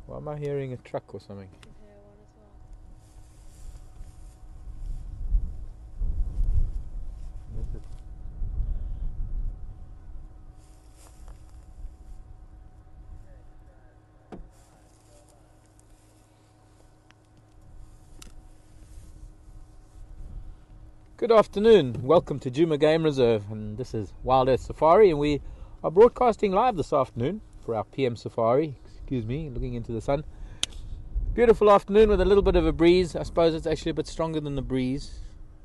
Why am I hearing a truck or something? can hear one as well. Good afternoon, welcome to Djuma Game Reserve, and this is Wild Earth Safari, and we are broadcasting live this afternoon for our PM Safari. Excuse me, looking into the sun. Beautiful afternoon with a little bit of a breeze. I suppose it's actually a bit stronger than the breeze.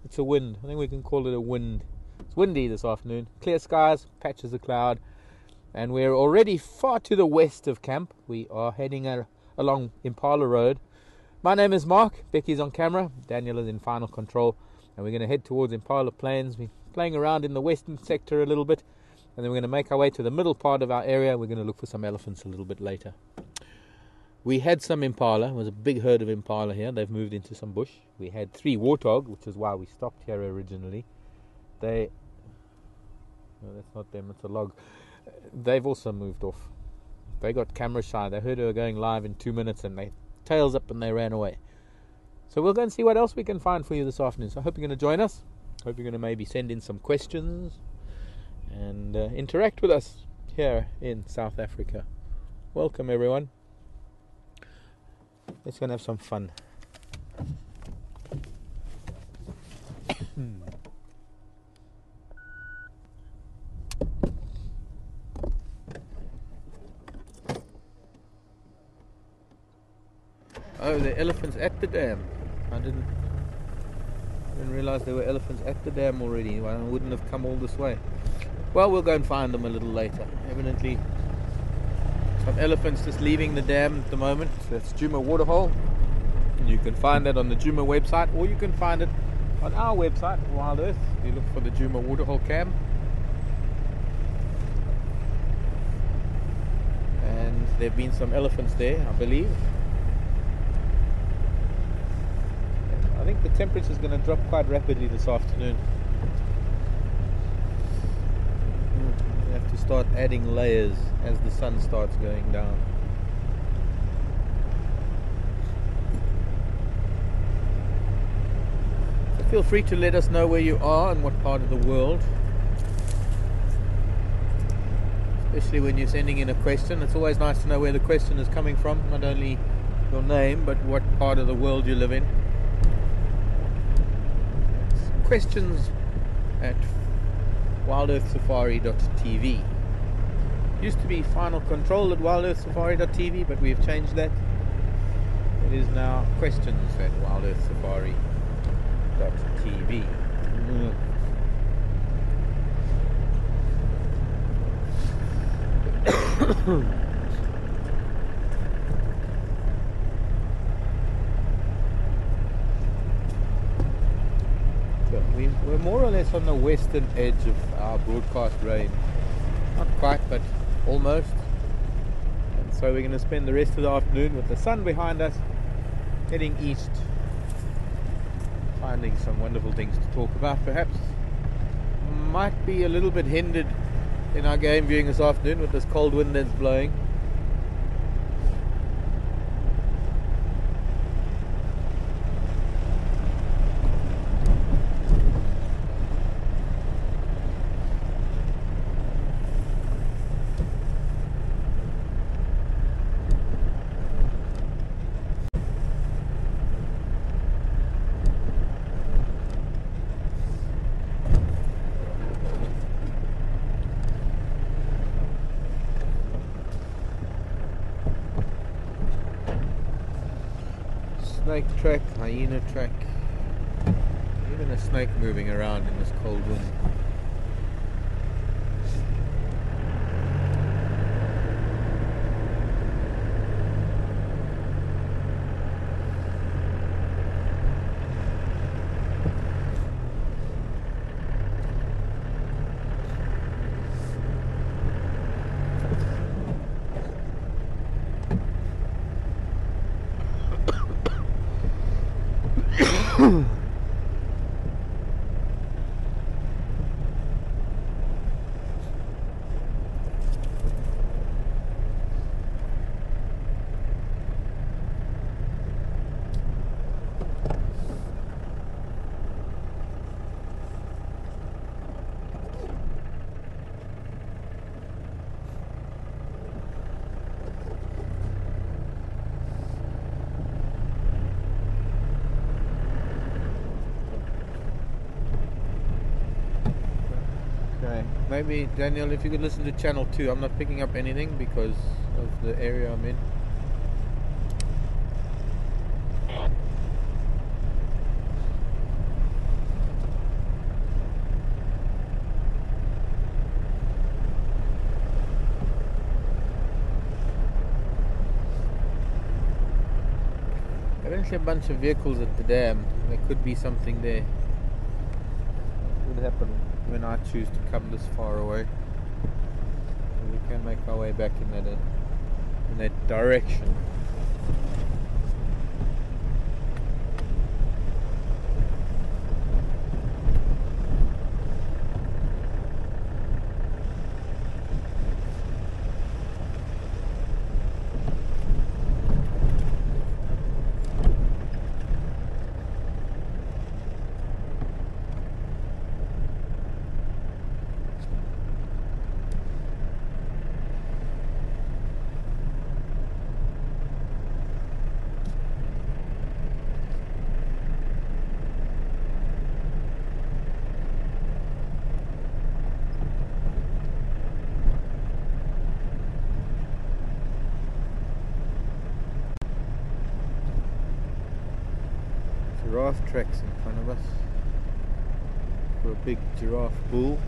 It's a wind. I think we can call it a wind. It's windy this afternoon. Clear skies, patches of cloud, and we're already far to the west of camp. We are heading along Impala Road. My name is Mark. Becky's on camera. Daniel is in final control. And we're going to head towards Impala Plains. We're playing around in the western sector a little bit, and then we're going to make our way to the middle part of our area. We're going to look for some elephants a little bit later. We had some impala. There was a big herd of impala here. They've moved into some bush. We had 3 warthog, which is why we stopped here originally. No, that's not them, it's a log. They've also moved off. They got camera shy. They heard we were going live in 2 minutes, and they tails up and they ran away. So we'll go and see what else we can find for you this afternoon. So I hope you're going to join us. I hope you're going to maybe send in some questions and interact with us here in South Africa. Welcome, everyone. Let's go and have some fun. Oh, the elephants at the dam. I didn't realise there were elephants at the dam already. I wouldn't have come all this way. Well, we'll go and find them a little later. Evidently, some elephants just leaving the dam at the moment. That's Djuma Waterhole. You can find that on the Djuma website, or you can find it on our website, Wild Earth. You look for the Djuma Waterhole cam. And there have been some elephants there, I believe. I think the temperature is going to drop quite rapidly this afternoon. We have to start adding layers as the sun starts going down. So feel free to let us know where you are and what part of the world. Especially when you're sending in a question. It's always nice to know where the question is coming from. Not only your name, but what part of the world you live in. Questions at wildearthsafari.tv. Used to be final control at wildearthsafari.tv, but we've changed that. It is now questions at wildearthsafari.tv. We're more or less on the western edge of our broadcast range. Not quite, but almost. And so we're going to spend the rest of the afternoon with the sun behind us, heading east, finding some wonderful things to talk about. Perhaps might be a little bit hindered in our game viewing this afternoon with this cold wind that's blowing. Snake track, hyena track, even a snake moving around in this cold wind. maybe Daniel, if you could listen to channel 2. I'm not picking up anything because of the area I'm in. I don't see a bunch of vehicles at the dam. There could be something there. What would happen when I choose to come this far away? So we can make our way back in that direction. Giraffe tracks in front of us for a big giraffe bull.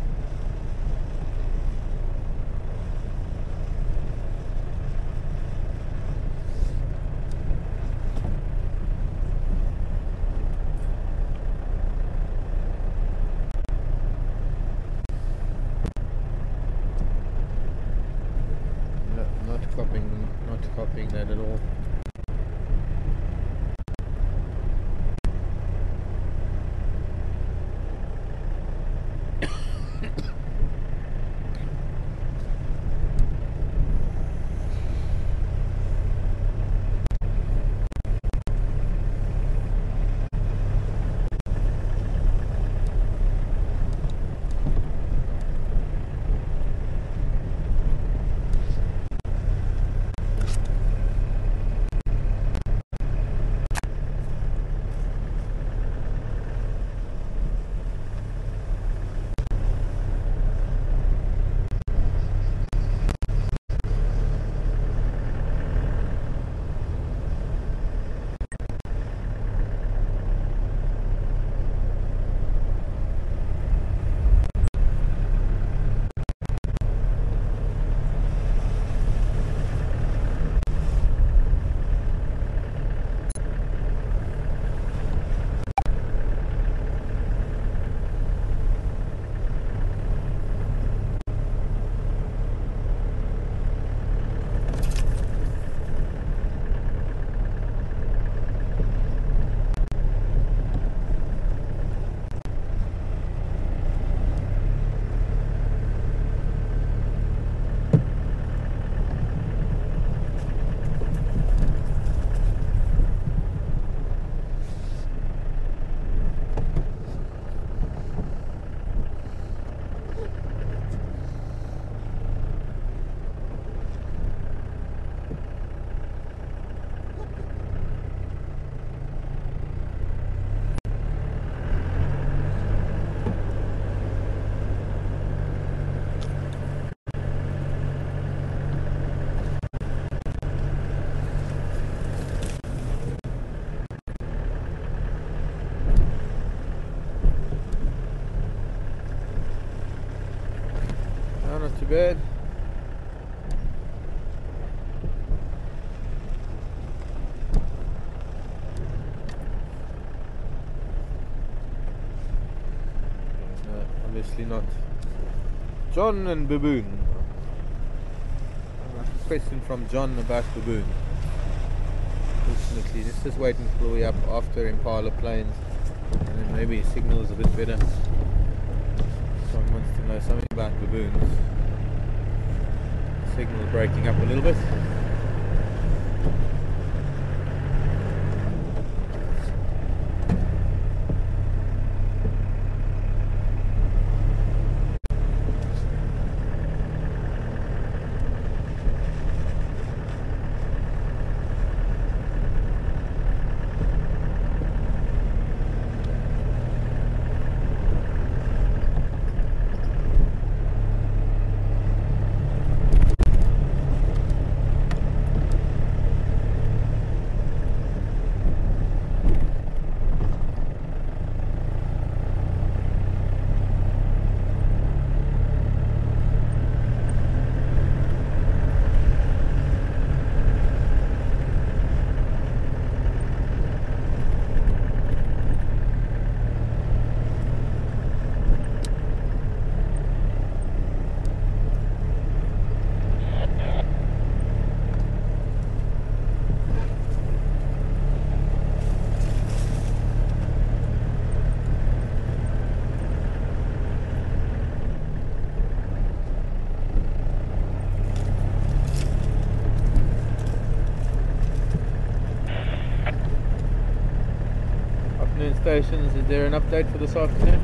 Not copying that at all. Not too bad. Obviously not. John and Baboon. A question from John about Baboon. Fortunately, this is waiting for we up after Impala Plains, and then maybe signal is a bit better. Someone wants to know something about baboons. Signal breaking up a little bit. stations. Is there an update for this afternoon?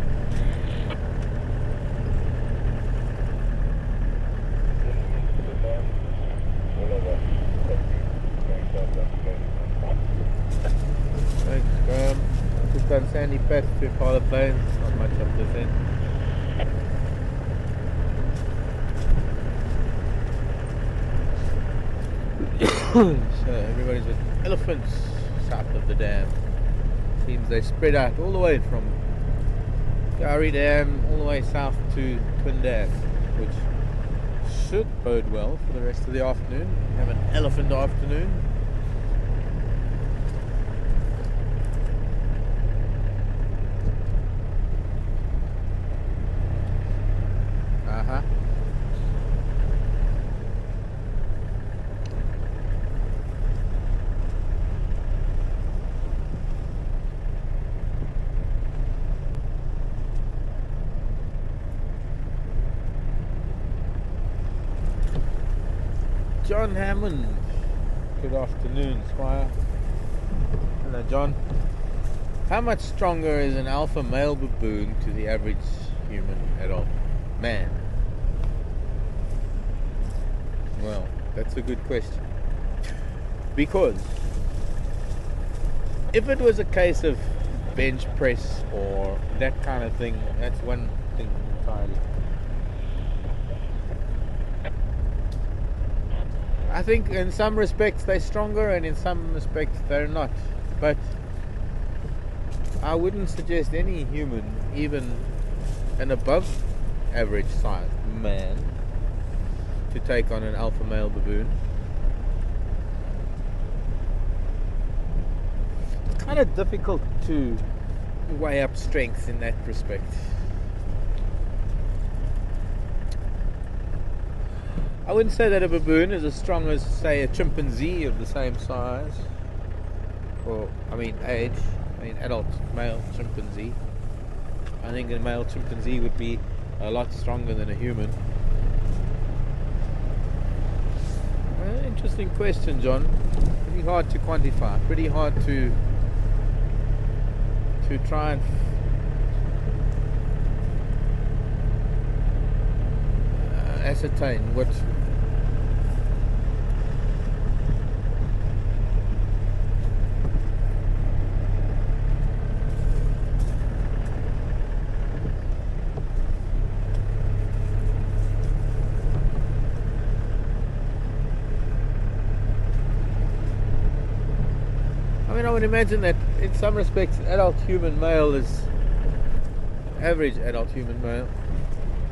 Thanks, Graham. Just done Sandy Pass to Impala Plains. Not much up this end. So everybody's with elephants south of the dam. Seems they spread out all the way from Gowrie Dam all the way south to Twin Dams, which should bode well for the rest of the afternoon. We have an elephant afternoon. John Hammond. Good afternoon, Squire. Hello, John. How much stronger is an alpha male baboon to the average human adult man? Well, that's a good question. Because if it was a case of bench press or that kind of thing, that's one thing entirely. I think in some respects they're stronger and in some respects they're not. But I wouldn't suggest any human, even an above average sized man, to take on an alpha male baboon. It's kind of difficult to weigh up strength in that respect. I wouldn't say that a baboon is as strong as, say, a chimpanzee of the same size, or, age. Adult male chimpanzee. I think a male chimpanzee would be a lot stronger than a human. Interesting question, John. Pretty hard to quantify. Pretty hard to try and ascertain what. I would imagine that in some respects adult human male is average adult human male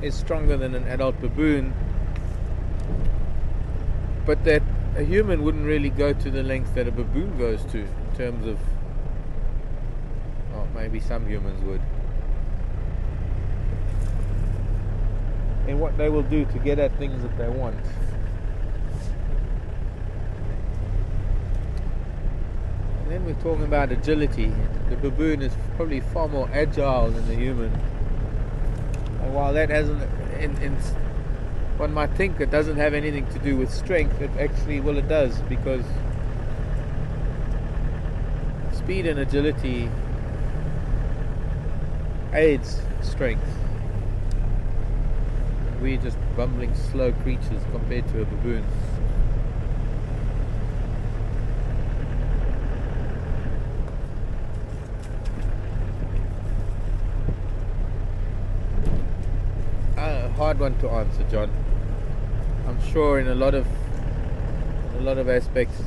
is stronger than an adult baboon, but that a human wouldn't really go to the length that a baboon goes to in terms of, well, maybe some humans would, in what they will do to get at things that they want. And then we're talking about agility. The baboon is probably far more agile than the human. And while that hasn't, one might think it doesn't have anything to do with strength, it actually, well, it does, because speed and agility aids strength. We're just bumbling, slow creatures compared to a baboon. Hard one to answer, John. I'm sure in a lot of aspects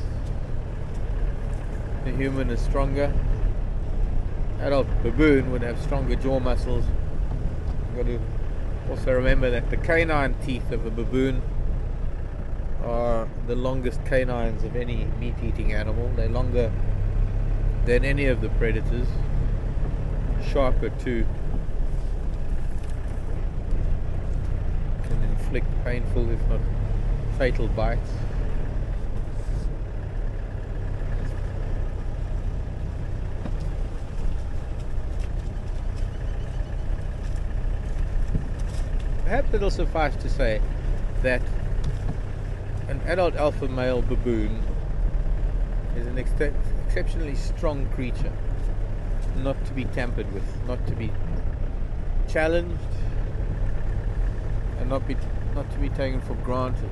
the human is stronger. Adult baboon would have stronger jaw muscles. You've got to also remember that the canine teeth of a baboon are the longest canines of any meat-eating animal. They're longer than any of the predators, sharper too. Inflict painful, if not fatal, bites. Perhaps it'll suffice to say that an adult alpha male baboon is an exceptionally strong creature. not to be tampered with, not to be challenged, and not to be taken for granted.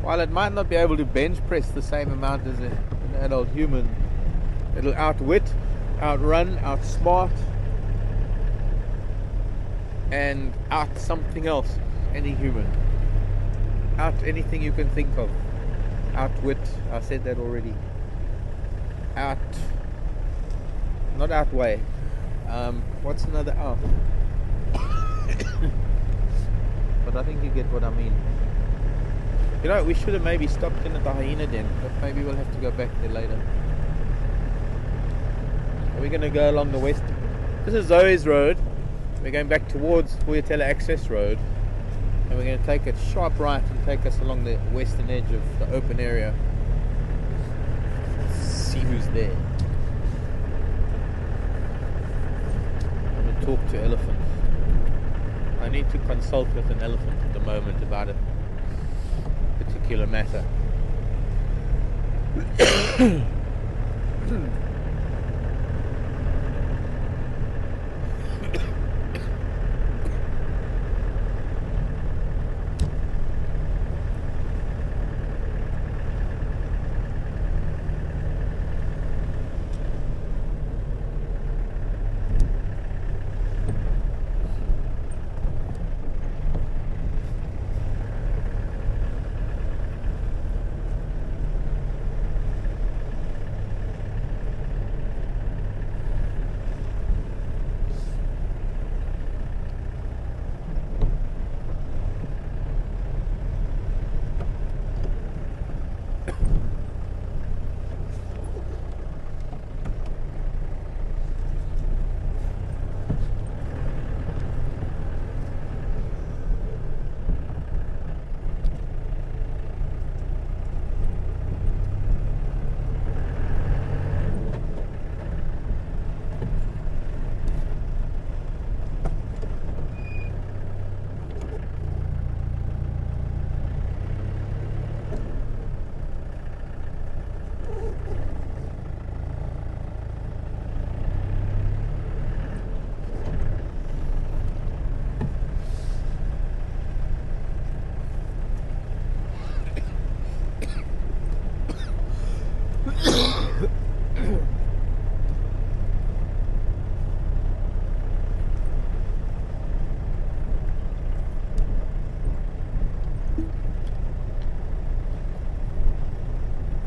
While it might not be able to bench press the same amount as an adult human, it'll outwit, outrun, outsmart, and out something else, any human. Out anything you can think of. Outwit, I said that already. Not outweigh. What's another out? But I think you get what I mean. You know, we should have maybe stopped in at the hyena den, but maybe we'll have to go back there later. Are we going to go along the west? This is Zoe's Road. We're going back towards Vuyatela Access Road. And we're going to take a sharp right and take us along the western edge of the open area. See who's there. I'm going to talk to elephants. I need to consult with an elephant at the moment about a particular matter.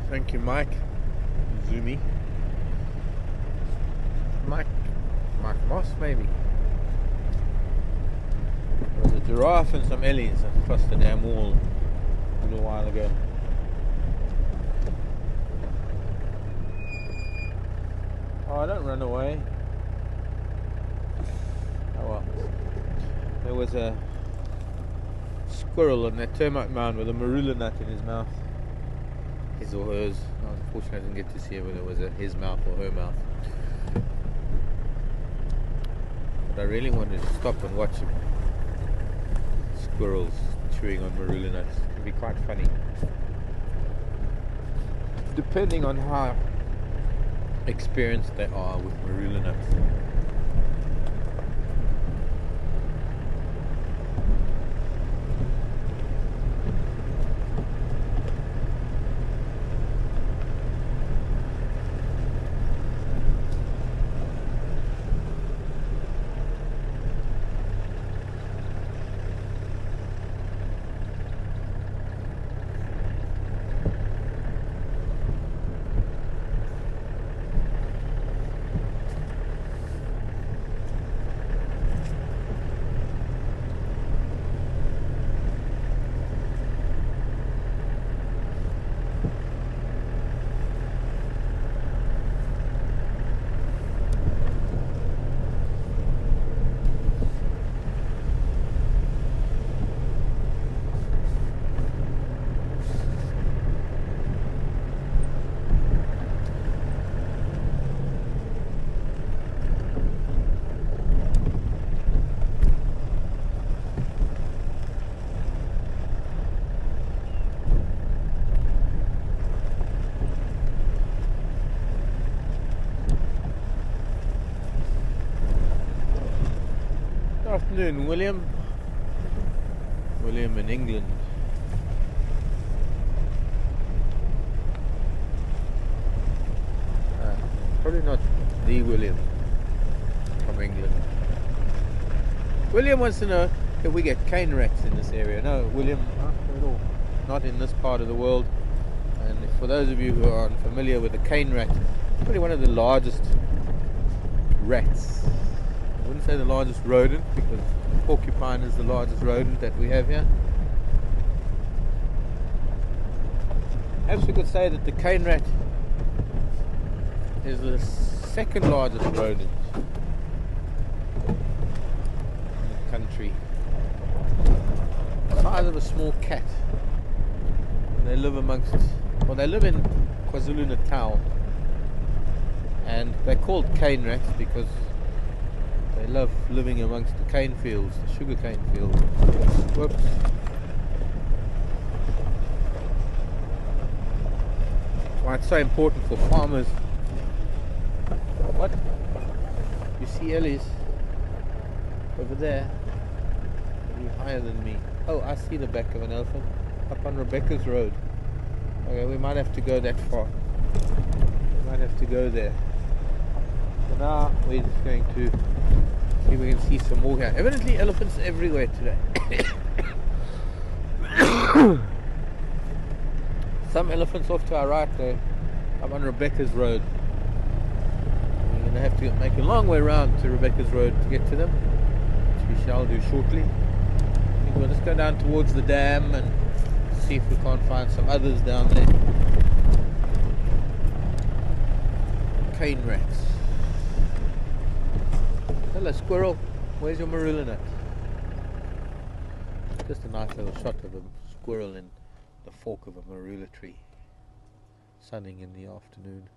Thank you, Mike. Zoomy. Mike Moss, maybe. There was a giraffe and some ellies across the damn wall a little while ago. Oh, don't run away. Oh well. There was a squirrel on that termite mound with a marula nut in his mouth. His or hers. Unfortunately, I didn't get to see whether it was his mouth or her mouth. But I really wanted to stop and watch squirrels chewing on marula nuts. It can be quite funny. Depending on how experienced they are with marula nuts. Afternoon, William. William in England. Probably not the William from England. William wants to know if we get cane rats in this area. No, William, not at all. Not in this part of the world. And for those of you who are unfamiliar with the cane rat, it's probably one of the largest rats. I wouldn't say the largest rodent, because porcupine is the largest rodent that we have here. Perhaps we could say that the cane rat is the second largest rodent in the country. The size of a small cat. And they live they live in KwaZulu-Natal. And they're called cane rats because they love living amongst the cane fields, the sugar cane fields. Whoops. That's why it's so important for farmers. What? You see Ellie's over there? Maybe higher than me. Oh, I see the back of an elephant up on Rebecca's Road. Okay, we might have to go that far. We might have to go there. So now we're just going to see if we can see some more here. Evidently elephants everywhere today. Some elephants off to our right there. I'm on Rebecca's Road. We're going to have to make a long way around to Rebecca's Road to get to them, which we shall do shortly. I think we'll just go down towards the dam and see if we can't find some others down there. Cane rats. Hello squirrel, where's your marula nut? Just a nice little shot of a squirrel in the fork of a marula tree, sunning in the afternoon.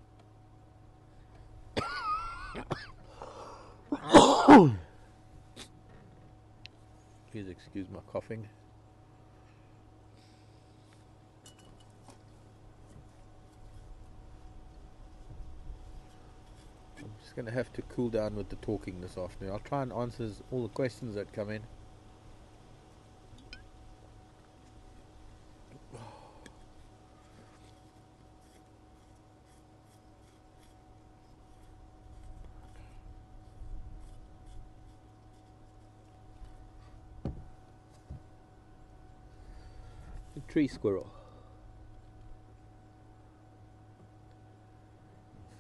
Please excuse my coughing. I'm just going to have to cool down with the talking this afternoon. I'll try and answer all the questions that come in. The tree squirrel.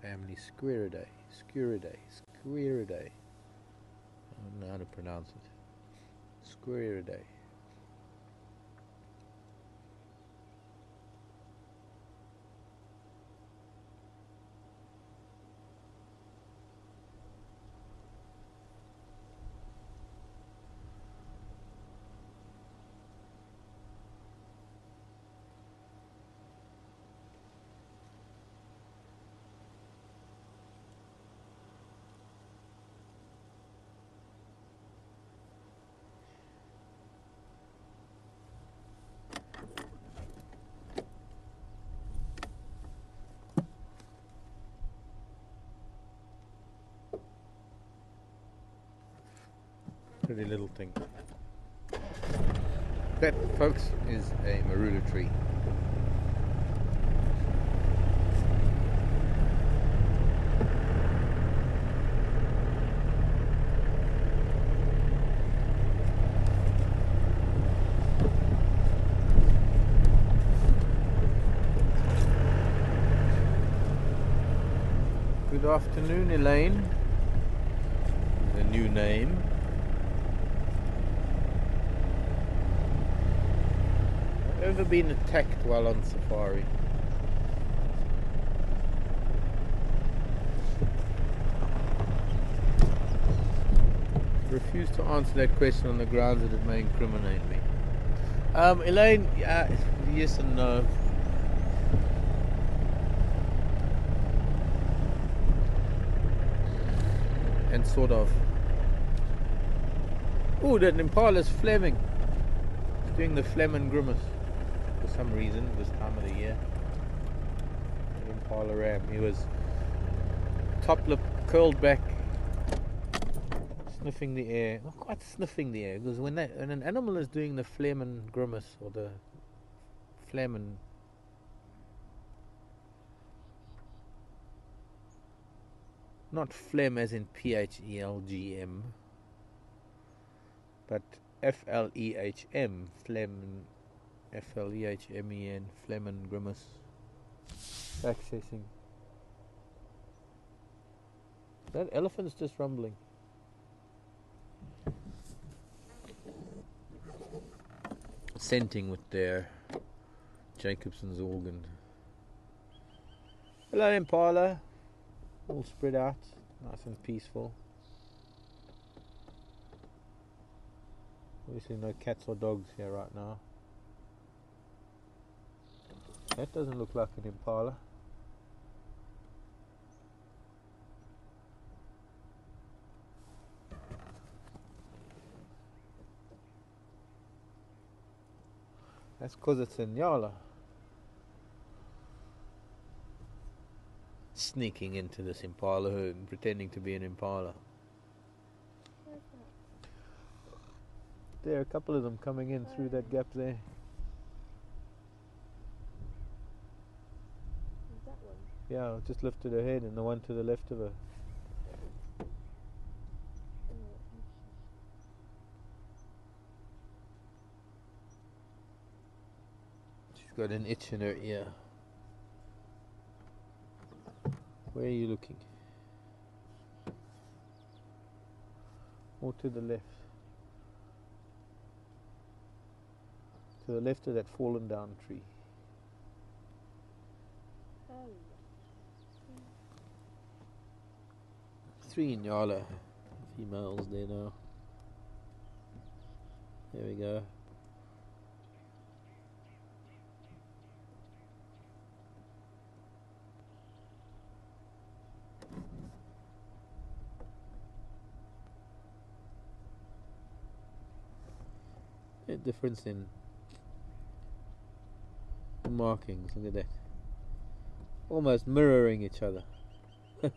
Family Squirridae. Squirridae. Squirridae. I don't know how to pronounce it. Squirridae. Pretty little thing. That, folks, is a marula tree. Good afternoon, Elaine. A new name. Ever been attacked while on safari? Refuse to answer that question on the grounds that it may incriminate me. Elaine, yes and no. And sort of. Oh, that Impala's Fleming. It's doing the Fleming grimace. For some reason, this time of the year. Impala ram. He was top lip curled back, sniffing the air. Not quite sniffing the air, because when an animal is doing the phlegm and grimace, or the phlegm and not phlegm as in PHELGM, but FLEHM, phlegm, FLEHMEN, phlegm and grimace, accessing. That elephant's just rumbling. Scenting with their Jacobson's organ. Hello, impala. All spread out, nice and peaceful. Obviously no cats or dogs here right now. That doesn't look like an impala. That's because it's a Nyala. Sneaking into this impala herd and pretending to be an impala. Where's that? There are a couple of them coming in through that gap there. Is that one? Yeah, just lifted her head, and the one to the left of her. She's got an itch in her ear. Where are you looking? Or to the left? To the left of that fallen down tree. Oh. 3 Nyala females there now. There we go. A difference in markings, look at that. Almost mirroring each other. I'm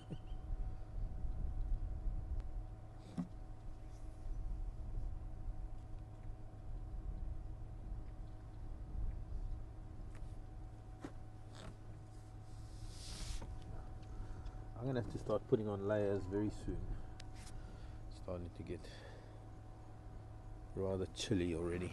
gonna have to start putting on layers very soon. Starting to get rather chilly already.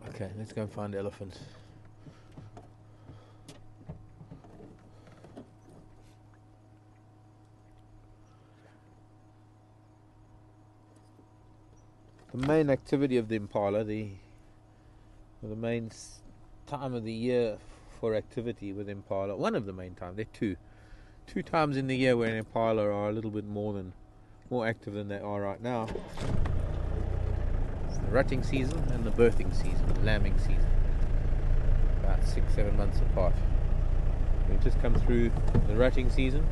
Okay, let's go and find elephants. The main activity of the impala, the main time of the year for activity with impala, one of the main times, there are two times in the year where impala are a little bit more active than they are right now. It's the rutting season and the birthing season, the lambing season, about 6-7 months apart. We've just come through the rutting season,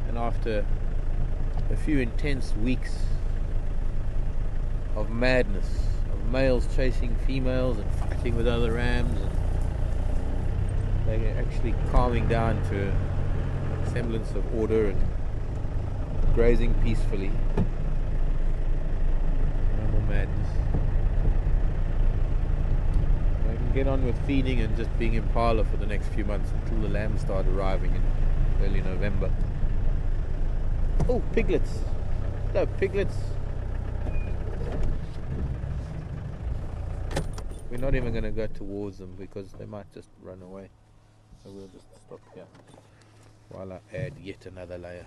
and after a few intense weeks of madness, of males chasing females and fighting with other rams, and they're actually calming down to a semblance of order and grazing peacefully. No more madness. They can get on with feeding and just being impala for the next few months until the lambs start arriving in early November. Oh, piglets! Hello, piglets! We're not even going to go towards them because they might just run away. So we'll just stop here while I add yet another layer.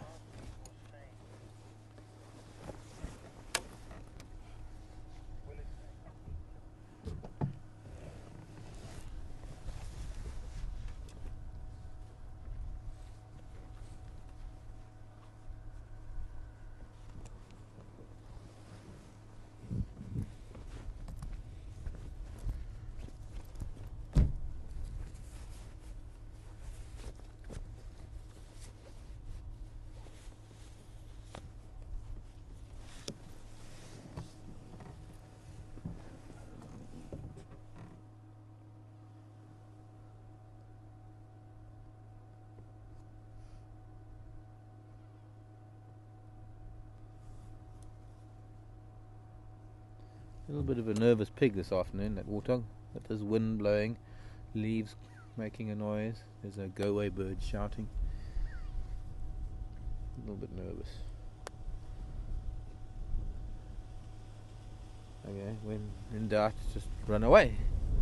A little bit of a nervous pig this afternoon, that warthog, with this wind blowing, leaves making a noise. There's a go-away bird shouting. A little bit nervous. Okay, when in doubt, just run away.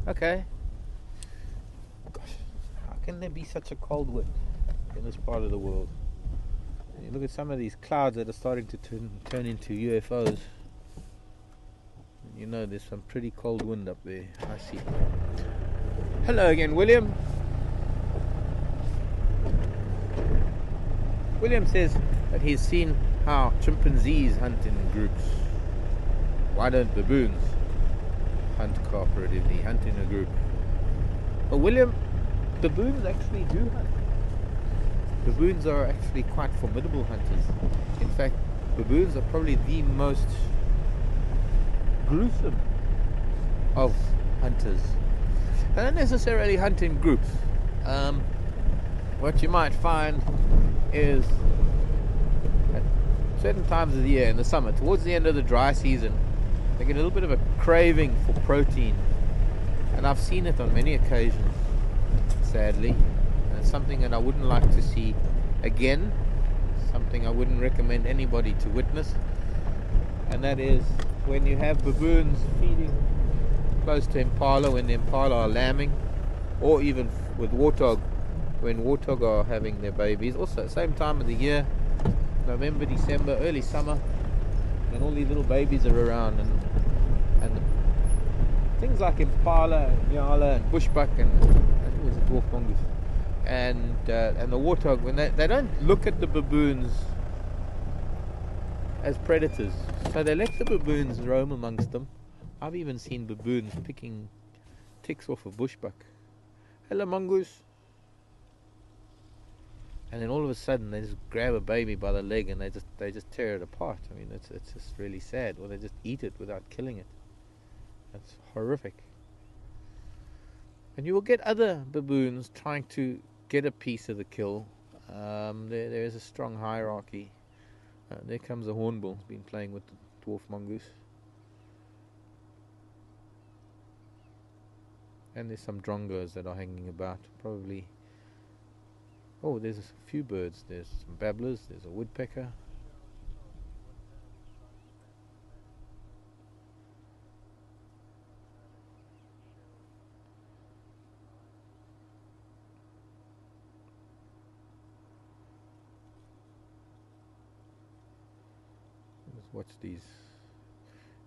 Okay. Gosh, how can there be such a cold wind in this part of the world? You look at some of these clouds that are starting to turn into UFOs. You know there's some pretty cold wind up there, I see. Hello again, William. William says that he's seen how chimpanzees hunt in groups. Why don't baboons hunt cooperatively, hunt in a group? Well, William, baboons actually do hunt. Baboons are actually quite formidable hunters. In fact, baboons are probably the most gruesome of hunters. They don't necessarily hunt in groups. What you might find is at certain times of the year, in the summer, towards the end of the dry season, they get a little bit of a craving for protein. And I've seen it on many occasions, sadly. And it's something that I wouldn't like to see again. Something I wouldn't recommend anybody to witness. And that is when you have baboons feeding close to impala, when the impala are lambing, or even with warthog, when warthog are having their babies. Also, same time of the year, November, December, early summer, and all these little babies are around, and things like impala, and nyala, and bushbuck, and I think it was a dwarf mongoose, and the warthog, when they don't look at the baboons as predators, so they let the baboons roam amongst them. I've even seen baboons picking ticks off a bushbuck. Hello, mongoose. And then all of a sudden they just grab a baby by the leg and they just tear it apart. I mean, it's just really sad. Or they just eat it without killing it. That's horrific. And you will get other baboons trying to get a piece of the kill. There is a strong hierarchy. There comes a hornbill. He's been playing with the dwarf mongoose. And there's some drongos that are hanging about. Probably. Oh, there's a few birds. There's some babblers. There's a woodpecker. Let's watch these.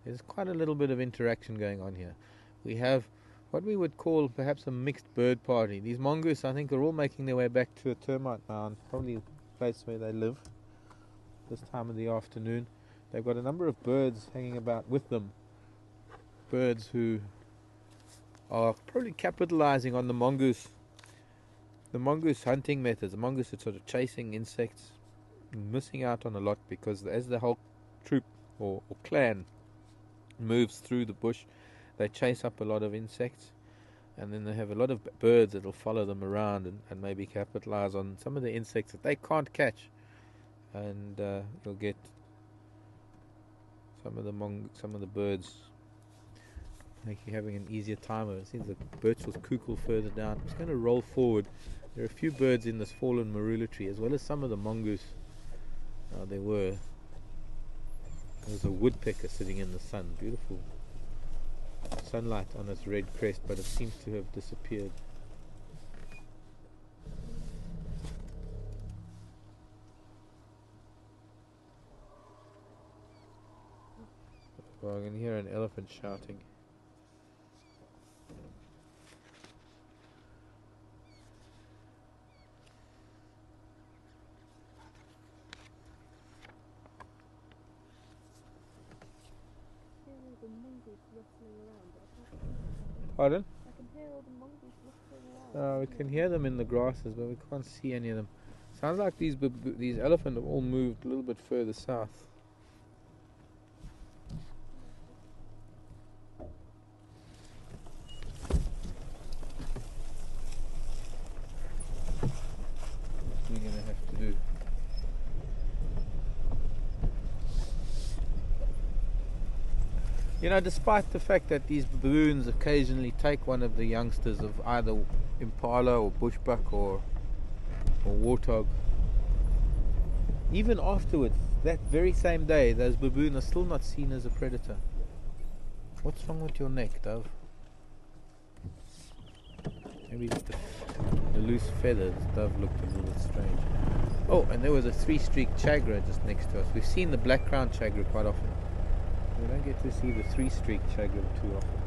There's quite a little bit of interaction going on here. We have what we would call perhaps a mixed bird party. These mongoose, I think, are all making their way back to a termite mound, probably the place where they live this time of the afternoon. They've got a number of birds hanging about with them. Birds who are probably capitalizing on the mongoose hunting methods. The mongoose is sort of chasing insects, missing out on a lot, because as the whole troop or clan moves through the bush, they chase up a lot of insects, and then they have a lot of birds that will follow them around and maybe capitalize on some of the insects that they can't catch, and you'll get some of the birds having an easier time of it. It seems the Birchall's kukul further down. I'm just going to roll forward. There are a few birds in this fallen marula tree, as well as some of the mongoose. There's a woodpecker sitting in the sun. Beautiful sunlight on its red crest, but it seems to have disappeared. Well, I can hear an elephant shouting. The mongoose rustling around, but I can't. Pardon? I can hear all the mongoose rustling around. We can hear them in the grasses, but we can't see any of them. Sounds like these elephants have all moved a little bit further south. What we're gonna have to do. You know, despite the fact that these baboons occasionally take one of the youngsters of either impala or bushbuck or warthog, even afterwards, that very same day, those baboons are still not seen as a predator. What's wrong with your neck, Dove? Maybe it's the loose feathers. Dove looked a little bit strange. Oh, and there was a three-streak chagra just next to us. We've seen the black-crowned chagra quite often. We don't get to see the three-streak chagra too often.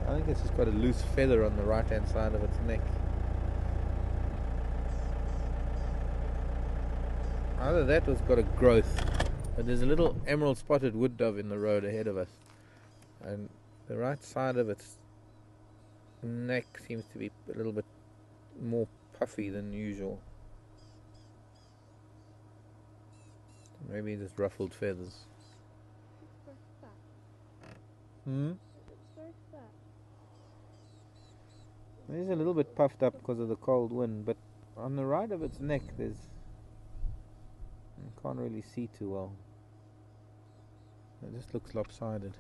I think it's just got a loose feather on the right-hand side of its neck. Either that or it's got a growth. But there's a little emerald spotted wood dove in the road ahead of us. And the right side of its neck seems to be a little bit more puffy than usual. Maybe just ruffled feathers. It's very fat. Hmm? It's very fat. It is a little bit puffed up because of the cold wind, but on the right of its neck I can't really see too well. It just looks lopsided.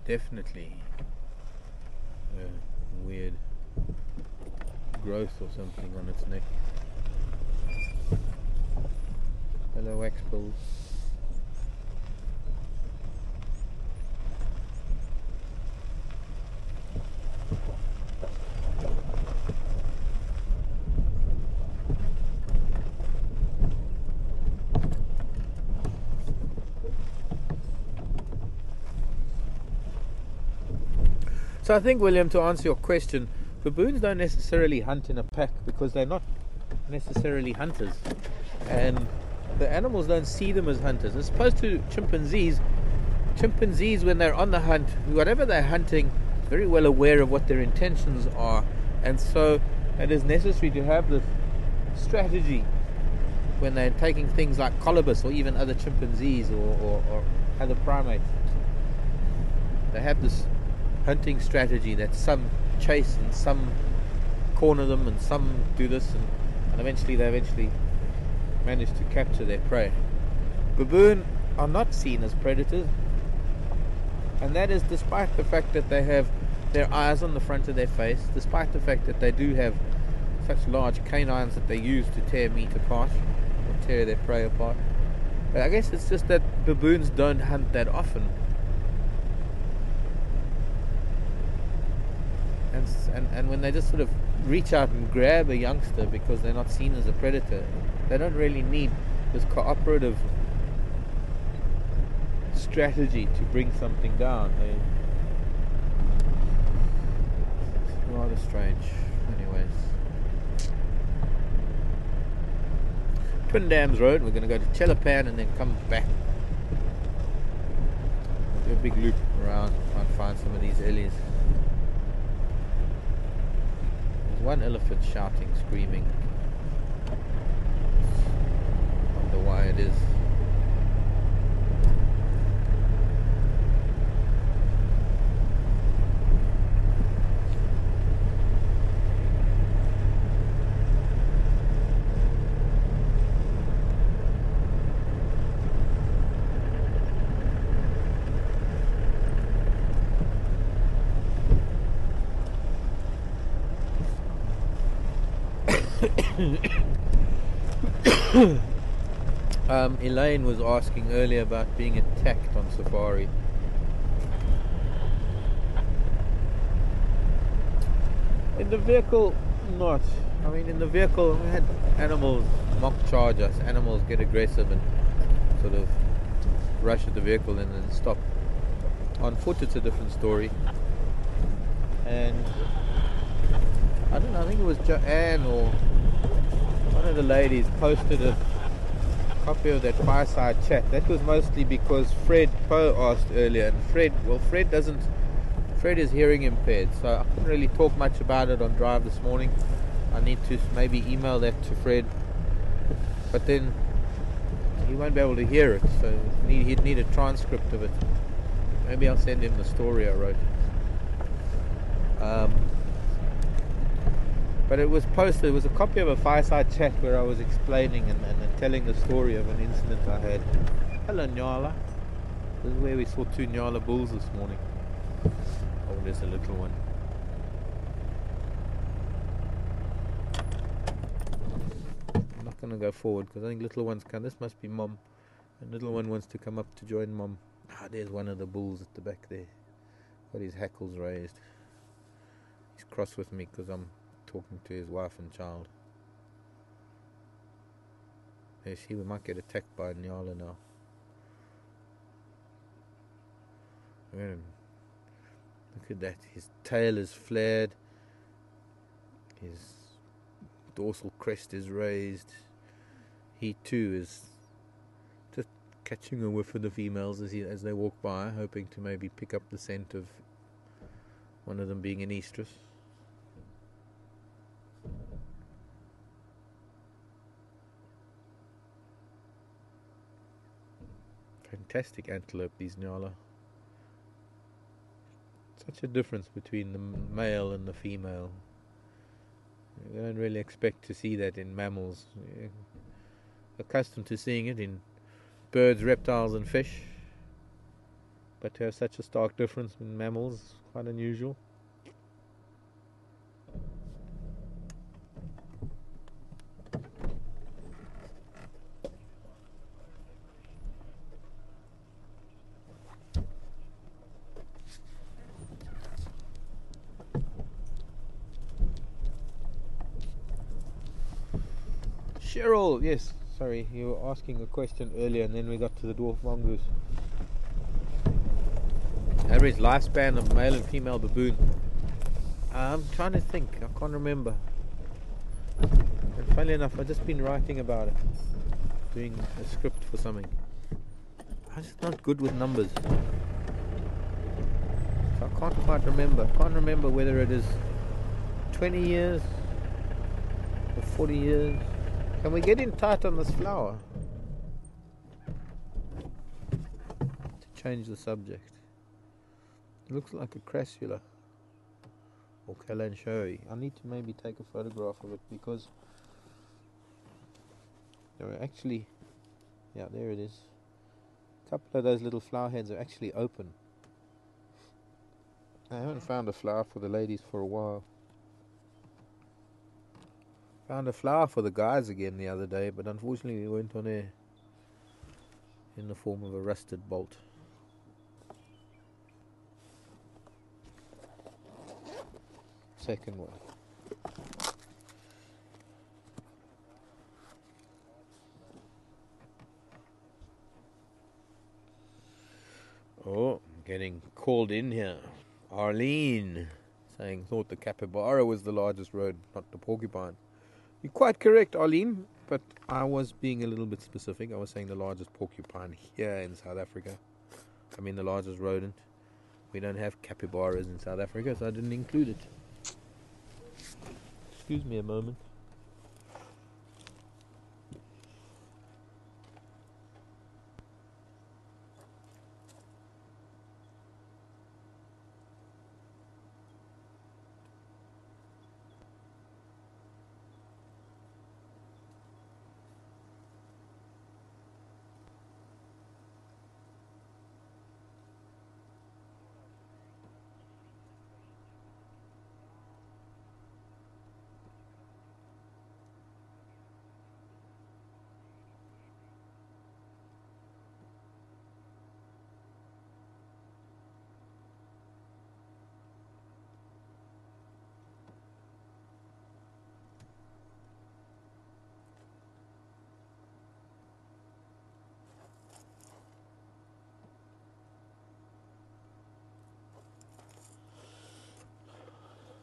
Definitely a weird growth or something on its neck. Hello, wax bills. So I think, William, to answer your question, baboons don't necessarily hunt in a pack because they're not necessarily hunters, and the animals don't see them as hunters. As opposed to chimpanzees, when they're on the hunt, whatever they're hunting, very well aware of what their intentions are, and so it is necessary to have this strategy when they're taking things like colobus or even other chimpanzees or other primates. They have this hunting strategy that some chase and some corner them and some do this, and eventually they manage to capture their prey. Baboon are not seen as predators, and that is despite the fact that they have their eyes on the front of their face, despite the fact that they do have such large canines that they use to tear meat apart or tear their prey apart. But I guess it's just that baboons don't hunt that often. And when they just sort of reach out and grab a youngster because they're not seen as a predator, they don't really need this cooperative strategy to bring something down. It's rather strange. Anyways, Twin Dams Road, we're going to go to Chelapan and then come back. Do a big loop around, try and find some of these ellies. One elephant shouting, screaming. Wonder why it is. Elaine was asking earlier about being attacked on safari. In the vehicle, not. I mean, in the vehicle, we had animals mock charge us. Animals get aggressive and sort of rush at the vehicle and then stop. On foot, it's a different story. And I don't know, I think it was Joanne or one of the ladies posted a copy of that fireside chat. That was mostly because Fred Poe asked earlier, and Fred is hearing impaired, so I couldn't really talk much about it on drive this morning. I need to maybe email that to Fred, but then he won't be able to hear it, so he'd need a transcript of it. Maybe I'll send him the story I wrote. But it was posted, it was a copy of a fireside chat where I was explaining and telling the story of an incident I had. Hello, Nyala. This is where we saw 2 Nyala bulls this morning. Oh, there's a little one. I'm not going to go forward because I think little ones can. This must be Mom. And little one wants to come up to join Mom. Ah, there's one of the bulls at the back there. Got his hackles raised. He's cross with me because I'm talking to his wife and child. Yes, he might get attacked by a Nyala now. Look at that. His tail is flared. His dorsal crest is raised. He too is just catching a whiff of the females as they walk by, hoping to maybe pick up the scent of one of them being an estrus. Fantastic antelope, these Nyala. Such a difference between the male and the female. You don't really expect to see that in mammals. You're accustomed to seeing it in birds, reptiles and fish. But to have such a stark difference in mammals is quite unusual. Cheryl, yes, sorry, you were asking a question earlier and then we got to the dwarf mongoose. Average lifespan of male and female baboon. I'm trying to think, I can't remember. And funnily enough, I've just been writing about it, doing a script for something. I'm just not good with numbers. So I can't quite remember. I can't remember whether it is 20 years or 40 years. Can we get in tight on this flower? To change the subject. It looks like a crassula or kalanchoe. I need to maybe take a photograph of it because there are actually, yeah, there it is. A couple of those little flower heads are actually open. I haven't found a flower for the ladies for a while. Found a flower for the guys again the other day, but unfortunately we weren't on air. In the form of a rusted bolt. Second one. Oh, getting called in here. Arlene saying thought the capybara was the largest rodent, not the porcupine. You're quite correct, Arlene, but I was being a little bit specific. I was saying the largest porcupine here in South Africa. I mean the largest rodent. We don't have capybaras in South Africa, so I didn't include it. Excuse me a moment.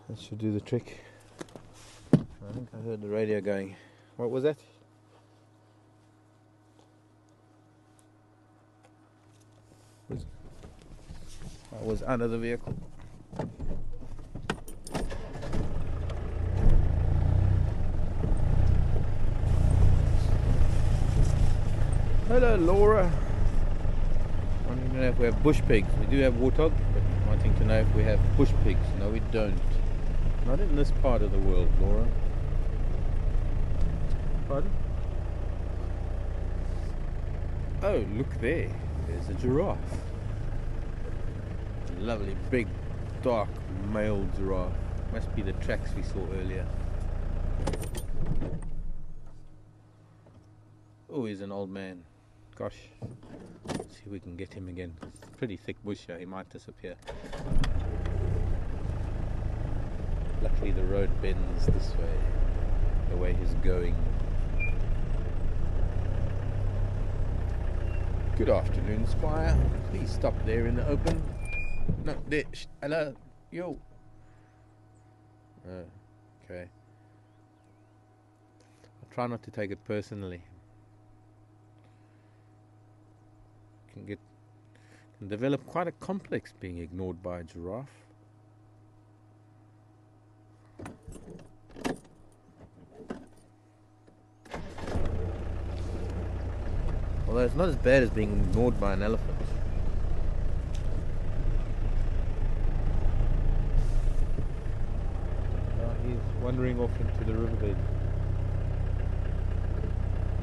That should do the trick. I think I heard the radio going. What was that? I was under the vehicle. Hello, Laura. Wanting to know if we have bush pigs. We do have warthog, but wanting to know if we have bush pigs. No, we don't. Not in this part of the world, Laura. Pardon? Oh, look there. There's a giraffe. A lovely big, dark male giraffe. Must be the tracks we saw earlier. Oh, he's an old man. Gosh. Let's see if we can get him again. It's pretty thick bush here. He might disappear. Luckily the road bends this way. The way he's going. Good afternoon, Squire. Please stop there in the open. No, there. Hello. Yo. Okay. I'll try not to take it personally. Can develop quite a complex being ignored by a giraffe. Although it's not as bad as being ignored by an elephant. He's wandering off into the riverbed.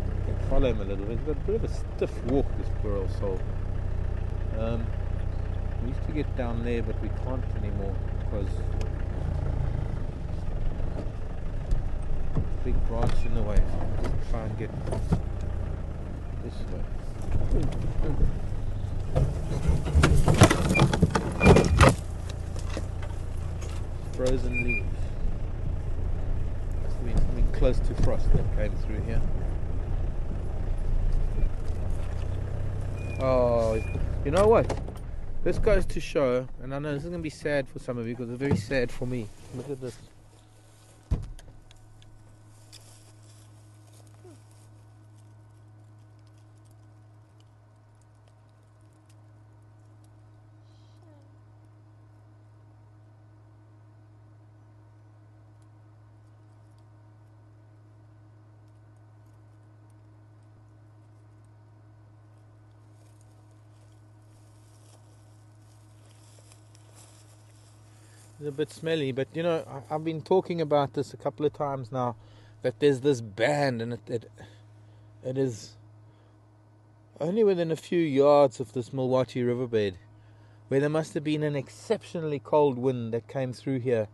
You can follow him a little bit. He's got a bit of a stiff walk, this poor old soul. We used to get down there, but we can't anymore because big branch in the way. So I'll just try and get this way. Frozen leaves. Must have been something close to frost that came through here. Oh, you know what? This goes to show, and I know this is going to be sad for some of you because it's very sad for me. Look at this. It's a bit smelly, but you know, I've been talking about this a couple of times now, that there's this band and it is only within a few yards of this Milwaukee riverbed, where there must have been an exceptionally cold wind that came through here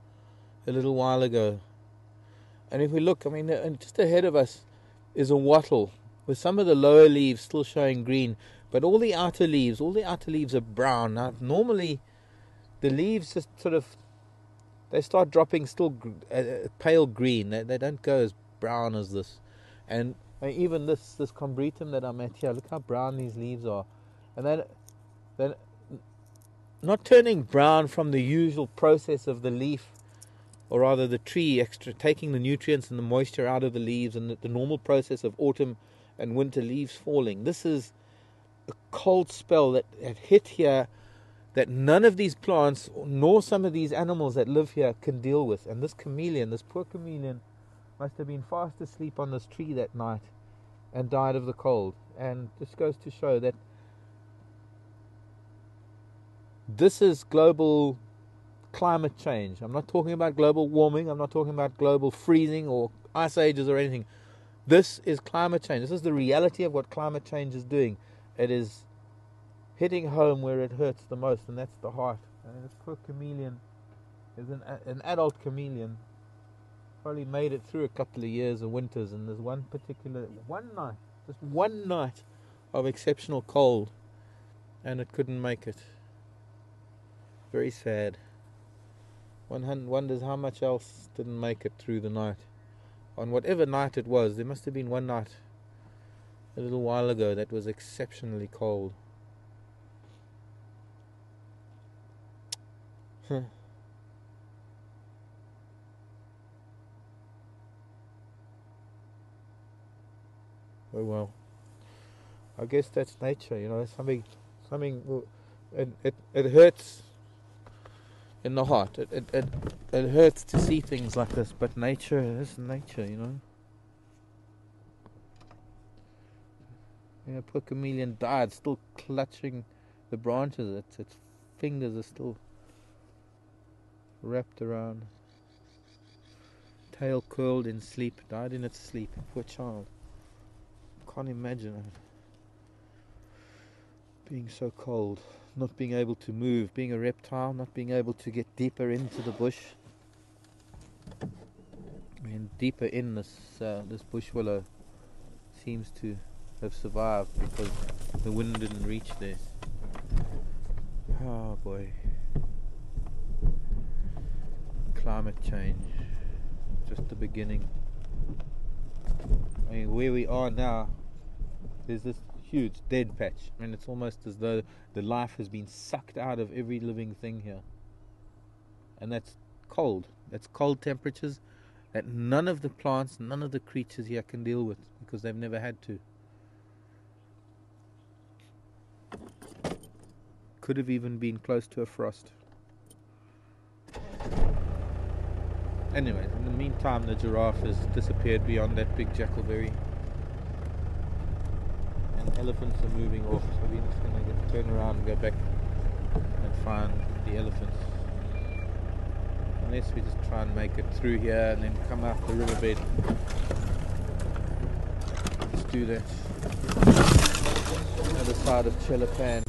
a little while ago. And if we look, I mean, just ahead of us is a wattle with some of the lower leaves still showing green, but all the outer leaves are brown. Now, normally the leaves just sort of, they start dropping still pale green. They don't go as brown as this. And even this combretum that I'm at here, look how brown these leaves are. And they're not turning brown from the usual process of the leaf, or rather the tree taking the nutrients and the moisture out of the leaves, and the normal process of autumn and winter leaves falling. This is a cold spell that hit here that none of these plants, nor some of these animals that live here, can deal with. And this poor chameleon, must have been fast asleep on this tree that night and died of the cold. And this goes to show that this is global climate change. I'm not talking about global warming. I'm not talking about global freezing or ice ages or anything. This is climate change. This is the reality of what climate change is doing. It is hitting home where it hurts the most, and that's the heart. And this poor chameleon is an adult chameleon. Probably made it through a couple of years of winters, and there's one night of exceptional cold, and it couldn't make it. Very sad. One wonders how much else didn't make it through the night. On whatever night it was, there must have been one night a little while ago that was exceptionally cold. Oh well, I guess that's nature, you know. Something. It hurts in the heart. It hurts to see things like this, but nature is nature, you know. Yeah, poor chameleon died, still clutching the branches. Its fingers are still wrapped around. Tail curled in sleep, died in its sleep. Poor child. Can't imagine it. Being so cold, not being able to move, being a reptile, not being able to get deeper into the bush. And deeper in this bush willow seems to have survived because the wind didn't reach there. Oh boy. Climate change, just the beginning. I mean, where we are now, there's this huge dead patch. I mean, it's almost as though the life has been sucked out of every living thing here. And that's cold. That's cold temperatures that none of the plants, none of the creatures here can deal with because they've never had to. Could have even been close to a frost. Anyway, in the meantime, the giraffe has disappeared beyond that big jackalberry. And elephants are moving off, so we're just going to turn around and go back and find the elephants. Unless we just try and make it through here and then come out the riverbed. Let's do that. Other side of Chelapan.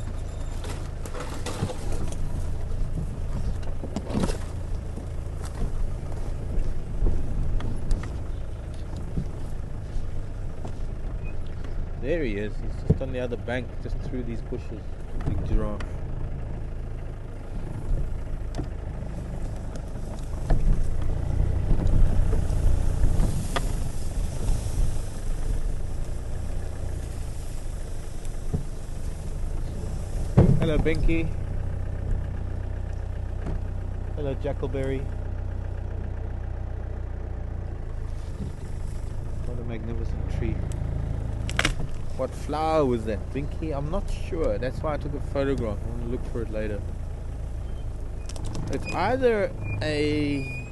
There he is. He's just on the other bank, just through these bushes. Big giraffe. Hello, Binky. Hello, Jackalberry. What a magnificent tree. What flower was that, Binky? I'm not sure. That's why I took a photograph. I'm going to look for it later. It's either a...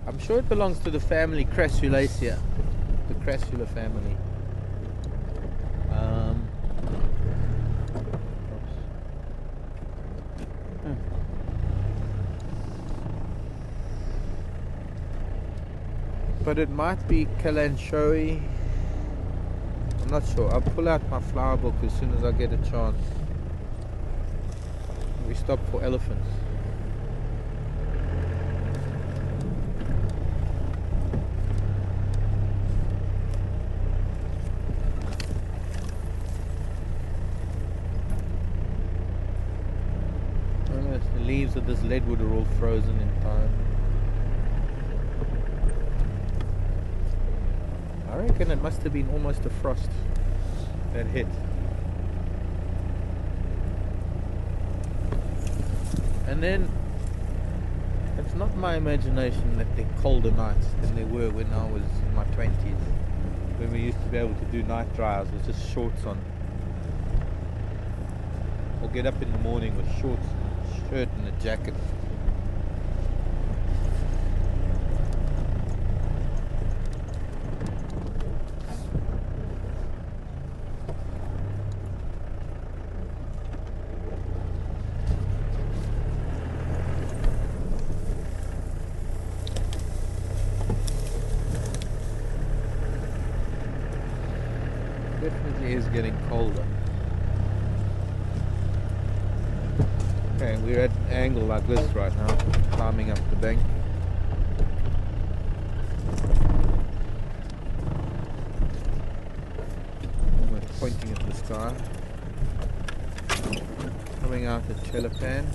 I'm sure it belongs to the family Crassulaceae. The Crassula family. But it might be Kalanchoe. I'm not sure. I'll pull out my flower book as soon as I get a chance. We stop for elephants. Oh, the leaves of this leadwood are all frozen in time. I reckon it must have been almost a frost that hit. And then, it's not my imagination that they're colder nights than they were when I was in my 20s. When we used to be able to do night drives with just shorts on. Or get up in the morning with shorts, shirt and a jacket. Definitely is getting colder. Okay, we're at an angle like this right now, climbing up the bank. Almost pointing at the sky. Coming out at Chelapan.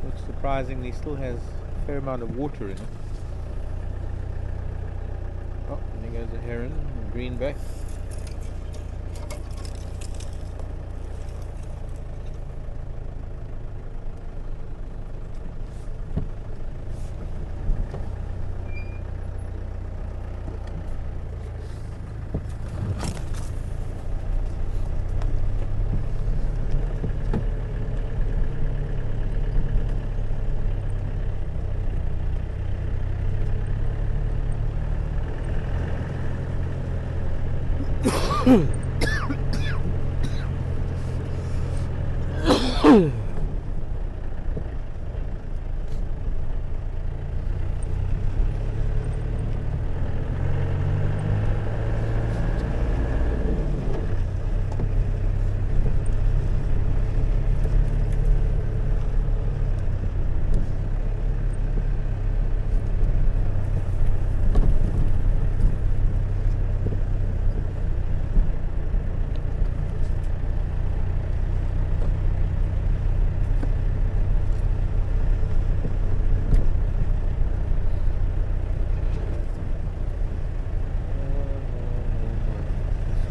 Which surprisingly still has a fair amount of water in it. Oh, and there goes a heron, a greenback. Let's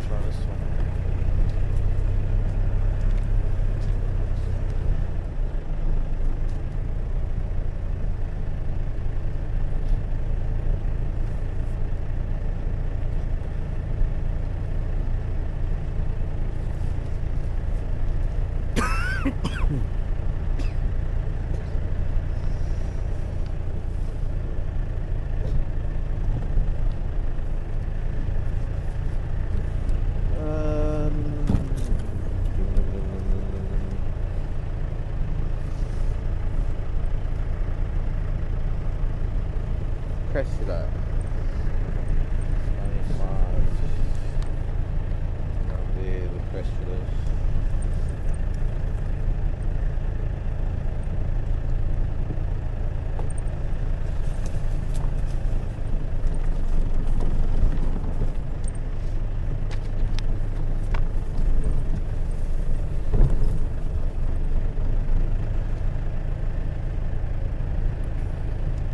try this one. Cressida. 95. Down there, the Cressidas.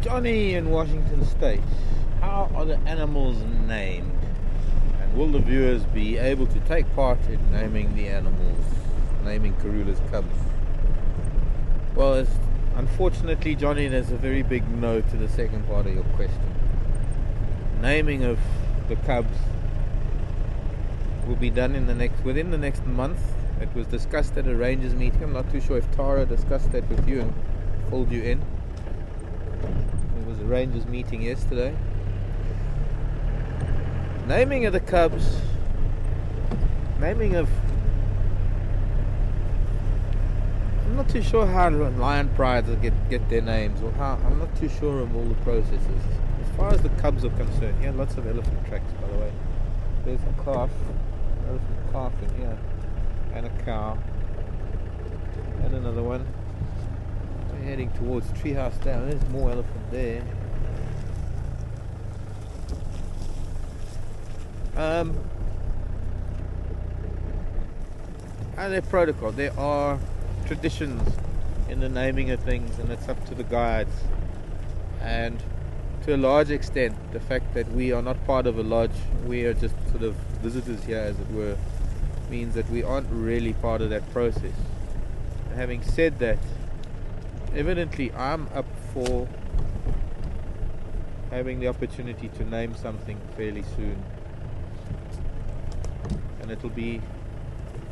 Johnny in Washington State. How are the animals named? And will the viewers be able to take part in naming the animals, naming Karula's cubs? Well, unfortunately, Johnny, there's a very big no to the second part of your question. Naming of the cubs will be done within the next month. It was discussed at a Rangers meeting. I'm not too sure if Tara discussed that with you and filled you in. There was a Rangers meeting yesterday. Naming of the cubs, I'm not too sure how lion prides get their names, or how. I'm not too sure of all the processes. As far as the cubs are concerned, here lots of elephant tracks, by the way. There's a calf, elephant calf in here, and a cow, and another one. We're heading towards Treehouse Down. There's more elephant there. And their protocol. There are traditions in the naming of things, and it's up to the guides. And to a large extent, the fact that we are not part of a lodge, we are just sort of visitors here, as it were, means that we aren't really part of that process. And having said that, evidently I'm up for having the opportunity to name something fairly soon. And it'll be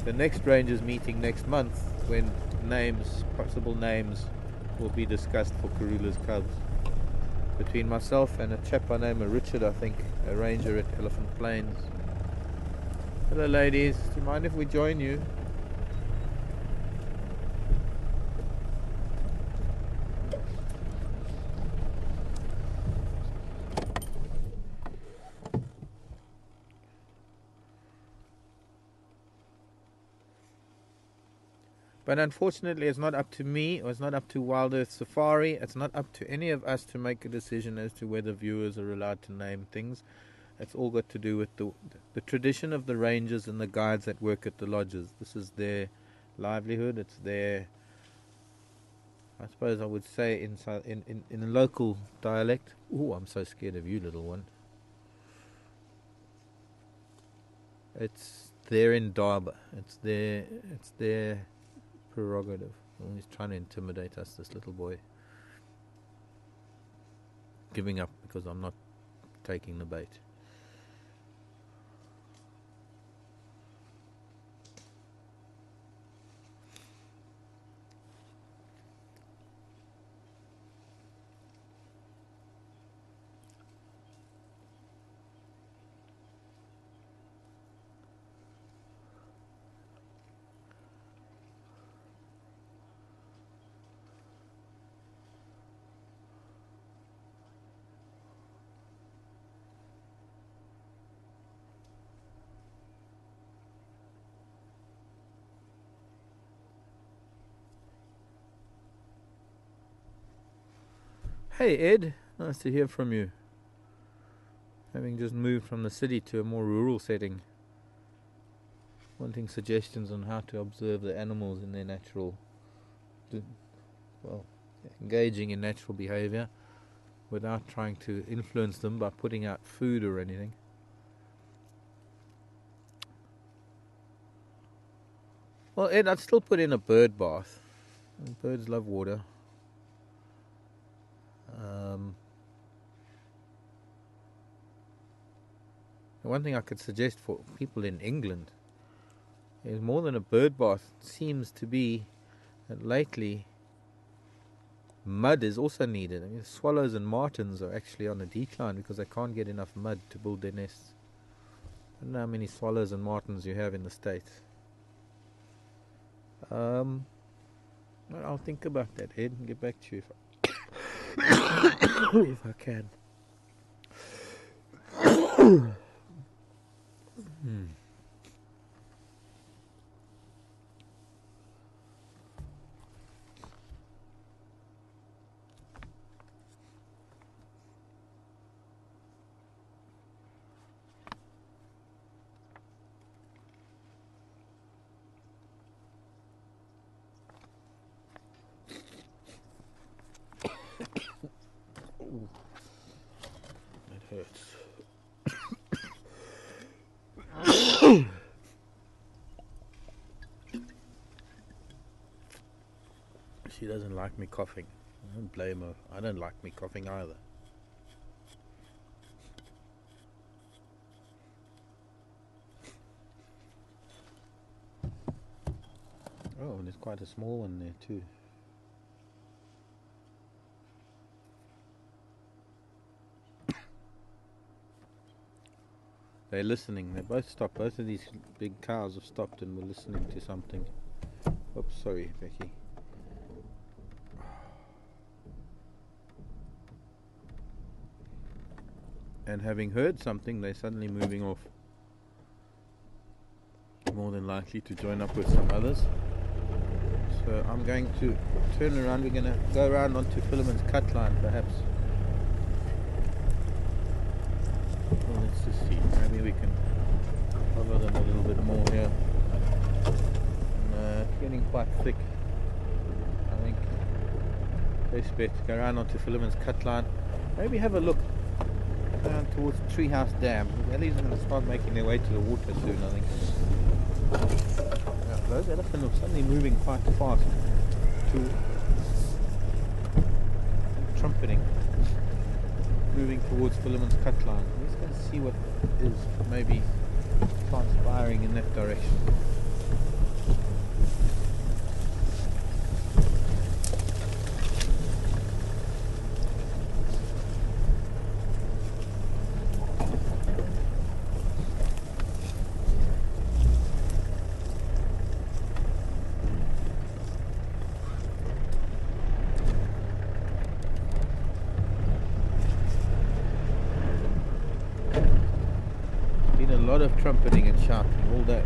the next Rangers meeting next month when possible names will be discussed for Karula's cubs. Between myself and a chap by name of Richard, I think, a ranger at Elephant Plains. Hello ladies, do you mind if we join you? But unfortunately, it's not up to me, or it's not up to Wild Earth Safari. It's not up to any of us to make a decision as to whether viewers are allowed to name things. It's all got to do with the tradition of the rangers and the guides that work at the lodges. This is their livelihood. It's their, I suppose I would say in a local dialect. Oh, I'm so scared of you, little one. It's their indaba. It's their prerogative. Oh, he's trying to intimidate us, this little boy. Giving up because I'm not taking the bait. Hey Ed, nice to hear from you. Having just moved from the city to a more rural setting, wanting suggestions on how to observe the animals in their natural, engaging in natural behavior without trying to influence them by putting out food or anything. Well, Ed, I'd still put in a bird bath. Birds love water. One thing I could suggest for people in England is more than a bird bath. It seems to be that lately mud is also needed. I mean, swallows and martins are actually on a decline because they can't get enough mud to build their nests. I don't know how many swallows and martins you have in the States. Well, I'll think about that, Ed, and get back to you if I can. It hurts. She doesn't like me coughing. I don't blame her. I don't like me coughing either. Oh, there's quite a small one there too. They're listening. They both stopped. Both of these big cows have stopped and were listening to something. Oops, sorry, Becky. And having heard something, they're suddenly moving off. More than likely to join up with some others. So I'm going to turn around. We're going to go around onto Philemon's cut line, perhaps. Well, let's just see. Maybe we can cover them a little bit more here. And, it's getting quite thick. I think best bet to go around onto Philemon's cut line. Maybe have a look down towards Treehouse Dam. Ellie's going to start making their way to the water soon, I think. Yeah, those elephants are suddenly moving quite fast to trumpeting, moving towards Philemon's cut line. Let's go and see what is maybe transpiring in that direction. A lot of trumpeting and shouting all day.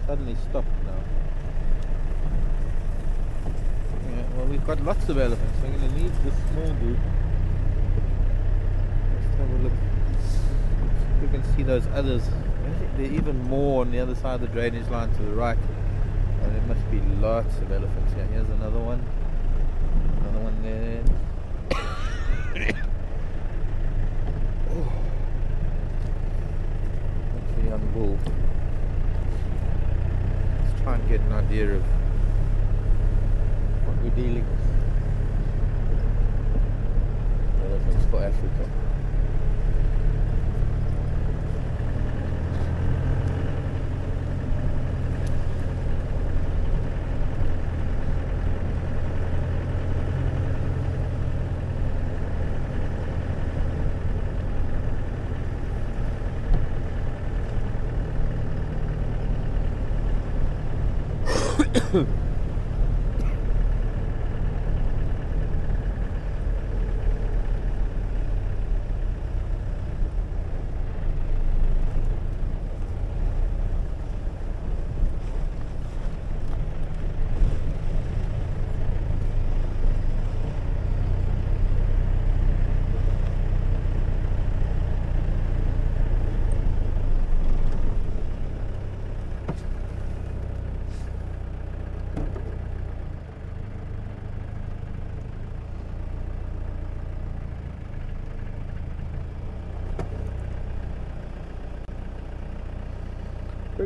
Suddenly stopped now. Yeah, well, we've got lots of elephants. We're going to need this small group. Let's have a look. We can see those others. There are even more on the other side of the drainage line to the right. And there must be lots of elephants here. Here's another one. Another one there. Oh. That's a young bull. Let's try and get an idea of what we're dealing with. Elephants for Africa.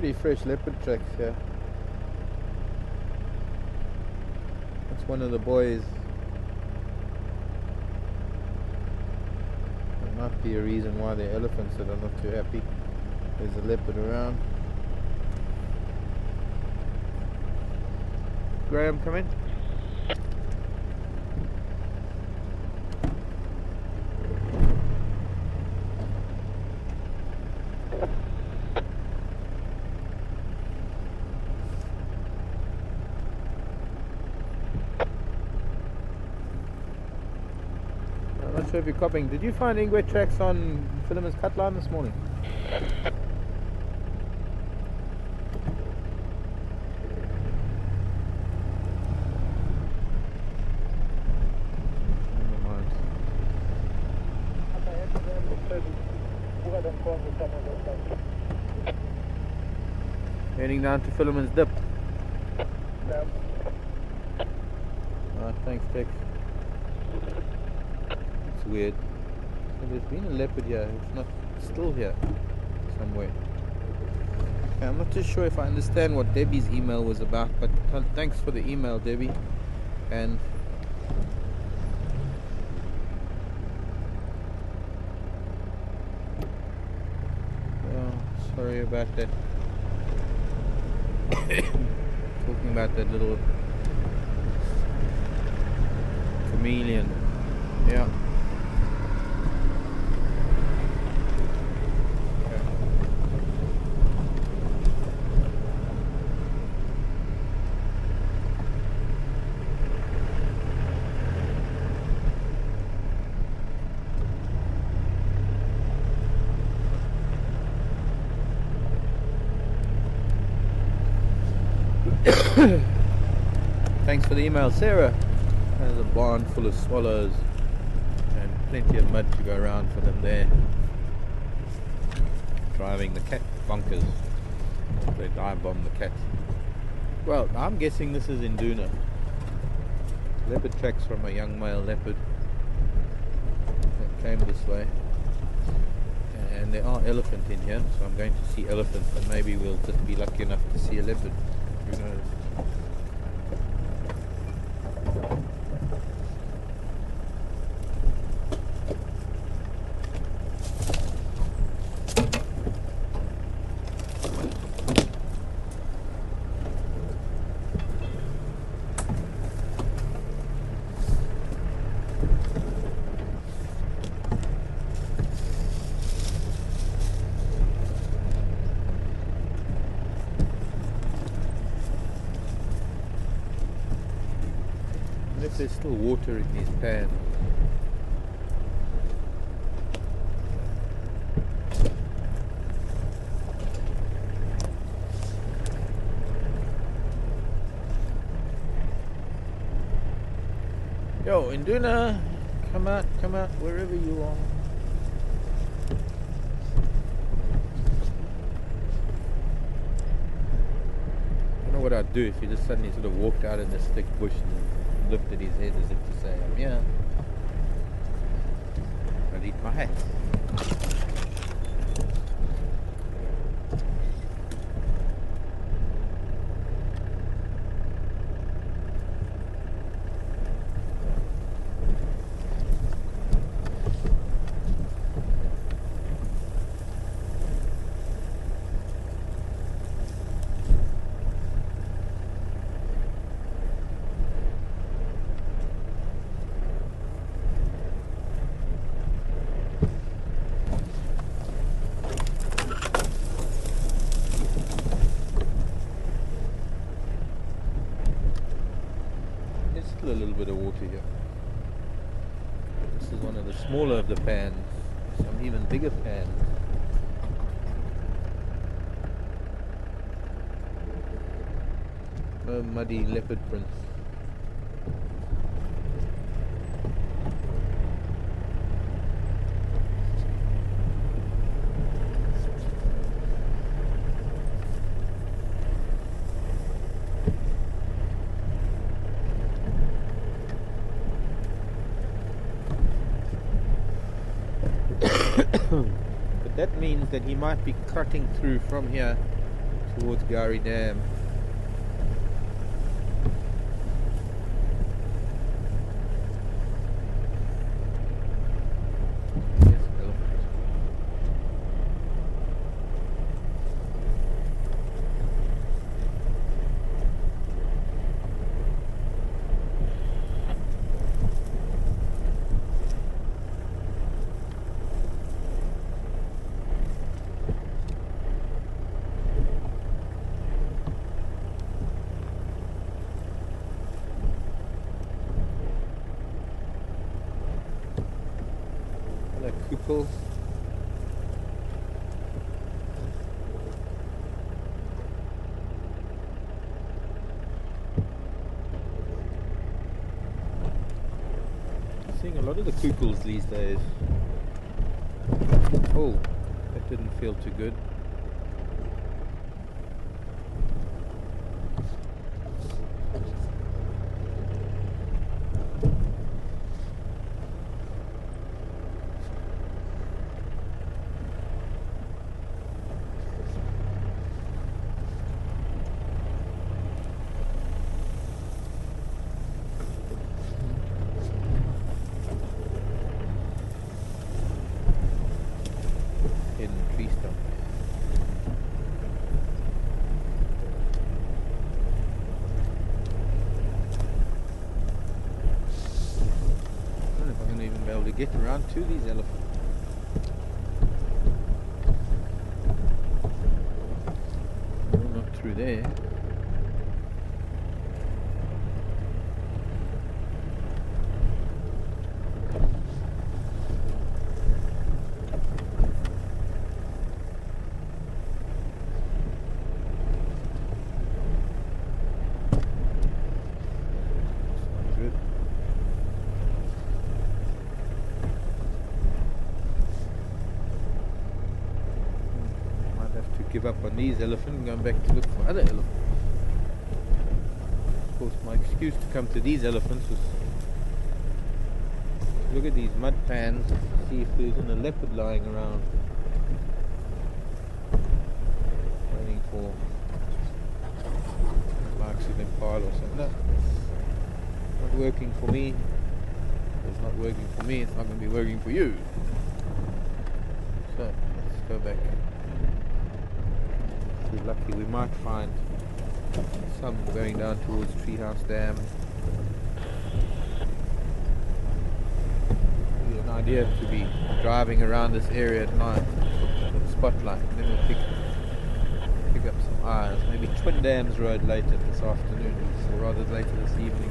pretty fresh leopard tracks here. That's one of the boys. There might be a reason why the elephants are not too happy. There's a leopard around. Graham, come in. I'm not sure if you're copying. Did you find Ingwe tracks on Philemon's cut line this morning? Never mind. Heading down to Philemon's dip. Alright, thanks Tex. It's weird. So there's been a leopard here, it's not still here somewhere. Okay, I'm not too sure if I understand what Debbie's email was about, but thanks for the email, Debbie. And sorry about that. Talking about that little chameleon. Yeah. Thanks for the email, Sarah. There's a barn full of swallows and plenty of mud to go around for them there. Driving the cat bonkers. They dive bomb the cats. Well, I'm guessing this is Induna. Leopard tracks from a young male leopard that came this way. And there are elephant in here, so I'm going to see elephant, and maybe we'll just be lucky enough to see a leopard. Who knows? If there's still water in these pans. Yo, Induna, come out, wherever you are. I don't know what I'd do if he just suddenly sort of walked out in this thick bush and looked at his head as if to say, I'm here. I'll eat my hat. A little bit of water here. This is one of the smaller of the pans. Some even bigger pans. A muddy leopard prints. But that means that he might be cutting through from here towards Gari Dam. Yes, elephant. Hello, Kupel. Seeing a lot of the Kupels these days. Oh, that didn't feel too good. Hidden tree stump. I don't know if I'm going to even be able to get around to these elephants. No, not through there. Good. Might have to give up on these elephants and go back to look for other elephants. Of course, my excuse to come to these elephants was to look at these mud pans, see if there's a leopard lying around, waiting for marks of impala or something. No, not working for me. If it's not working for me, it's not going to be working for you. So let's go back. If we're lucky, we might find some going down towards Treehouse Dam. Be an idea to be driving around this area at night with a spotlight, and then we'll pick up some eyes. Maybe Twin Dams Road later this afternoon, or rather later this evening.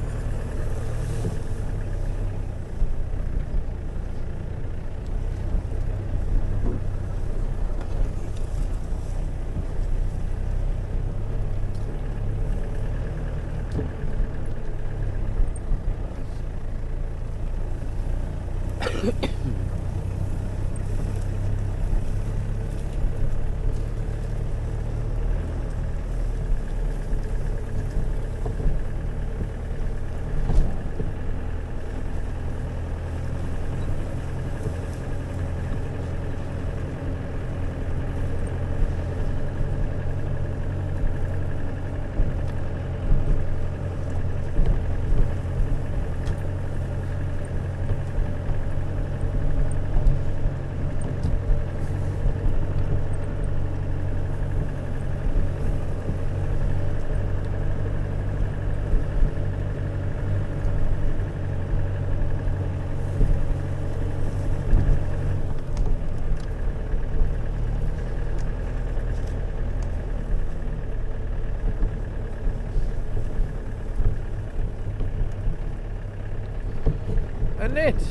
Annette,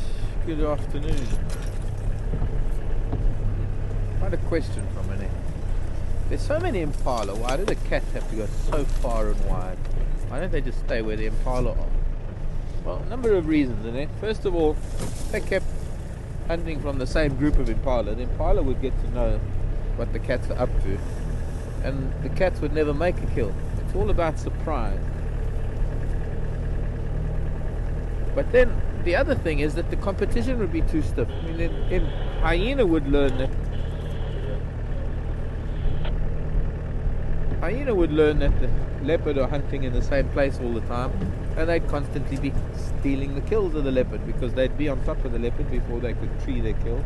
good afternoon. I had a question from Annette. There's so many impala, why do the cats have to go so far and wide? Why don't they just stay where the impala are? Well, a number of reasons, Annette. First of all, if they kept hunting from the same group of impala, the impala would get to know what the cats are up to, and the cats would never make a kill. It's all about surprise. But then the other thing is that the competition would be too stiff. I mean, in hyena would learn that Hyena would learn that the leopard are hunting in the same place all the time, and they'd constantly be stealing the kills of the leopard because they'd be on top of the leopard before they could tree their kill.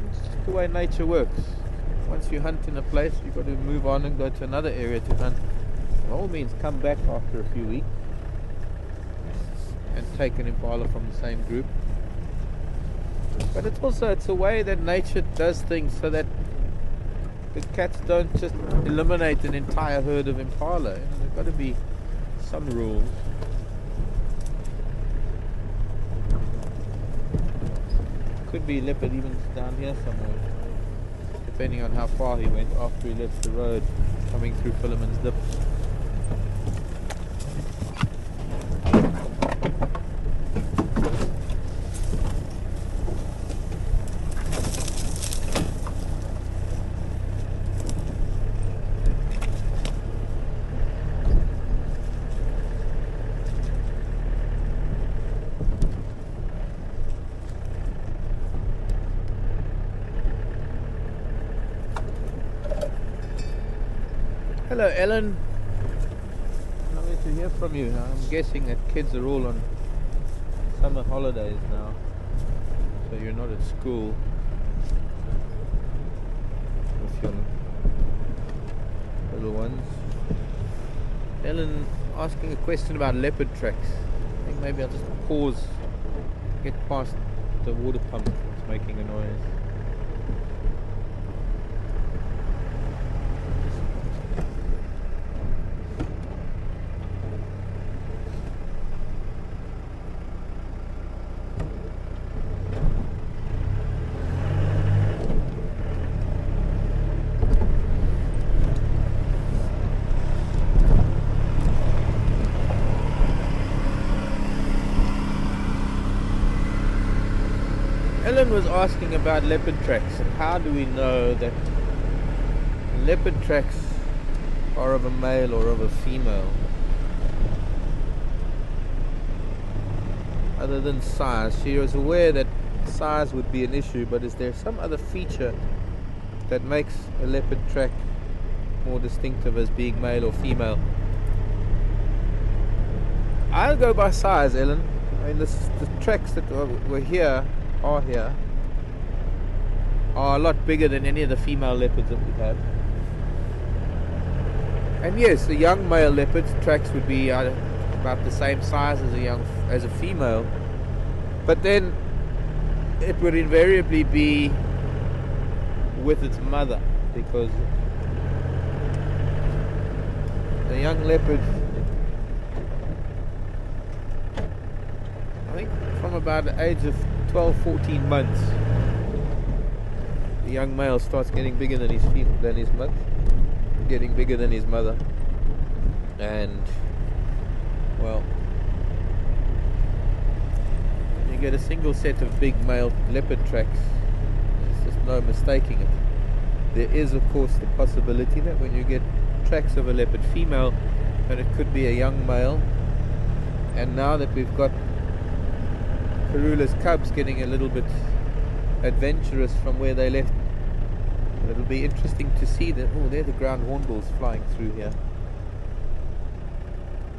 It's just the way nature works. Once you hunt in a place, you've got to move on and go to another area to hunt. By all means, come back after a few weeks and take an impala from the same group. But it's a way that nature does things so that the cats don't just eliminate an entire herd of impala. You know, there's got to be some rules. Could be leopard even down here somewhere, depending on how far he went after he left the road, coming through Philemon's Dip. Hello, Ellen. Lovely to hear from you. I'm guessing that kids are all on summer holidays now, so you're not at school with your little ones. Ellen asking a question about leopard tracks. I think maybe I'll just pause, get past the water pump that's making a noise. Ellen was asking about leopard tracks and how do we know that leopard tracks are of a male or of a female, other than size. She was aware that size would be an issue, but is there some other feature that makes a leopard track more distinctive as being male or female? I'll go by size, Ellen. I mean, the tracks that were here are a lot bigger than any of the female leopards that we have. And yes, the young male leopard's tracks would be about the same size as a female, but then it would invariably be with its mother, because the young leopard, I think from about the age of 12-14 months, the young male starts getting bigger than his mother, and well, when you get a single set of big male leopard tracks, there's just no mistaking it. There is, of course, the possibility that when you get tracks of a leopard female, that it could be a young male. And now that we've got Karula's cubs getting a little bit adventurous from where they left, it'll be interesting to see that. Oh, there are the ground hornbills flying through here.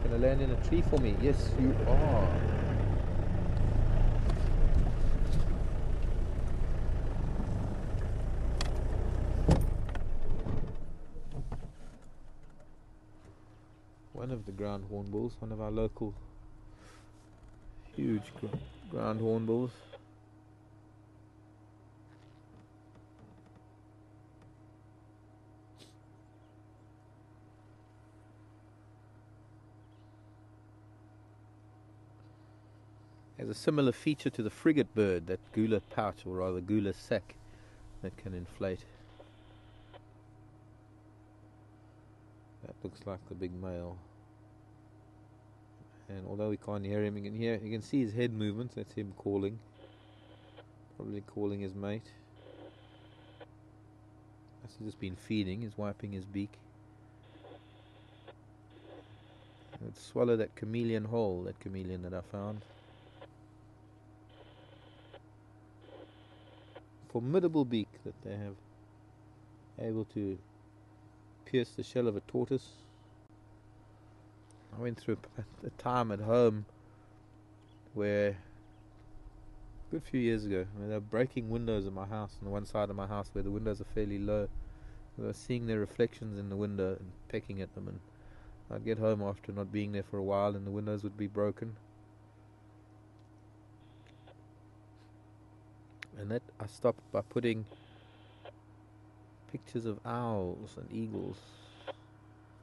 Gonna land in a tree for me? Yes, you are. One of the ground hornbills, one of our local huge ground hornbills. Has a similar feature to the frigate bird, that gular pouch, or rather gular sac, that can inflate. That looks like the big male. And although we can't hear him, you can see his head movements. That's him calling, probably calling his mate. Must have just been feeding. He's wiping his beak. Let's swallow that chameleon whole, that chameleon that I found. formidable beak that they have, able to pierce the shell of a tortoise. I went through a time at home where, a good few years ago, they were breaking windows in my house, on the one side of my house where the windows are fairly low. I was seeing their reflections in the window and pecking at them, and I'd get home after not being there for a while and the windows would be broken. And that I stopped by putting pictures of owls and eagles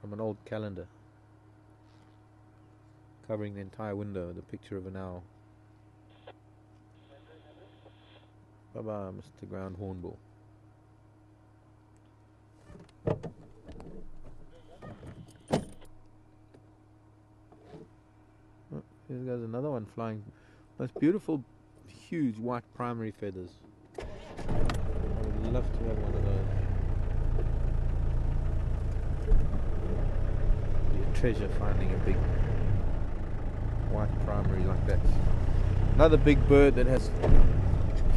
from an old calendar, covering the entire window with a picture of an owl. Bye bye, Mr. Ground Hornbill. Oh, here goes another one flying. Most beautiful, huge white primary feathers. I would love to have one of those. Be a treasure finding a big white primary like that. Another big bird that has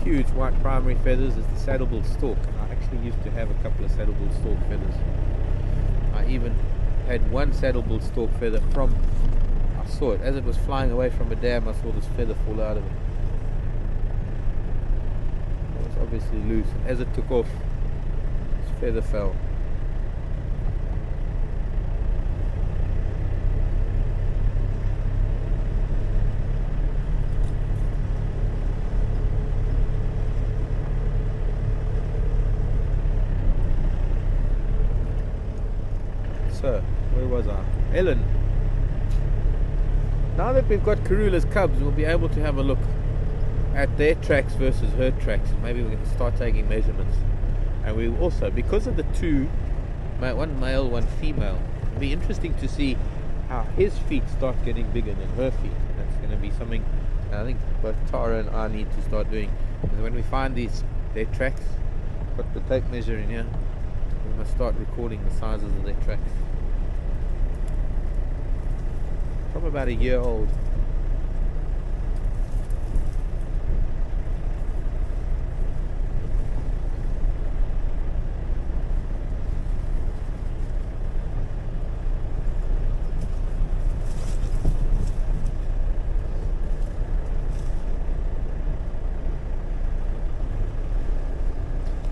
huge white primary feathers is the saddle-billed stork. I actually used to have a couple of saddle-billed stork feathers. I even had one saddle-billed stork feather from, I saw it as it was flying away from a dam. I saw this feather fall out of it. It was obviously loose, and as it took off, this feather fell. So, where was I? Ellen. Now that we've got Karula's cubs, we'll be able to have a look at their tracks versus her tracks. Maybe we can start taking measurements. And we also, because of the two, one male, one female, it'll be interesting to see how his feet start getting bigger than her feet. That's going to be something I think both Tara and I need to start doing. Because when we find their tracks, put the tape measure in here, we must start recording the sizes of their tracks. From about a year old.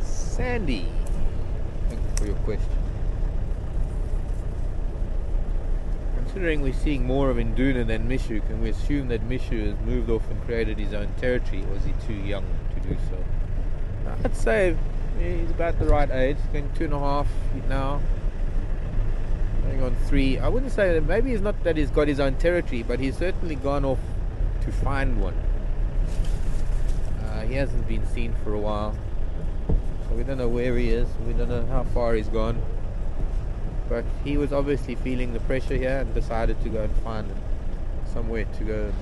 Sandy, thank you for your question. Considering we're seeing more of Induna than Mishu, can we assume that Mishu has moved off and created his own territory, or is he too young to do so? I'd say he's about the right age, going 2.5 now, going on 3. I wouldn't say that, maybe it's not that he's got his own territory, but he's certainly gone off to find one. He hasn't been seen for a while, so we don't know where he is, we don't know how far he's gone. But he was obviously feeling the pressure here and decided to go and find somewhere to go.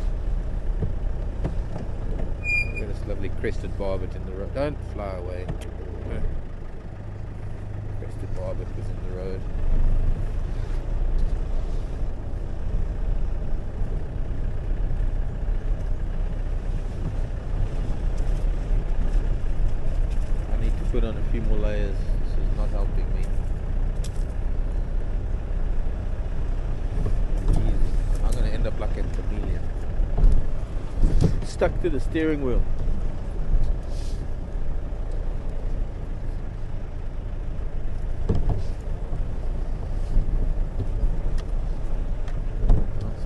Look at this lovely crested barbet in the road. Don't fly away. No. Crested barbet was in the road. I need to put on a few more layers. This is not helping me. End up like a chameleon, stuck to the steering wheel.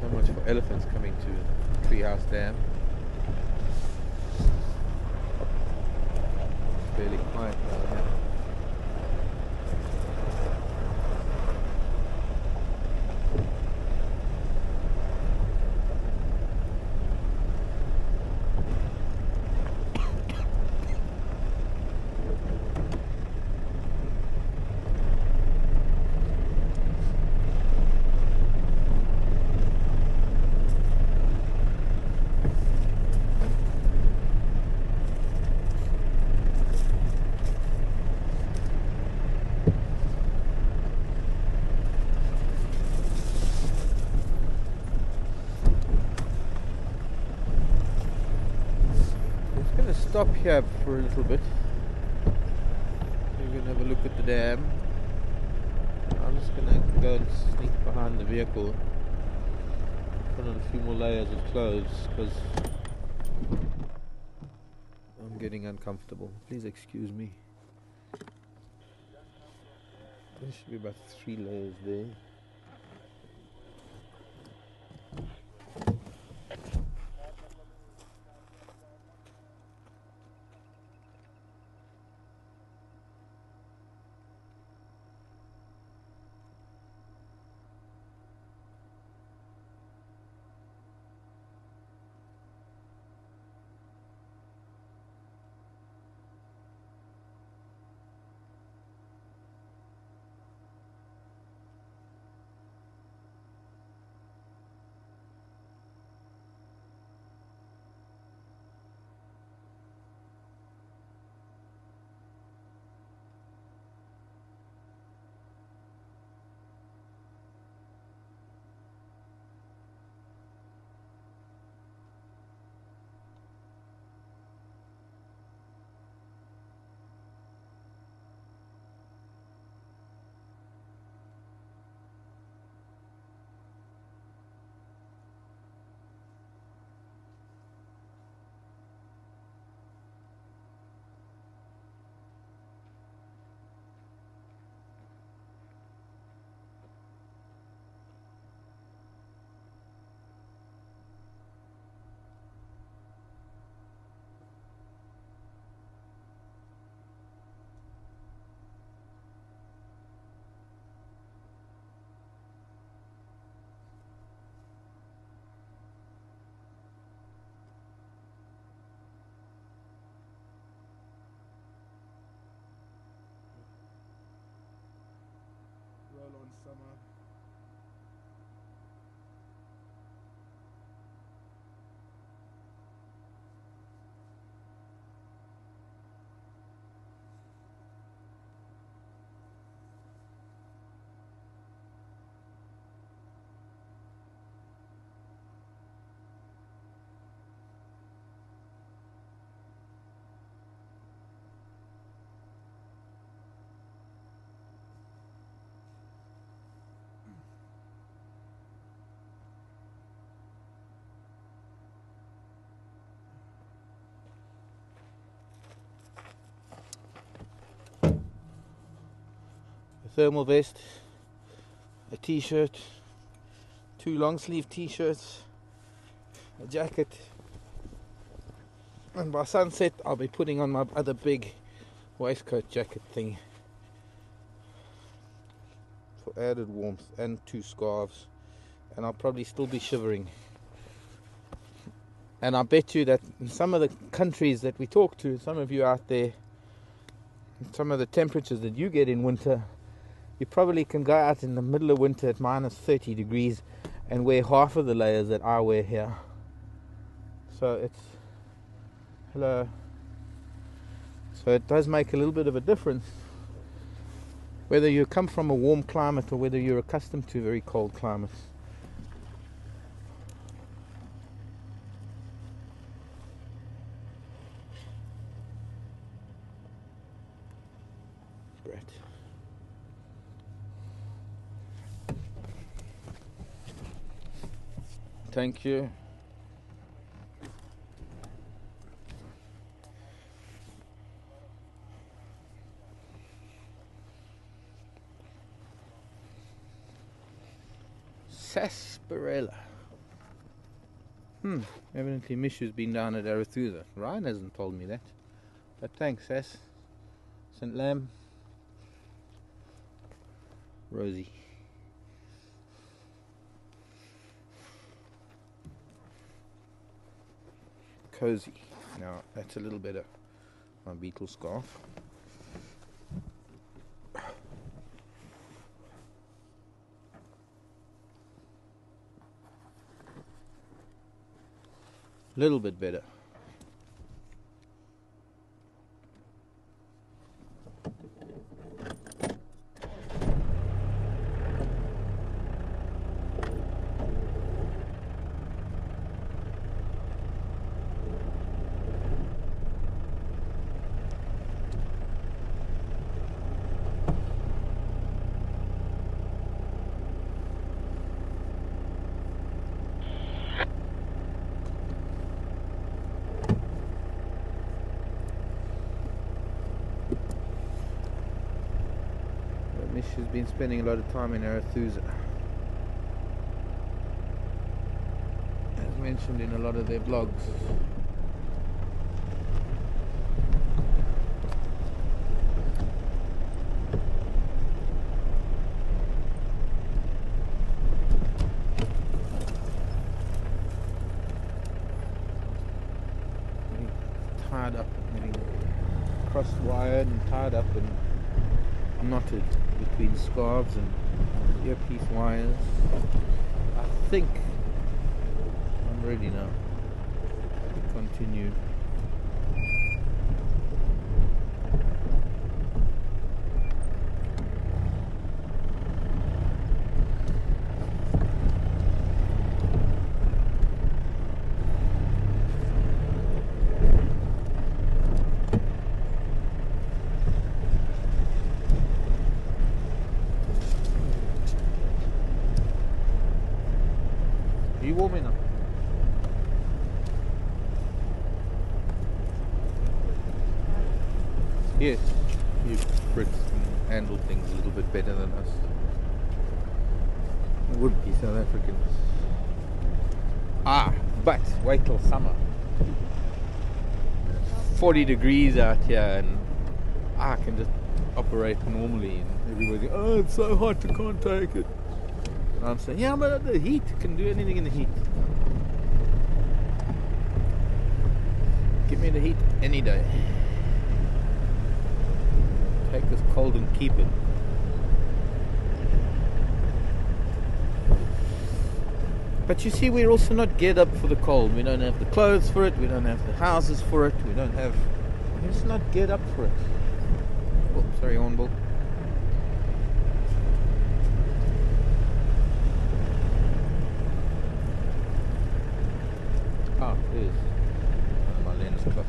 So much for elephants coming to Treehouse Dam. It's fairly quiet now. Yeah. Stop here for a little bit. dam. I'm just gonna go and sneak behind the vehicle, put on a few more layers of clothes because I'm getting uncomfortable. Please excuse me. There should be about 3 layers there. Roll on summer. A thermal vest, a t-shirt, 2 long sleeve t-shirts, a jacket, and by sunset I'll be putting on my other big waistcoat jacket thing for added warmth, and 2 scarves, and I'll probably still be shivering. And I bet you that in some of the countries that we talk to, some of you out there, some of the temperatures that you get in winter, you probably can go out in the middle of winter at minus 30 degrees and wear half of the layers that I wear here. So it's, hello. So it does make a little bit of a difference whether you come from a warm climate or whether you're accustomed to very cold climates. Brett. Thank you. Sarsaparilla. Evidently Mishu's been down at Arathusa. Ryan hasn't told me that. But thanks, Sass. St. Lamb. Rosie. Cozy. Now that's a little better. My beetle scarf. Little bit better. been spending a lot of time in Arathusa, as mentioned in a lot of their blogs. Getting tied up, getting cross-wired and tied up and knotted between scarves and earpiece wires. I think I'm ready now to continue. Are you warm enough? Yes, you Brits can handle things a little bit better than us. Would be South Africans. But wait till summer. 40 degrees out here and I can just operate normally and everybody's like, oh, it's so hot, I can't take it. And I'm saying, yeah, but the heat can do anything in the heat. Give me the heat any day. Take this cold and keep it. But you see, we're also not geared up for the cold. We don't have the clothes for it. We don't have the houses for it. We're just not geared up for it. Oh, sorry, Hornbill. There's one of my lens cloths.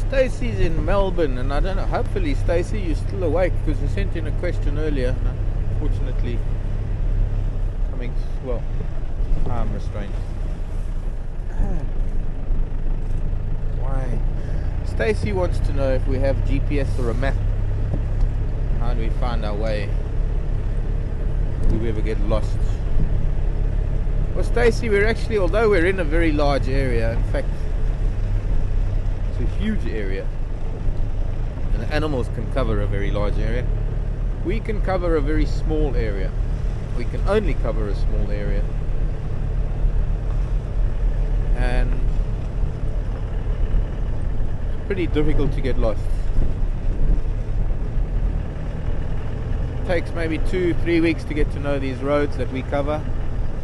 Stacey's in Melbourne, and I don't know, hopefully Stacey you're still awake, because you sent in a question earlier and unfortunately time restraint. Why? Stacey wants to know if we have GPS or a map. How do we find our way? Do we ever get lost? Well, Stacey, we're actually, although we're in a very large area, in fact it's a huge area, and the animals can cover a very large area, we can cover a very small area. We can only cover a small area, and it's pretty difficult to get lost. It takes maybe 2-3 weeks to get to know these roads that we cover.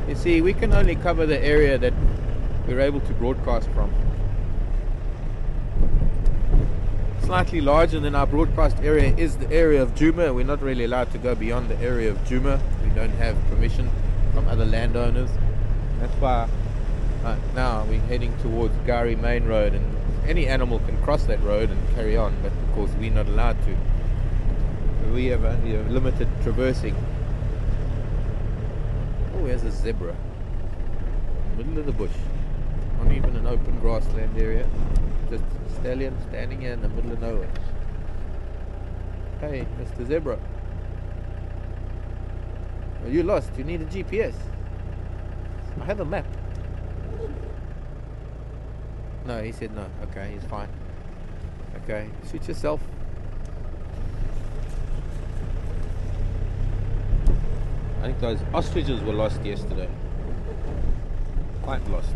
You see, we can only cover the area that we're able to broadcast from. Slightly larger than our broadcast area is the area of Djuma. We're not really allowed to go beyond the area of Djuma. We don't have permission from other landowners. That's why now we're heading towards Gari Main Road, and any animal can cross that road and carry on, but of course we're not allowed to. We have only a limited traversing. Oh, here's a zebra in the middle of the bush. Not even an open grassland area. Just a stallion standing here in the middle of nowhere. Hey, Mr. Zebra. Are you lost? You need a GPS. I have a map. No, he said no. Okay, he's fine. Okay, suit yourself. I think those ostriches were lost yesterday. Quite lost.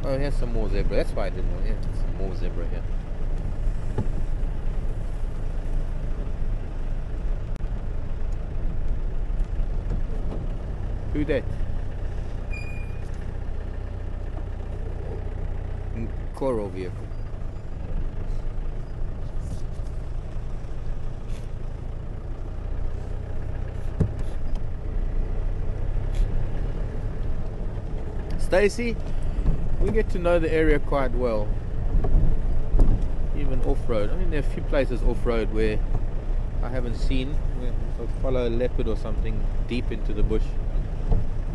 Oh, here's some more zebra. That's why I didn't know. Yeah, some more zebra here. Who that? Coral vehicle. Stacy, we get to know the area quite well. Even off-road. I mean, there are a few places off-road where I haven't seen. I'll follow a leopard or something deep into the bush.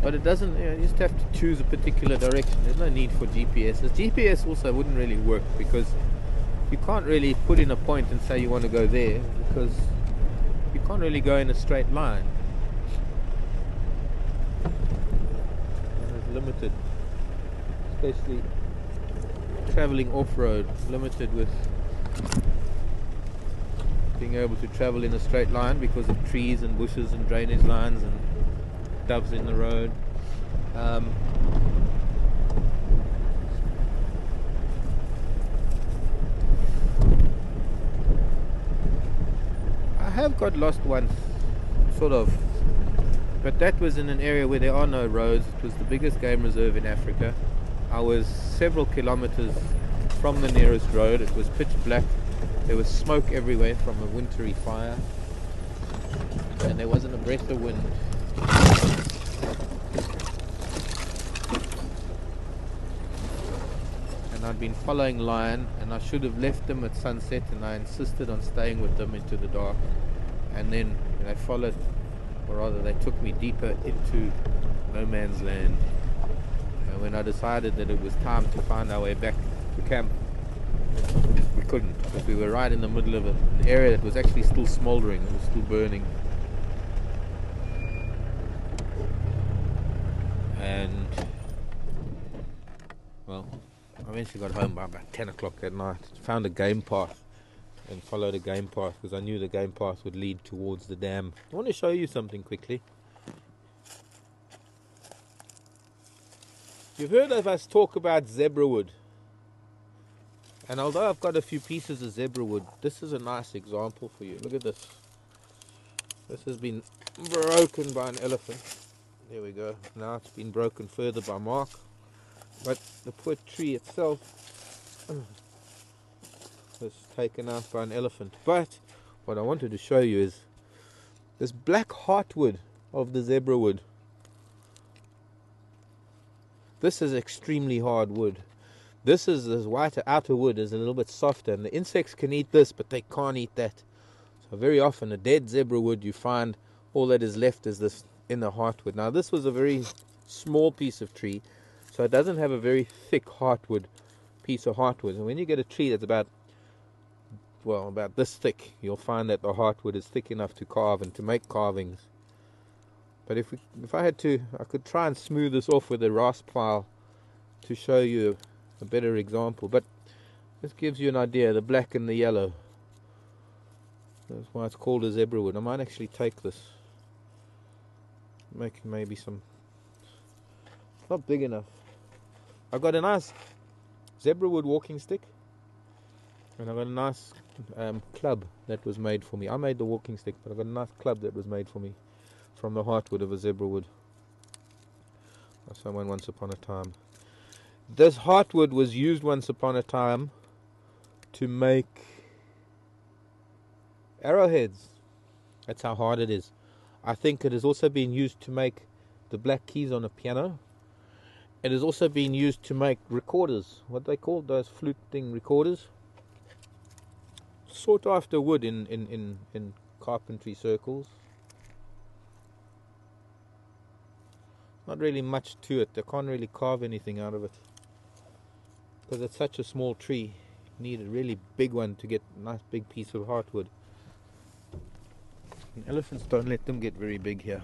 But it doesn't, you just have to choose a particular direction. There's no need for GPS. The GPS also wouldn't really work because you can't really put in a point and say you want to go there because you can't really go in a straight line. It's limited, especially traveling off-road, limited with being able to travel in a straight line because of trees and bushes and drainage lines and doves in the road. I have got lost once, sort of, but that was in an area where there are no roads. It was the biggest game reserve in Africa. I was several kilometers from the nearest road. It was pitch black. There was smoke everywhere from a wintry fire, and there wasn't a breath of wind. And I'd been following lion, and I should have left them at sunset, and I insisted on staying with them into the dark. And then they followed, or rather they took me deeper into no man's land. And when I decided that it was time to find our way back to camp, we couldn't, because we were right in the middle of an area that was actually still smouldering. It was still burning. And well, I eventually got home by about 10 o'clock that night, found a game path and followed a game path because I knew the game path would lead towards the dam. I want to show you something quickly. You've heard of us talk about zebra wood, and although I've got a few pieces of zebra wood, this is a nice example for you. Look at this. This has been broken by an elephant. There we go. Now it's been broken further by Mark, but the poor tree itself was taken out by an elephant. But what I wanted to show you is this black heartwood of the zebra wood. This is extremely hard wood. This white outer wood is a little bit softer, and the insects can eat this, but they can't eat that. So very often a dead zebra wood, you find all that is left is this inner heartwood. Now this was a very small piece of tree, so it doesn't have a very thick piece of heartwood. And when you get a tree that's about this thick, you'll find that the heartwood is thick enough to carve and to make carvings. But if I had to, I could try and smooth this off with a rasp file to show you a better example. But this gives you an idea, the black and the yellow. That's why it's called a zebra wood. I might actually take this, make maybe some, not big enough. I've got a nice zebra wood walking stick, and I've got a nice club that was made for me. I made the walking stick, but I've got a nice club that was made for me from the heartwood of a zebra wood by someone once upon a time. This heartwood was used once upon a time to make arrowheads. That's how hard it is. I think it has also been used to make the black keys on a piano. It has also been used to make recorders. What they call those fluting recorders. Sought after wood in carpentry circles. Not really much to it. They can't really carve anything out of it because it's such a small tree. You need a really big one to get a nice big piece of heartwood. And elephants don't let them get very big here.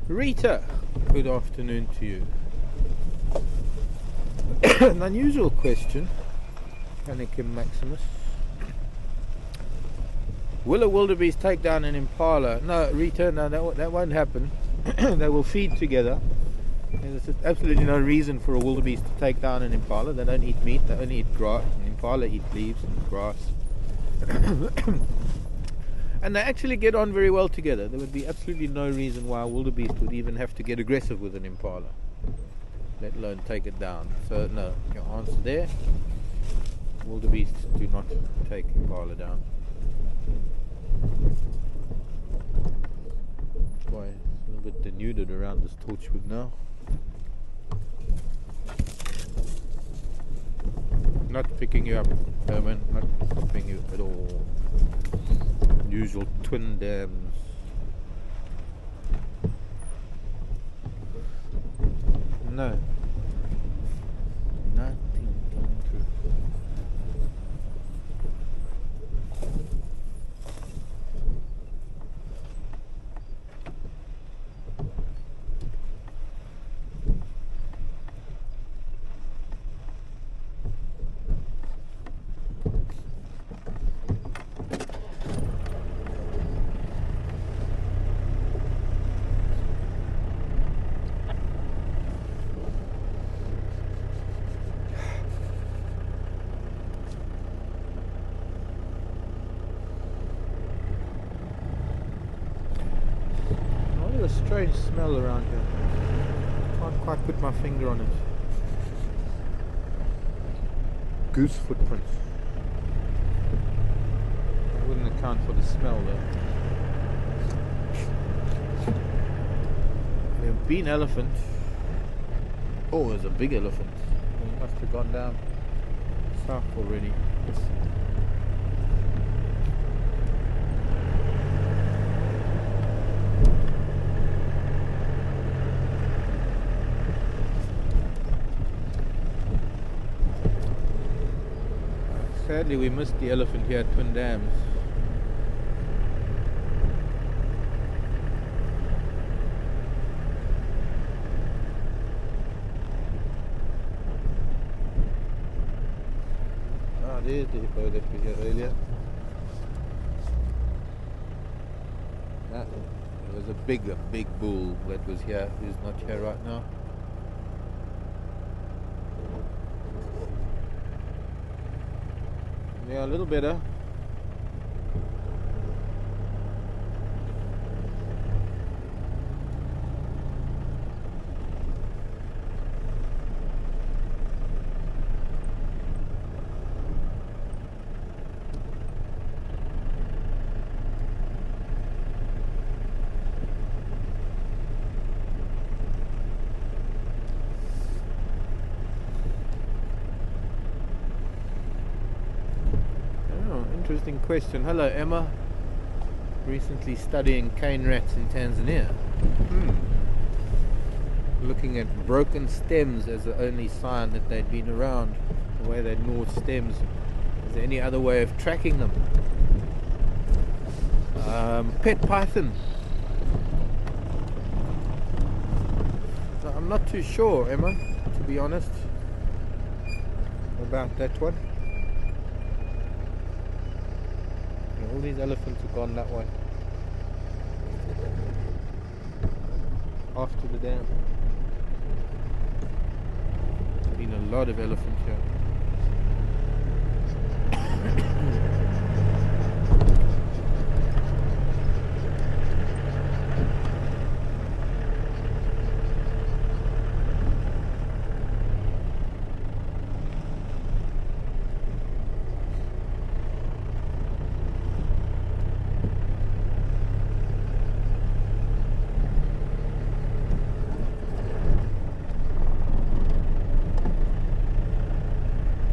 Rita, good afternoon to you. An unusual question, Panicum Maximus. Will a wildebeest take down an impala? No, return. No, that won't happen. They will feed together. There's just absolutely no reason for a wildebeest to take down an impala. They don't eat meat. They only eat grass. An impala eat leaves and grass. And they actually get on very well together. There would be absolutely no reason why a wildebeest would even have to get aggressive with an impala, let alone take it down. So no, your answer there. Wildebeests do not take impala down. Boy, it's a little bit denuded around this Torchwood now. Not picking you up, Herman. Not stopping you at all. Usual twin dams. No. Nothing coming through. Strange smell around here. Can't quite put my finger on it. Goose footprints. I wouldn't account for the smell though. There's been elephant. Oh, there's a big elephant. He must have gone down south already. Sadly, we missed the elephant here at Twin Dams. Ah, there's the hippo that we had earlier. There was a big bull that was here, who's not here right now. Yeah, a little better. Interesting question. Hello, Emma. Recently studying cane rats in Tanzania. Looking at broken stems as the only sign that they'd been around. The way they'd gnawed stems. Is there any other way of tracking them? Pet python. No, I'm not too sure, Emma, to be honest, about that one. All these elephants have gone that way. After the dam. There's been a lot of elephant here.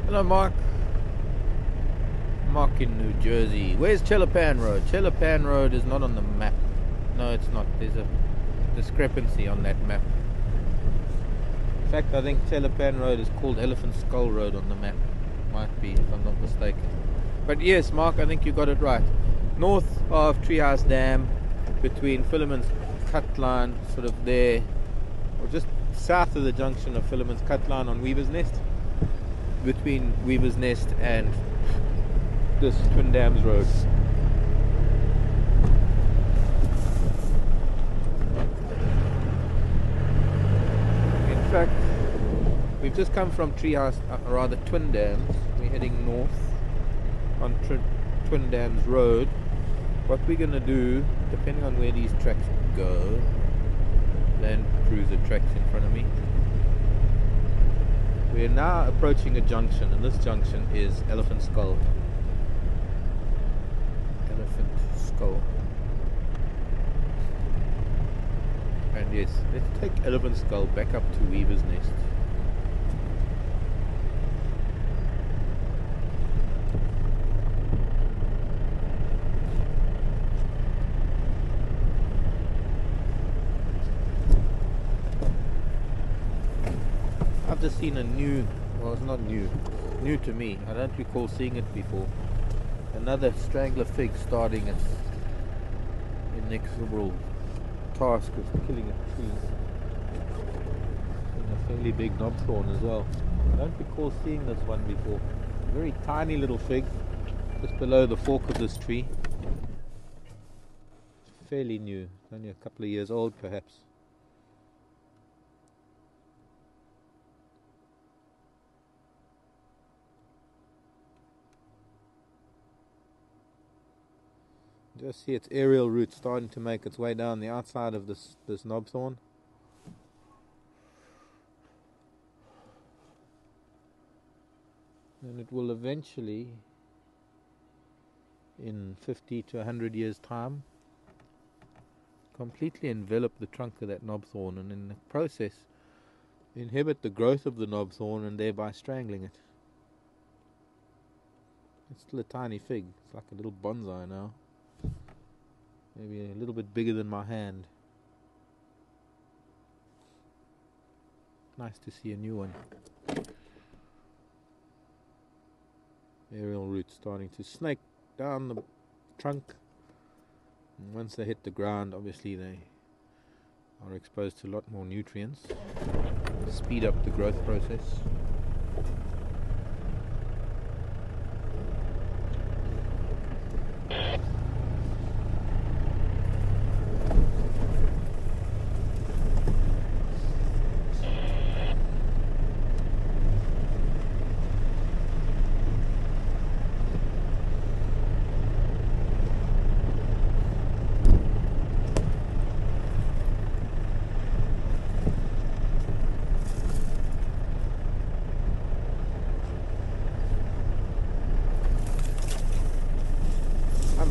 Hello, Mark. Mark in New Jersey. Where's Chelapan Road? Chelapan Road is not on the map. No, it's not. There's a discrepancy on that map. In fact, I think Chelapan Road is called Elephant Skull Road on the map. Might be, if I'm not mistaken. But yes, Mark, I think you got it right. North of Treehouse Dam, between Philemon's Cut Line, sort of there, or just south of the junction of Philemon's Cut Line on Weaver's Nest. Between Weaver's Nest and this Twin Dams Road. just come from Treehouse, rather Twin Dams. We're heading north on Twin Dams Road. What we're going to do, depending on where these tracks go, Land Cruiser tracks in front of me. We're now approaching a junction, and this junction is Elephant Skull. Elephant Skull. And yes, let's take Elephant Skull back up to Weaver's Nest. I've just seen a new, well, it's not new to me. I don't recall seeing it before. Another strangler fig starting its inexorable task of killing a tree. And a fairly big knobthorn as well. I don't recall seeing this one before. A very tiny little fig just below the fork of this tree. Fairly new, only a couple of years old perhaps. Just see its aerial root starting to make its way down the outside of this knobthorn. And it will eventually, in 50 to 100 years' time, completely envelop the trunk of that knobthorn, and in the process inhibit the growth of the knobthorn and thereby strangling it. It's still a tiny fig. It's like a little bonsai now. Maybe a little bit bigger than my hand. Nice to see a new one. Aerial roots starting to snake down the trunk. And once they hit the ground, obviously they are exposed to a lot more nutrients. Speed up the growth process.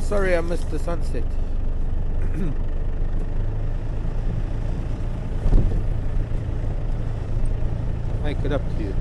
Sorry I missed the sunset. Make it up to you.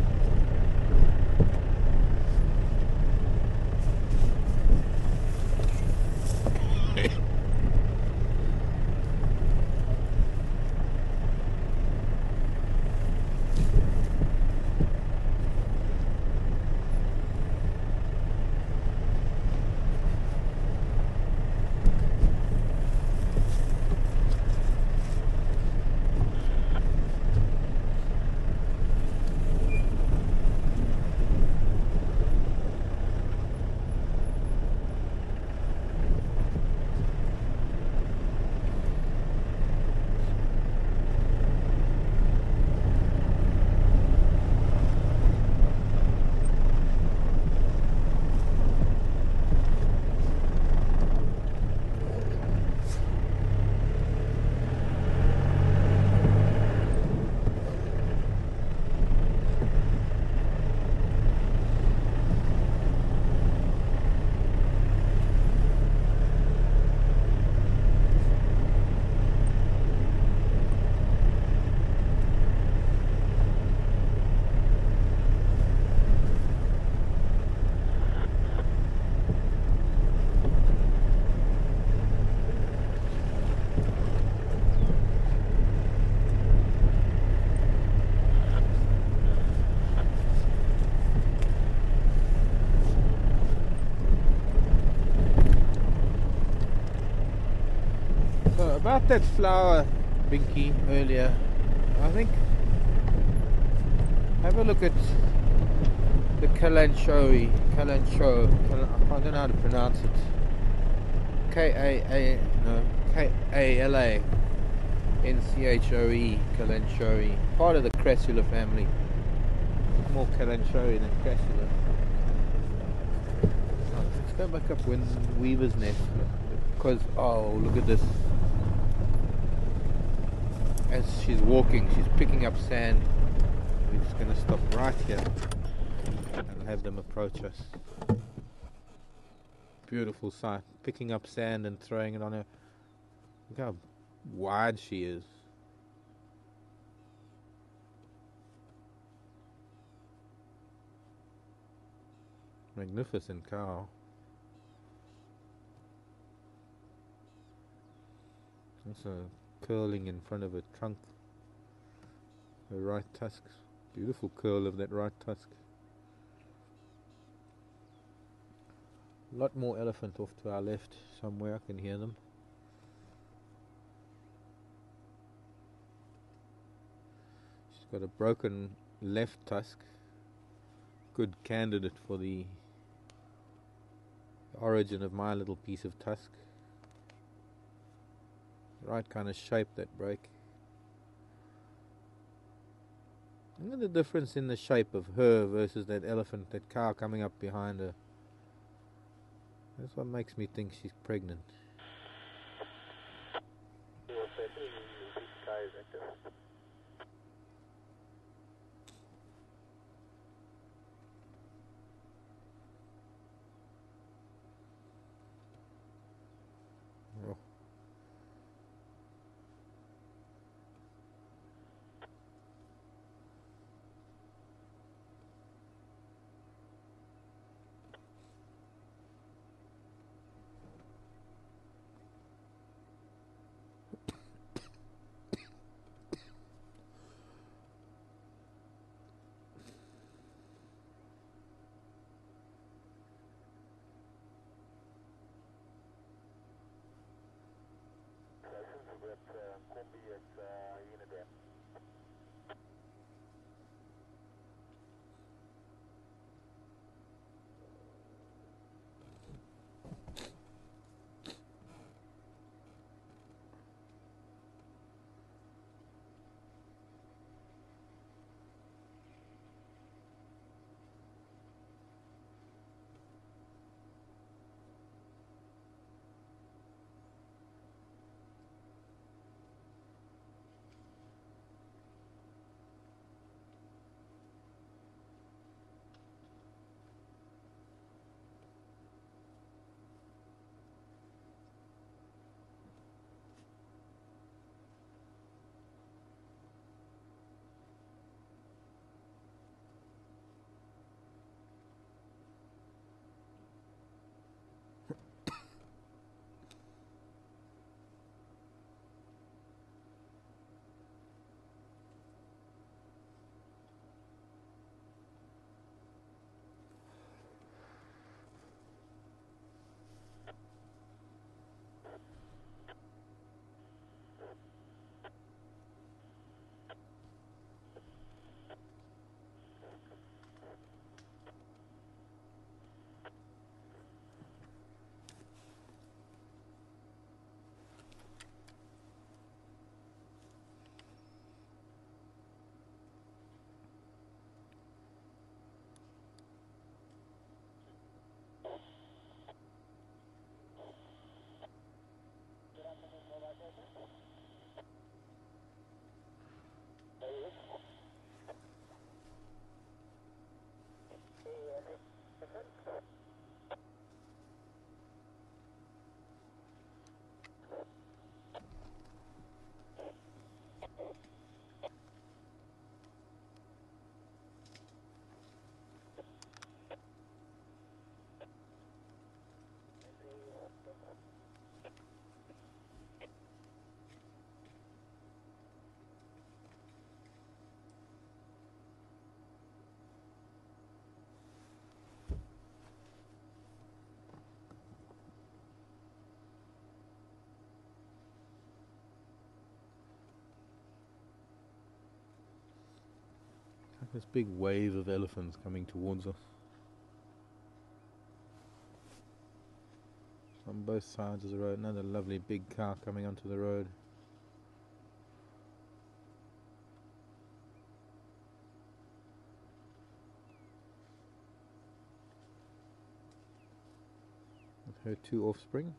About that flower, Binky, earlier, I think, have a look at the Kalanchoe, I don't know how to pronounce it, K-A-L-A-N-C-H-O-E, Kalanchoe, part of the Crassula family. more Kalanchoe than Crassula. Let's go back up when Weaver's Nest, because oh, look at this. As she's walking, she's picking up sand. We're just going to stop right here and have them approach us. Beautiful sight, picking up sand and throwing it on her. Look how wide she is. Magnificent cow. Also curling in front of her trunk. Her right tusk. Beautiful curl of that right tusk. A lot more elephant off to our left somewhere. I can hear them. She's got a broken left tusk. Good candidate for the origin of my little piece of tusk. Right kind of shape, that break. Look at the difference in the shape of her versus that elephant, that cow coming up behind her. That's what makes me think she's pregnant. Oh. This big wave of elephants coming towards us. On both sides of the road, another lovely big car coming onto the road. her 2 offspring.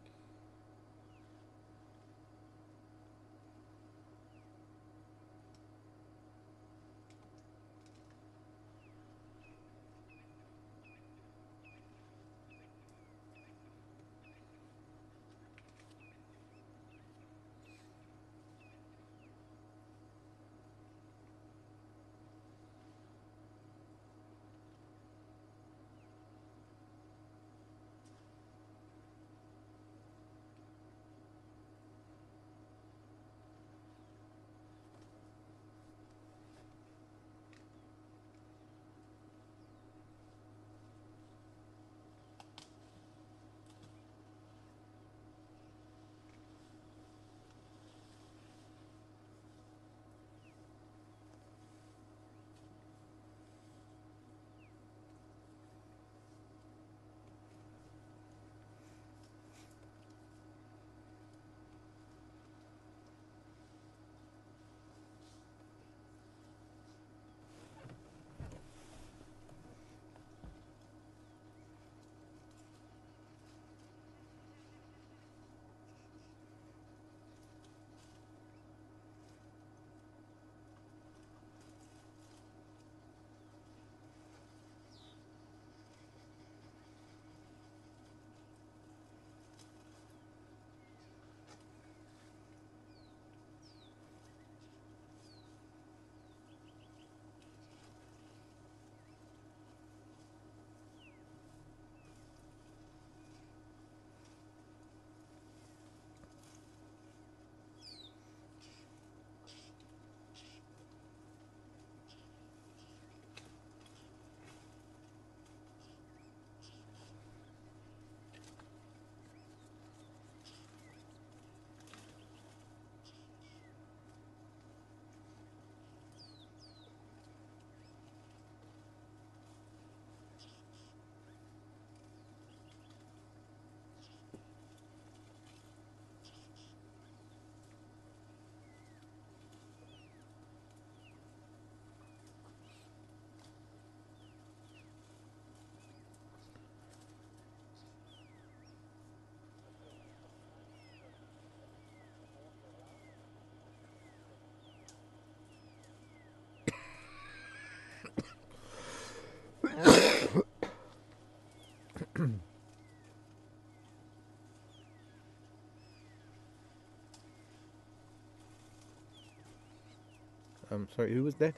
Sorry, who was that?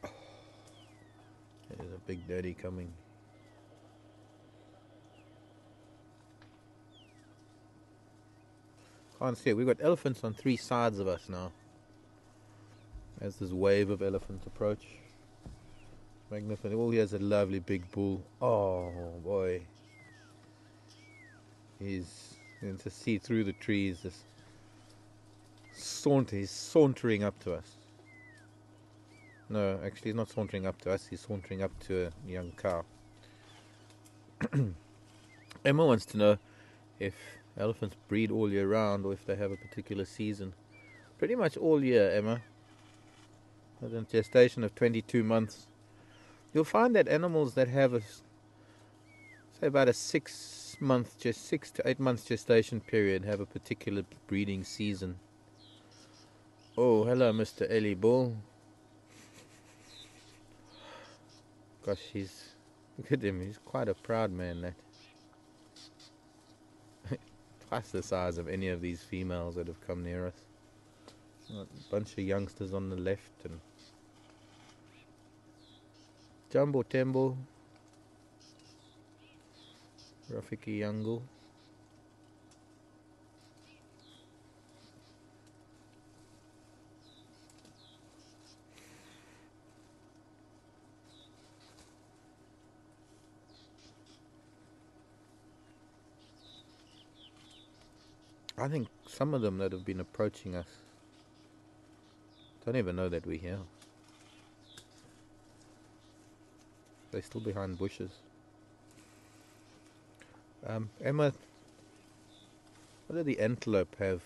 There's a big daddy coming. Can't see it. We've got elephants on 3 sides of us now. As this wave of elephants approach. Magnificent. Oh, here's a lovely big bull. Oh boy. He's going to see through the trees. This he's sauntering up to us. No, actually he's not sauntering up to us, he's sauntering up to a young cow. Emma wants to know if elephants breed all year round or if they have a particular season. Pretty much all year, Emma. With a gestation of 22 months. You'll find that animals that have say about a 6 to 8 months gestation period have a particular breeding season. Oh, hello, Mr. Ellie Bull. Gosh, look at him, he's quite a proud man, that. Twice the size of any of these females that have come near us. A bunch of youngsters on the left, and Jumbo Tembo, Rafiki Yango. I think some of them that have been approaching us don't even know that we're here. They're still behind bushes. Emma, what do the antelope have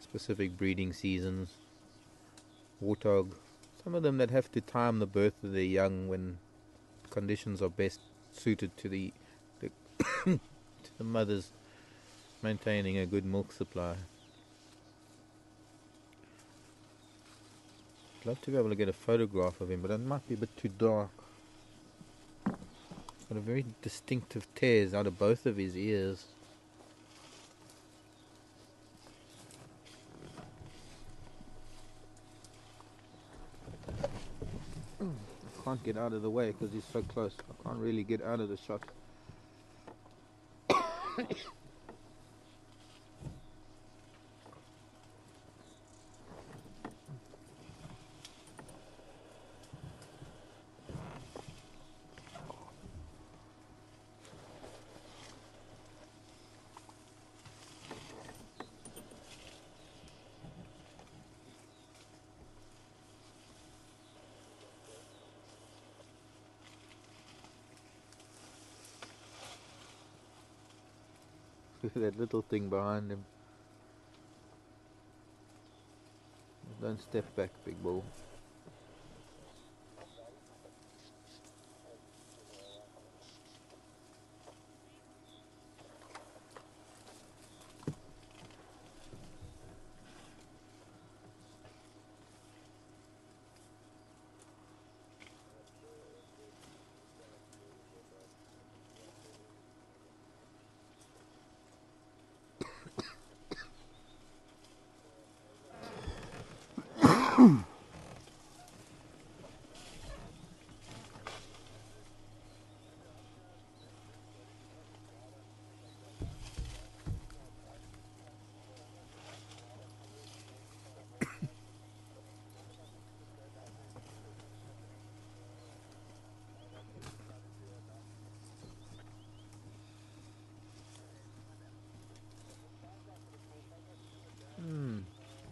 specific breeding seasons? Warthog. Some of them that have to time the birth of their young when conditions are best suited to the to the mothers maintaining a good milk supply. I'd love to be able to get a photograph of him, but it might be a bit too dark. He's got a very distinctive tears out of both of his ears. I can't get out of the way because he's so close. I can't really get out of the shot. Look at that little thing behind him. Don't step back, big bull.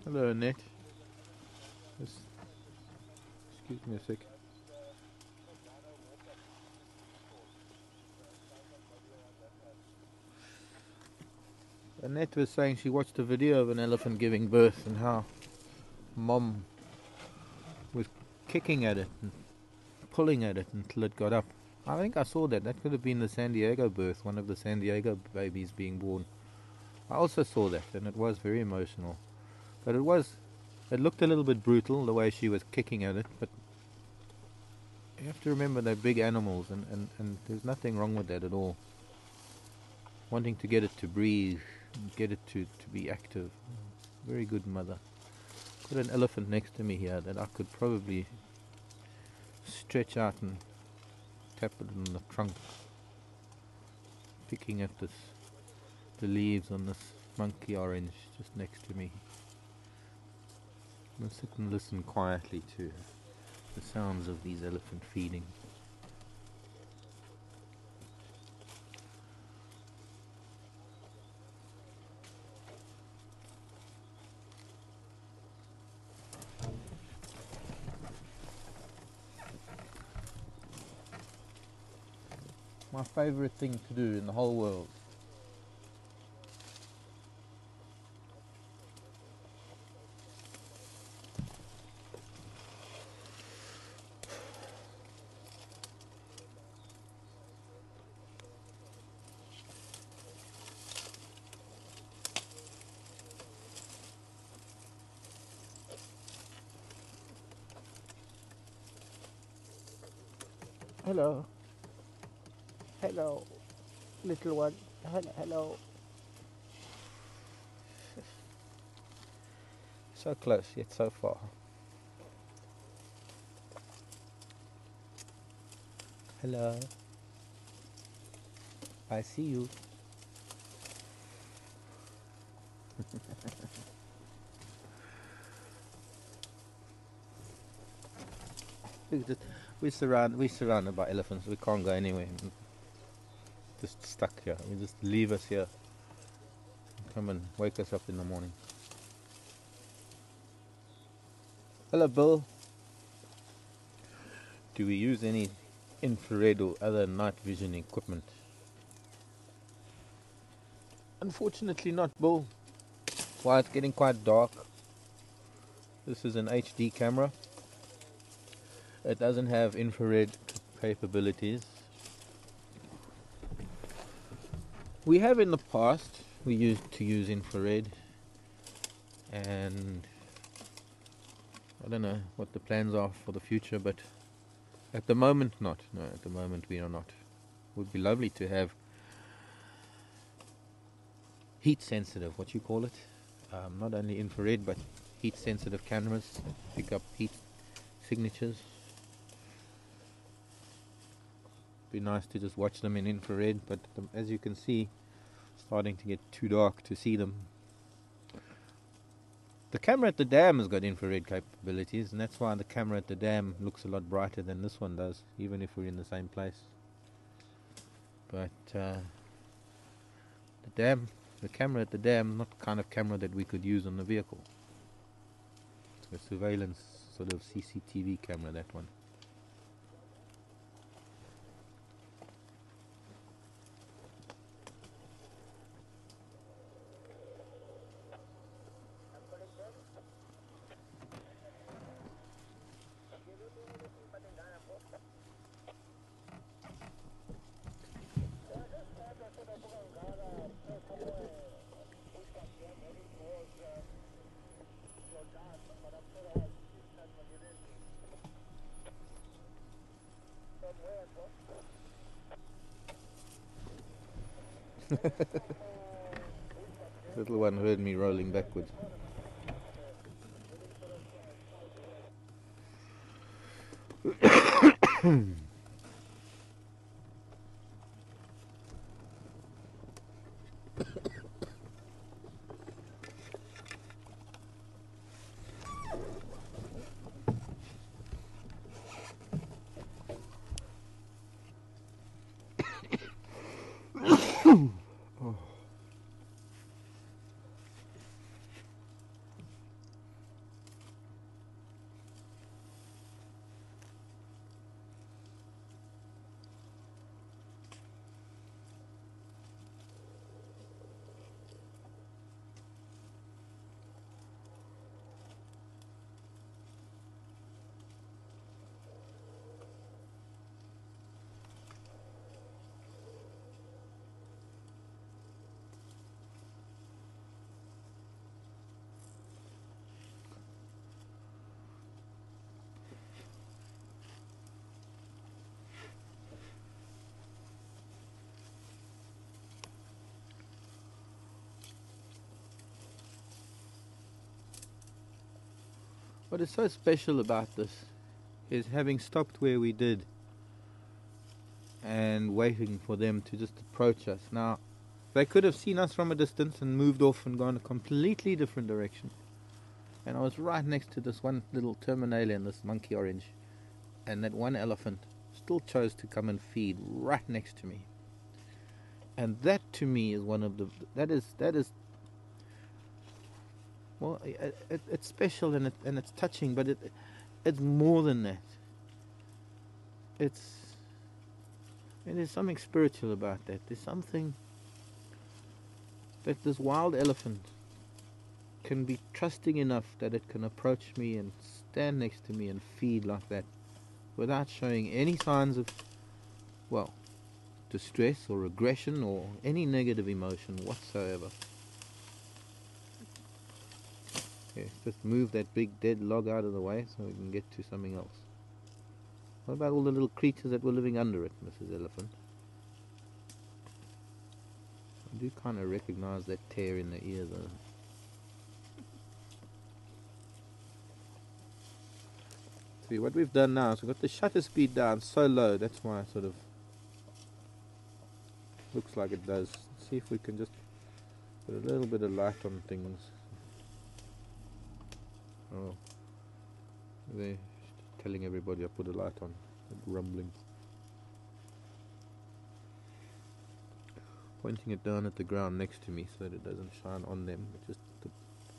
Hello, Annette. Excuse me a sec. Annette was saying she watched a video of an elephant giving birth and how Mom was kicking at it and pulling at it until it got up. I think I saw that. That could have been the San Diego birth, one of the San Diego babies being born. I also saw that, and it was very emotional. But it looked a little bit brutal, the way she was kicking at it, but you have to remember they're big animals, and there's nothing wrong with that at all. Wanting to get it to breathe, get it to be active. Very good mother. Got an elephant next to me here that I could probably stretch out and tap it on the trunk. Picking at the leaves on this monkey orange just next to me. I'm going to sit and listen quietly to the sounds of these elephant feeding. My favorite thing to do in the whole world. Hello. Hello, little one. Hello. So close, yet so far. Hello. I see you. We're surrounded by elephants. We can't go anywhere. Just stuck here. We just leave us here. Come and wake us up in the morning. Hello, Bill. Do we use any infrared or other night vision equipment? Unfortunately not, Bill. Why, it's getting quite dark. This is an HD camera. It doesn't have infrared capabilities. We have in the past, we used to use infrared, and I don't know what the plans are for the future, but at the moment not. No, at the moment we are not. Would be lovely to have heat sensitive, what you call it, not only infrared but heat sensitive cameras, pick up heat signatures. Be nice to just watch them in infrared, but as you can see, starting to get too dark to see them. The camera at the dam has got infrared capabilities, and that's why the camera at the dam looks a lot brighter than this one does, even if we're in the same place. But the camera at the dam, not the kind of camera that we could use on the vehicle. It's a surveillance sort of CCTV camera, that one. Little one heard me rolling backwards. What is so special about this is having stopped where we did and waiting for them to just approach us. Now, they could have seen us from a distance and moved off and gone a completely different direction. And I was right next to this one little terminalia and this monkey orange, and that one elephant still chose to come and feed right next to me. And that to me is one of the, that is well, it's special and it's touching, but it's more than that. There's something spiritual about that. There's something that this wild elephant can be trusting enough that it can approach me and stand next to me and feed like that without showing any signs of, well, distress or aggression or any negative emotion whatsoever. Okay, just move that big dead log out of the way so we can get to something else. What about all the little creatures that were living under it, Mrs. Elephant? I do kind of recognize that tear in the ear though. See, what we've done now is we've got the shutter speed down so low, that's why it sort of looks like it does. Let's see if we can just put a little bit of light on things. Oh, they're telling everybody I put a light on. Rumbling. Pointing it down at the ground next to me so that it doesn't shine on them, but just the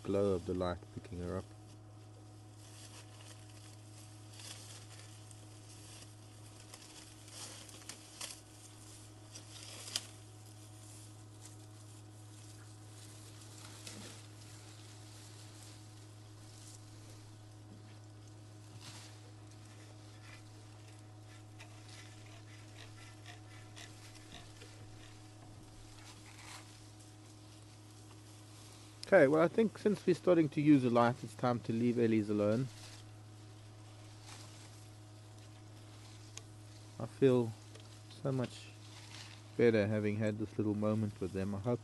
glow of the light picking her up. Okay, well, I think since we're starting to use a light, it's time to leave Ellies alone. I feel so much better having had this little moment with them. I hope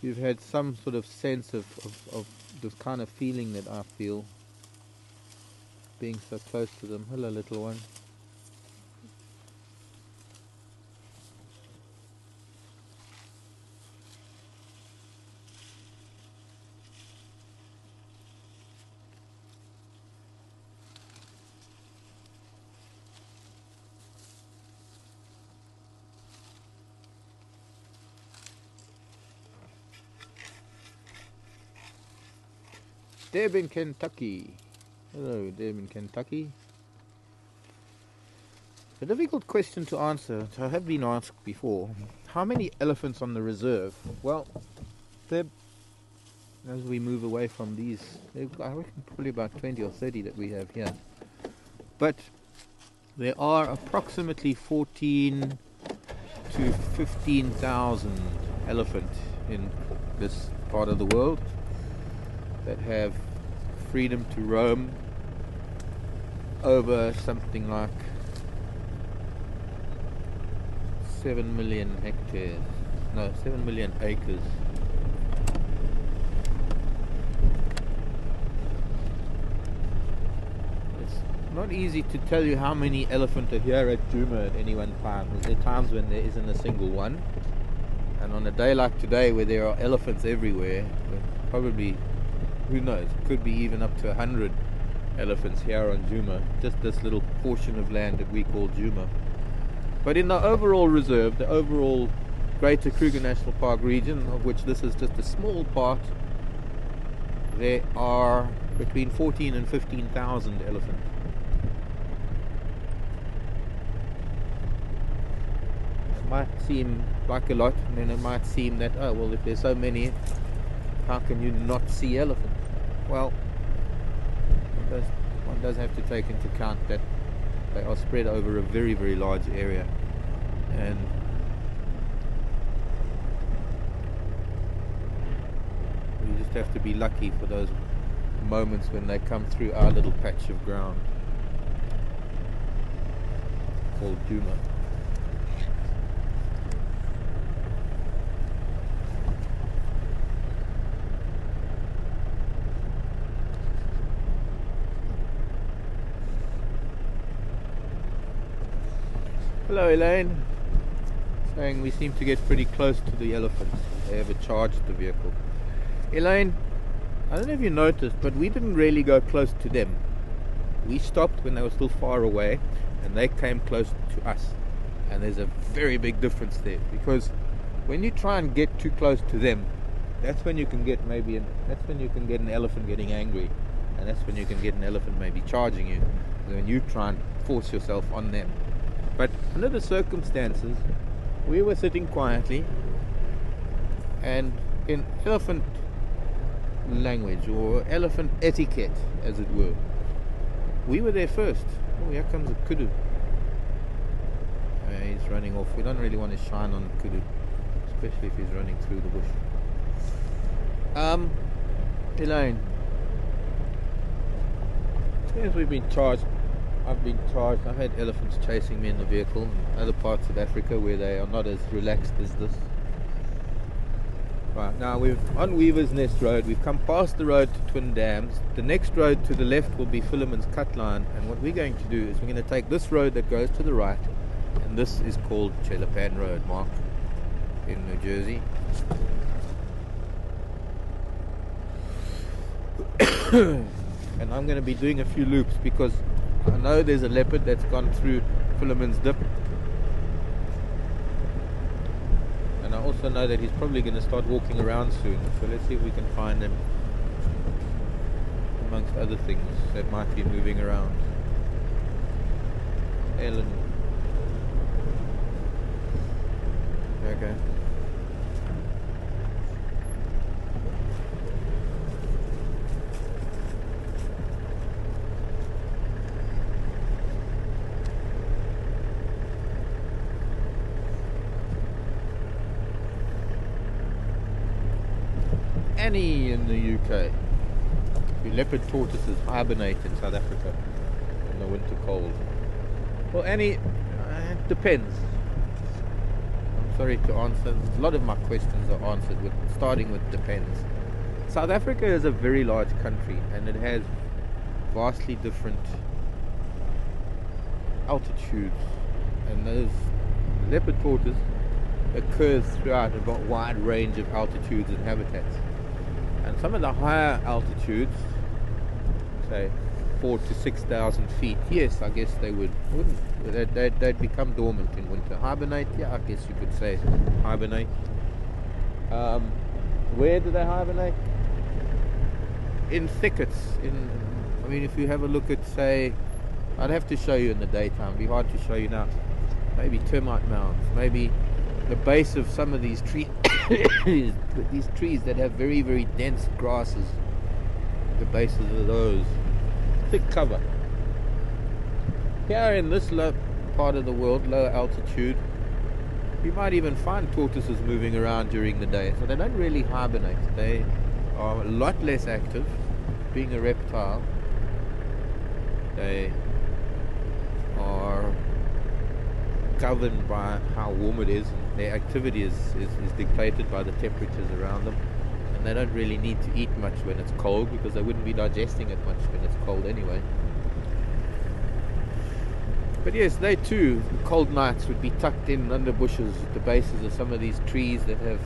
you've had some sort of sense of this kind of feeling that I feel being so close to them. Hello, little one. Deb in Kentucky. Hello, Deb in Kentucky. A difficult question to answer. I have been asked before. How many elephants on the reserve? Well, Deb, as we move away from these, I reckon probably about 20 or 30 that we have here. But there are approximately 14 to 15,000 elephants in this part of the world that have freedom to roam over something like 7 million hectares. No, 7 million acres. It's not easy to tell you how many elephants are here at Djuma at any one time. There are times when there isn't a single one. And on a day like today where there are elephants everywhere, probably, who knows, could be even up to 100 elephants here on Djuma, just this little portion of land that we call Djuma. But in the overall reserve, the overall Greater Kruger National Park region, of which this is just a small part, there are between 14 and 15,000 elephants. It might seem like a lot, and then it might seem that, oh well, if there's so many, how can you not see elephants? Well, one does have to take into account that they are spread over a very, very large area, and we just have to be lucky for those moments when they come through our little patch of ground called Djuma. Hello Elaine, saying we seem to get pretty close to the elephants. They have charged the vehicle. Elaine, I don't know if you noticed, but we didn't really go close to them. We stopped when they were still far away, and they came close to us. And there's a very big difference there, because when you try and get too close to them, that's when you can get an elephant getting angry, and that's when you can get an elephant maybe charging you, when you try and force yourself on them. But under the circumstances, we were sitting quietly, and in elephant language, or elephant etiquette as it were, we were there first. Oh, here comes a kudu. He's running off. We don't really want to shine on kudu, especially if he's running through the bush. Elaine, since we've been charged, I've been charged. I've had elephants chasing me in the vehicle in other parts of Africa where they are not as relaxed as this. Right, now we're on Weaver's Nest Road. We've come past the road to Twin Dams. The next road to the left will be Philemon's Cut Line, and what we're going to do is we're going to take this road that goes to the right, and this is called Chelapan Road, Mark, in New Jersey. And I'm going to be doing a few loops because I know there's a leopard that's gone through Philemon's Dip, and I also know that he's probably going to start walking around soon, so let's see if we can find him amongst other things that might be moving around. Ellen. Okay. any in the UK. Do leopard tortoises hibernate in South Africa in the winter cold? Well, any, it depends. I'm sorry to answer. A lot of my questions are answered with starting with depends. South Africa is a very large country and it has vastly different altitudes, and those leopard tortoise occurs throughout a wide range of altitudes and habitats. And some of the higher altitudes, say 4,000 to 6,000 feet, yes, I guess they wouldn't. They'd become dormant in winter. Hibernate, yeah, I guess you could say hibernate. Where do they hibernate? In thickets. I mean, if you have a look at, say, I'd have to show you in the daytime. It'd be hard to show you now. Maybe termite mounds. Maybe the base of some of these trees. These trees that have very, very dense grasses. The bases of those. Thick cover. Here in this low part of the world, low altitude, you might even find tortoises moving around during the day. So they don't really hibernate. They are a lot less active. Being a reptile, they are governed by how warm it is. Their activity is dictated by the temperatures around them, and they don't really need to eat much when it's cold because they wouldn't be digesting it much when it's cold anyway. But yes, they too, cold nights, would be tucked in under bushes at the bases of some of these trees that have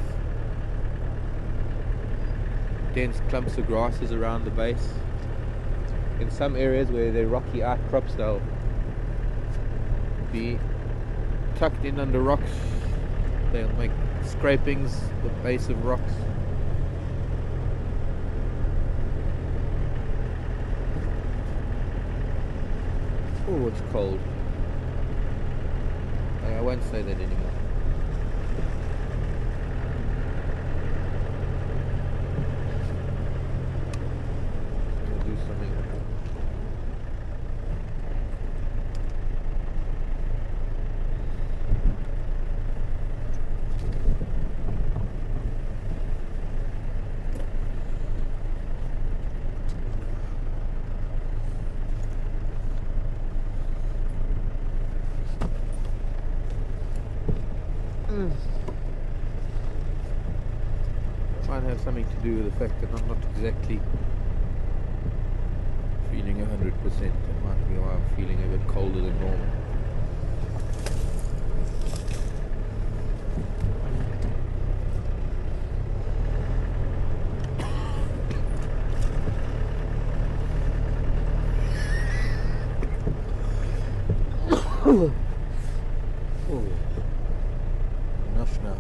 dense clumps of grasses around the base. In some areas where there are rocky outcrops, they'll be tucked in under rocks. They'll make scrapings at the base of rocks. Oh, it's cold. I won't say that anymore. Might have something to do with the fact that I'm not exactly feeling 100%. It might be why I'm feeling a bit colder than normal. Oh, enough now.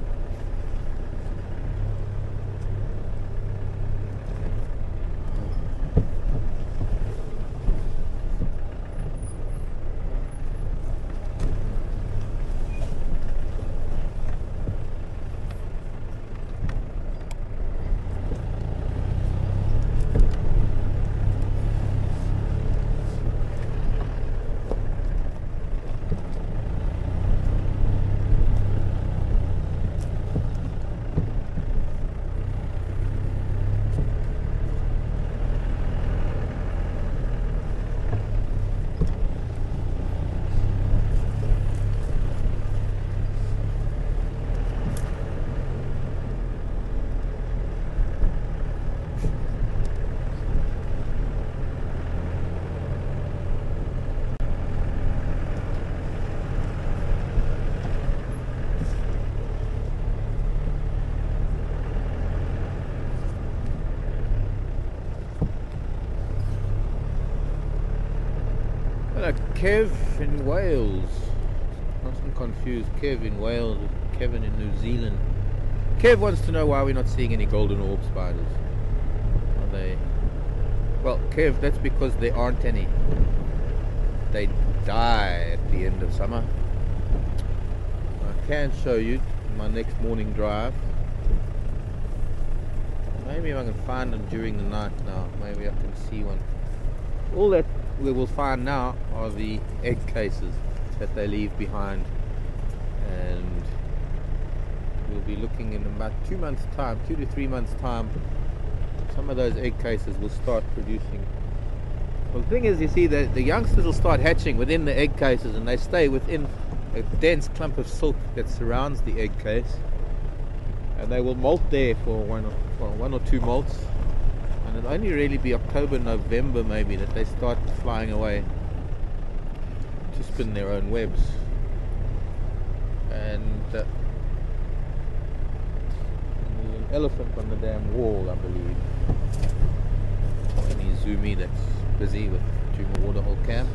Kev in Wales. Mustn't confuse Kev in Wales with Kevin in New Zealand. Kev wants to know why we're not seeing any golden orb spiders. Are they? Well, Kev, that's because there aren't any. They die at the end of summer. I can show you my next morning drive. Maybe if I can find them during the night now. Maybe I can see one. All that we will find now are the egg cases that they leave behind, and we'll be looking in about 2 months time, 2 to 3 months time, some of those egg cases will start producing. Well, the thing is, you see, the youngsters will start hatching within the egg cases, and they stay within a dense clump of silk that surrounds the egg case, and they will molt there for one or two molts, and it'll only really be October, November maybe that they start flying away to spin their own webs. And there's an elephant on the damn wall, I believe. Any zoomy that's busy with doing a waterhole cam.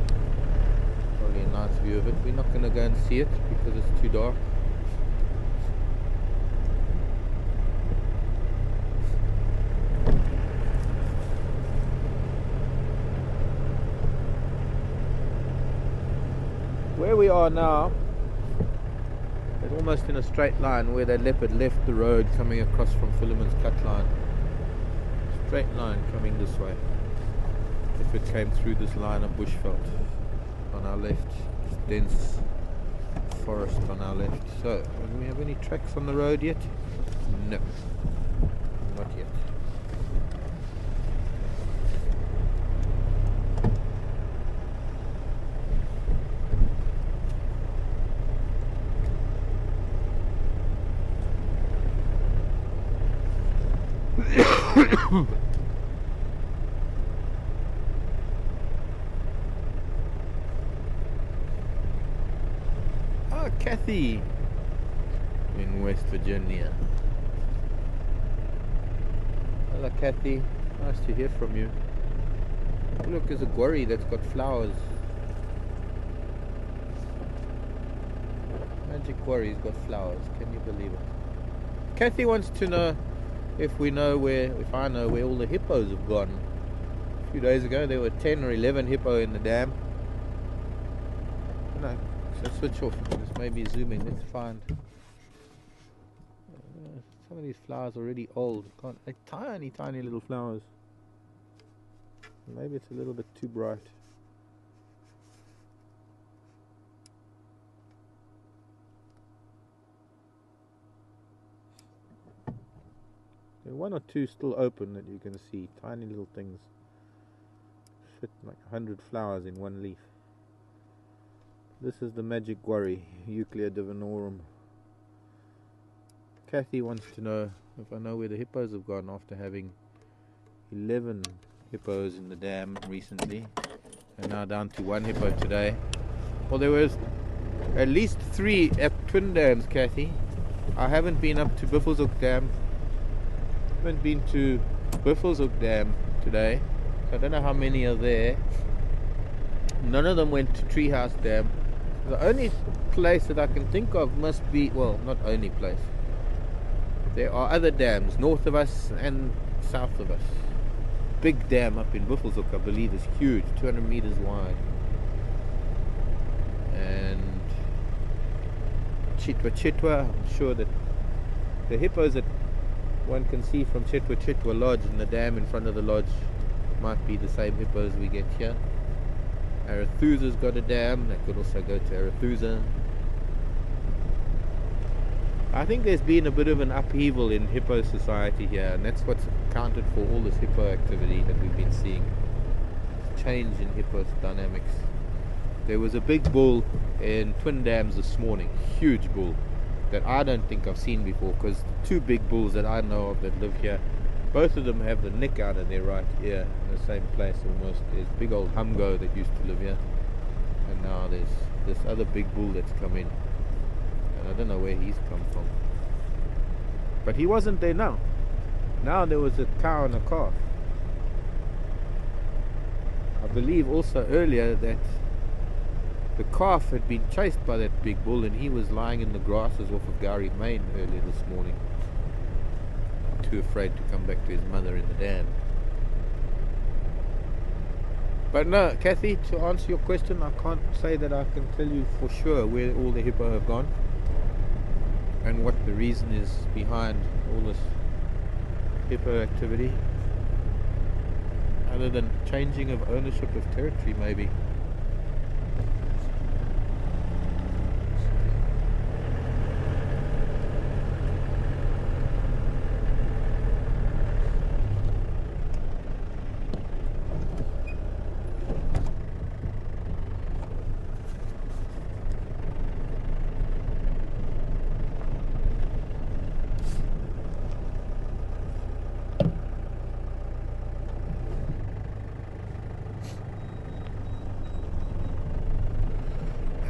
Probably a nice view of it. We're not going to go and see it because it's too dark. Where we are now is almost in a straight line where that leopard left the road coming across from Philemon's cut line. Straight line coming this way. If it came through this line of bushveld on our left, dense forest on our left. So, do we have any tracks on the road yet? No, not yet. Kathy in West Virginia. Hello Kathy, nice to hear from you. Oh, look, there's a guarri that's got flowers. Magic guarri's got flowers, can you believe it? Kathy wants to know if I know where all the hippos have gone. A few days ago there were 10 or 11 hippo in the dam. No. Let's switch off. This may be zooming. Let's find. Some of these flowers are already old. They're tiny, tiny little flowers. Maybe it's a little bit too bright. There are one or two still open that you can see. Tiny little things. Fit like 100 flowers in one leaf. This is the magic guarri, Euclea divinorum. Kathy wants to know if I know where the hippos have gone after having 11 hippos in the dam recently, and now down to 1 hippo today. Well, there was at least 3 at twin dams, Kathy. I haven't been up to Buffelshoek Dam. Haven't been to Buffelshoek Dam today, so I don't know how many are there. None of them went to Treehouse Dam. The only place that I can think of must be, well, not only place. There are other dams north of us and south of us. Big dam up in Buffelshoek, I believe, is huge, 200 meters wide. And Chitwa Chitwa, I'm sure that the hippos that one can see from Chitwa Chitwa Lodge and the dam in front of the lodge might be the same hippos we get here. Arethusa's got a dam that could also go to Arethusa. I think there's been a bit of an upheaval in hippo society here, and that's what's accounted for all this hippo activity that we've been seeing. Change in hippo dynamics. There was a big bull in Twin Dams this morning, huge bull that I don't think I've seen before, because the 2 big bulls that I know of that live here, both of them have the nick out of their right ear in the same place almost. There's big old Humgo that used to live here, and now there's this other big bull that's come in, and I don't know where he's come from. But he wasn't there now. Now there was a cow and a calf. I believe also earlier that the calf had been chased by that big bull, and he was lying in the grasses off of Gowrie Main earlier this morning, too afraid to come back to his mother in the dam. But no, Kathy, to answer your question, I can't say that I can tell you for sure where all the hippo have gone and what the reason is behind all this hippo activity, other than changing of ownership of territory maybe.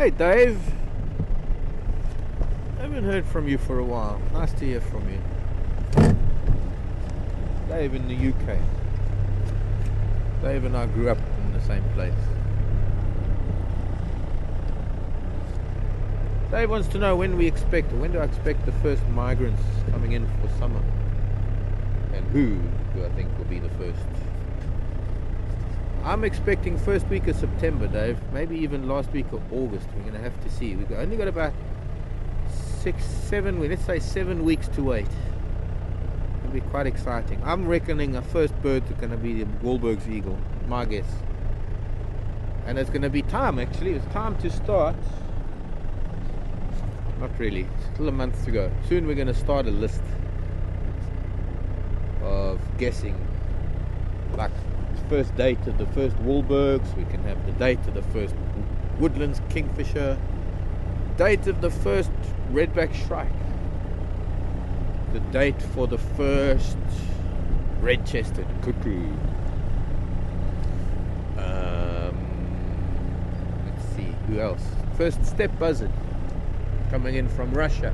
Hey Dave, haven't heard from you for a while. Nice to hear from you. Dave in the UK. Dave and I grew up in the same place. Dave wants to know when do I expect the first migrants coming in for summer? And who do I think will be the first? I'm expecting first week of September, Dave. Maybe even last week of August. We're going to have to see. We've only got about 7 weeks to wait. It'll be quite exciting. I'm reckoning our first birds are going to be the Wahlberg's eagle, my guess. And it's going to be time, actually. It's time to start. Not really. Still a month to go. Soon we're going to start a list of guessing, like first date of the first Wahlbergs. We can have the date of the first Woodlands Kingfisher, date of the first Redback Shrike, the date for the first red-chested cuckoo. Let's see, who else? First steppe buzzard coming in from Russia.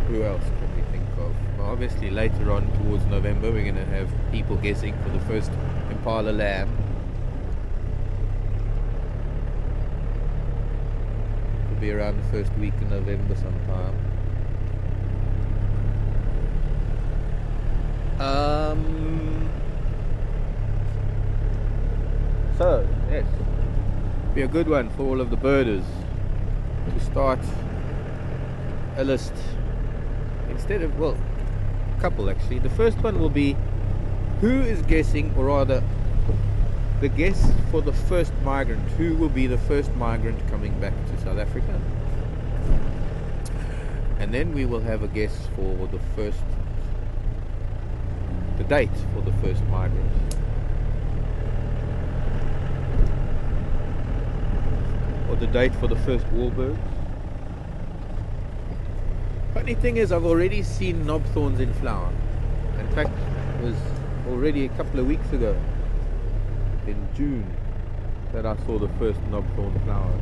Who else can we think of? Well, obviously later on towards November we're going to have people guessing for the first impala lamb. It'll be around the first week in November sometime. So, yes, be a good one for all of the birders to start a list. Instead of, well, a couple actually. The first one will be who is guessing, or rather the guess for the first migrant. Who will be the first migrant coming back to South Africa? And then we will have a guess for the date for the first migrant. Or the date for the first Wahlbergs. Funny thing is, I've already seen knobthorns in flower. In fact, it was already a couple of weeks ago, in June, that I saw the first knobthorn flowers.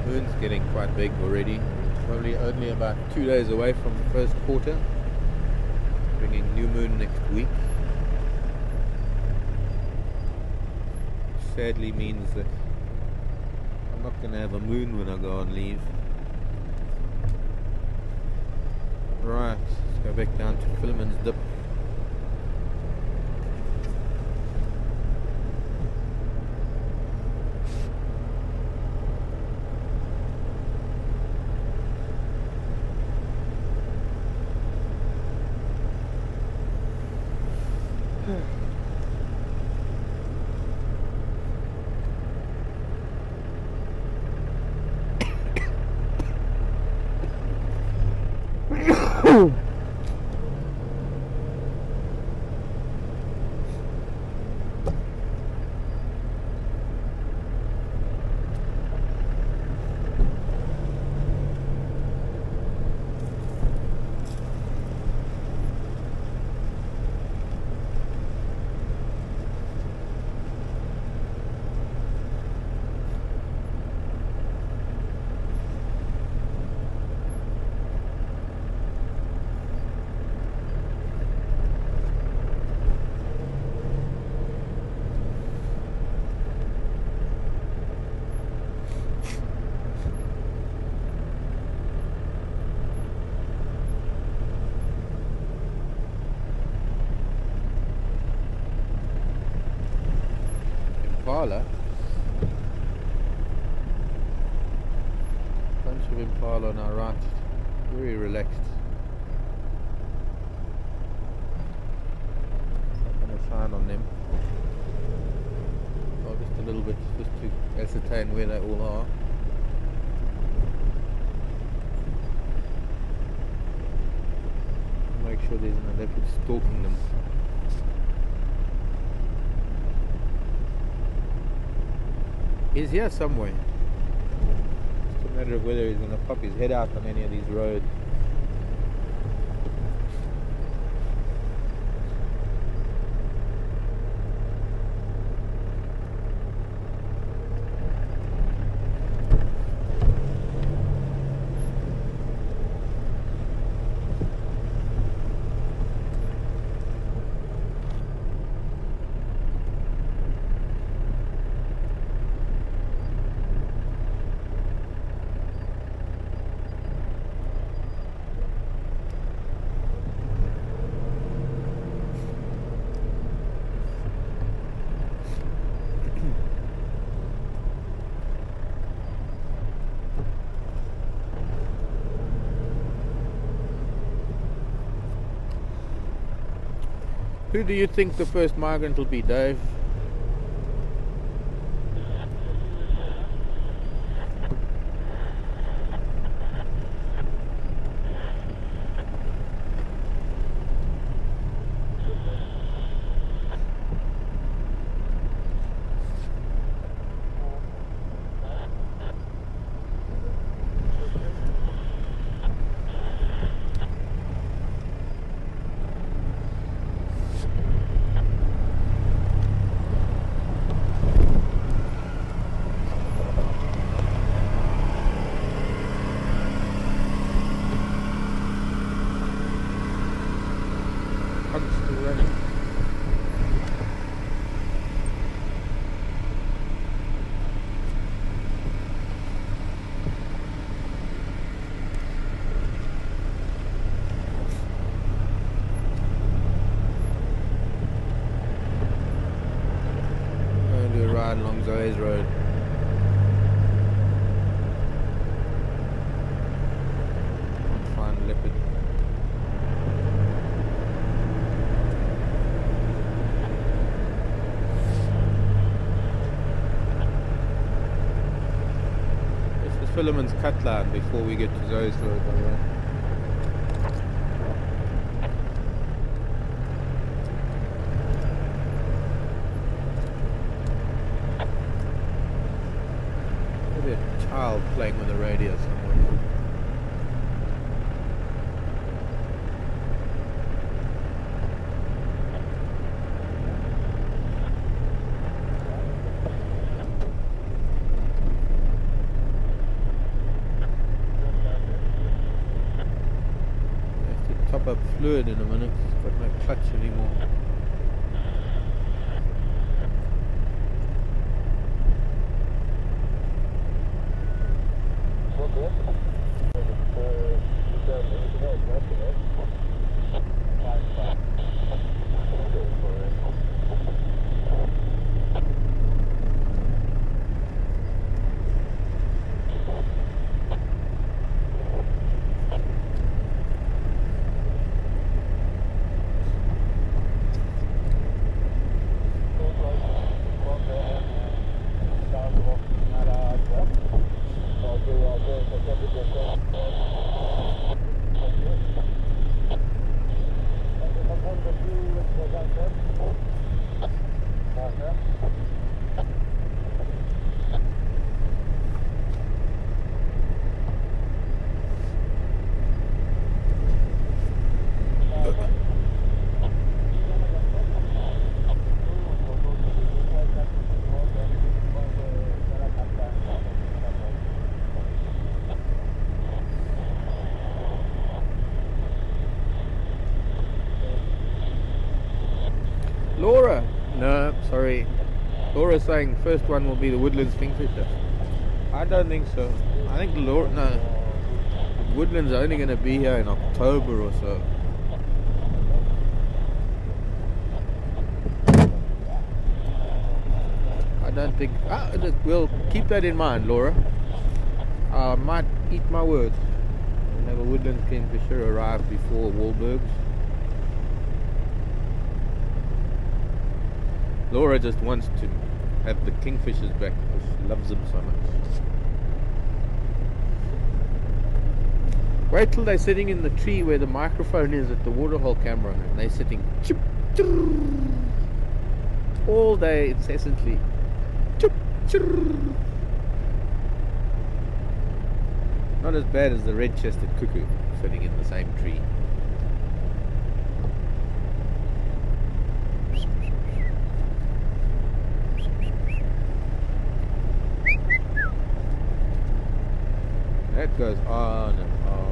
Moon's getting quite big already. Probably only about 2 days away from the first quarter. Bringing new moon next week. Sadly means that I'm not going to have a moon when I go on leave. Right, let's go back down to Philemon's Dip. Impala. Bunch of impala on our right, very relaxed. Not going to shine on them. Oh, just a little bit, just to ascertain where they all are. make sure there's no leopard stalking them. He's here somewhere. It's a matter of whether he's going to pop his head out on any of these roads. Who do you think the first migrant will be, Dave? Along Zoe's Road. Find leopard. This is Philemon's cut line before we get to Zoe's Road, by the way. Child playing with the radio somewhere. I have to top up fluid in a minute. It's got no clutch anymore. Laura! No, sorry. Laura's saying first one will be the Woodlands Kingfisher. I don't think so. I think Laura, no. Woodlands are only going to be here in October or so. I don't think. We'll keep that in mind, Laura. I might eat my words and have a Woodlands Kingfisher arrive before Wahlbergs. Laura just wants to have the kingfishers back because she loves them so much. Wait till they're sitting in the tree where the microphone is at the waterhole camera, and they're sitting chip, chirr, all day incessantly. Chip, chirr. Not as bad as the red-chested cuckoo sitting in the same tree. That goes on and on.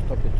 Stop it.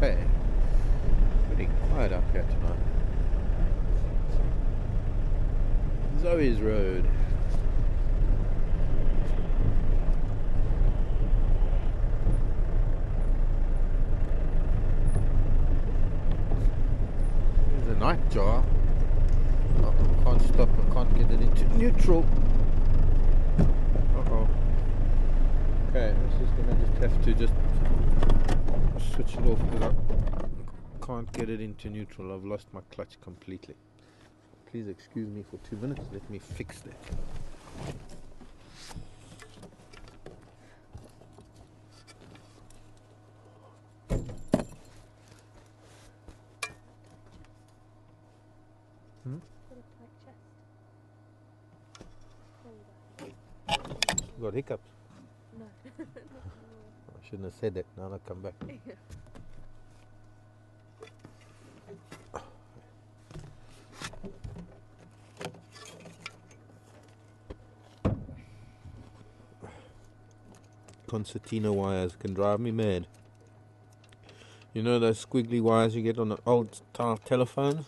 Okay, pretty quiet up here tonight. Zoe's Road. There's a nightjar. Oh, I can't stop, I can't get it into neutral. Uh-oh. Okay, this is gonna have to just switch it off because I can't get it into neutral. I've lost my clutch completely. Please excuse me for 2 minutes. Let me fix that. Got a tight chest. There you go. You got hiccups. No. I shouldn't have said that. Now I come back. concertina wires can drive me mad. You know those squiggly wires you get on the old style telephones?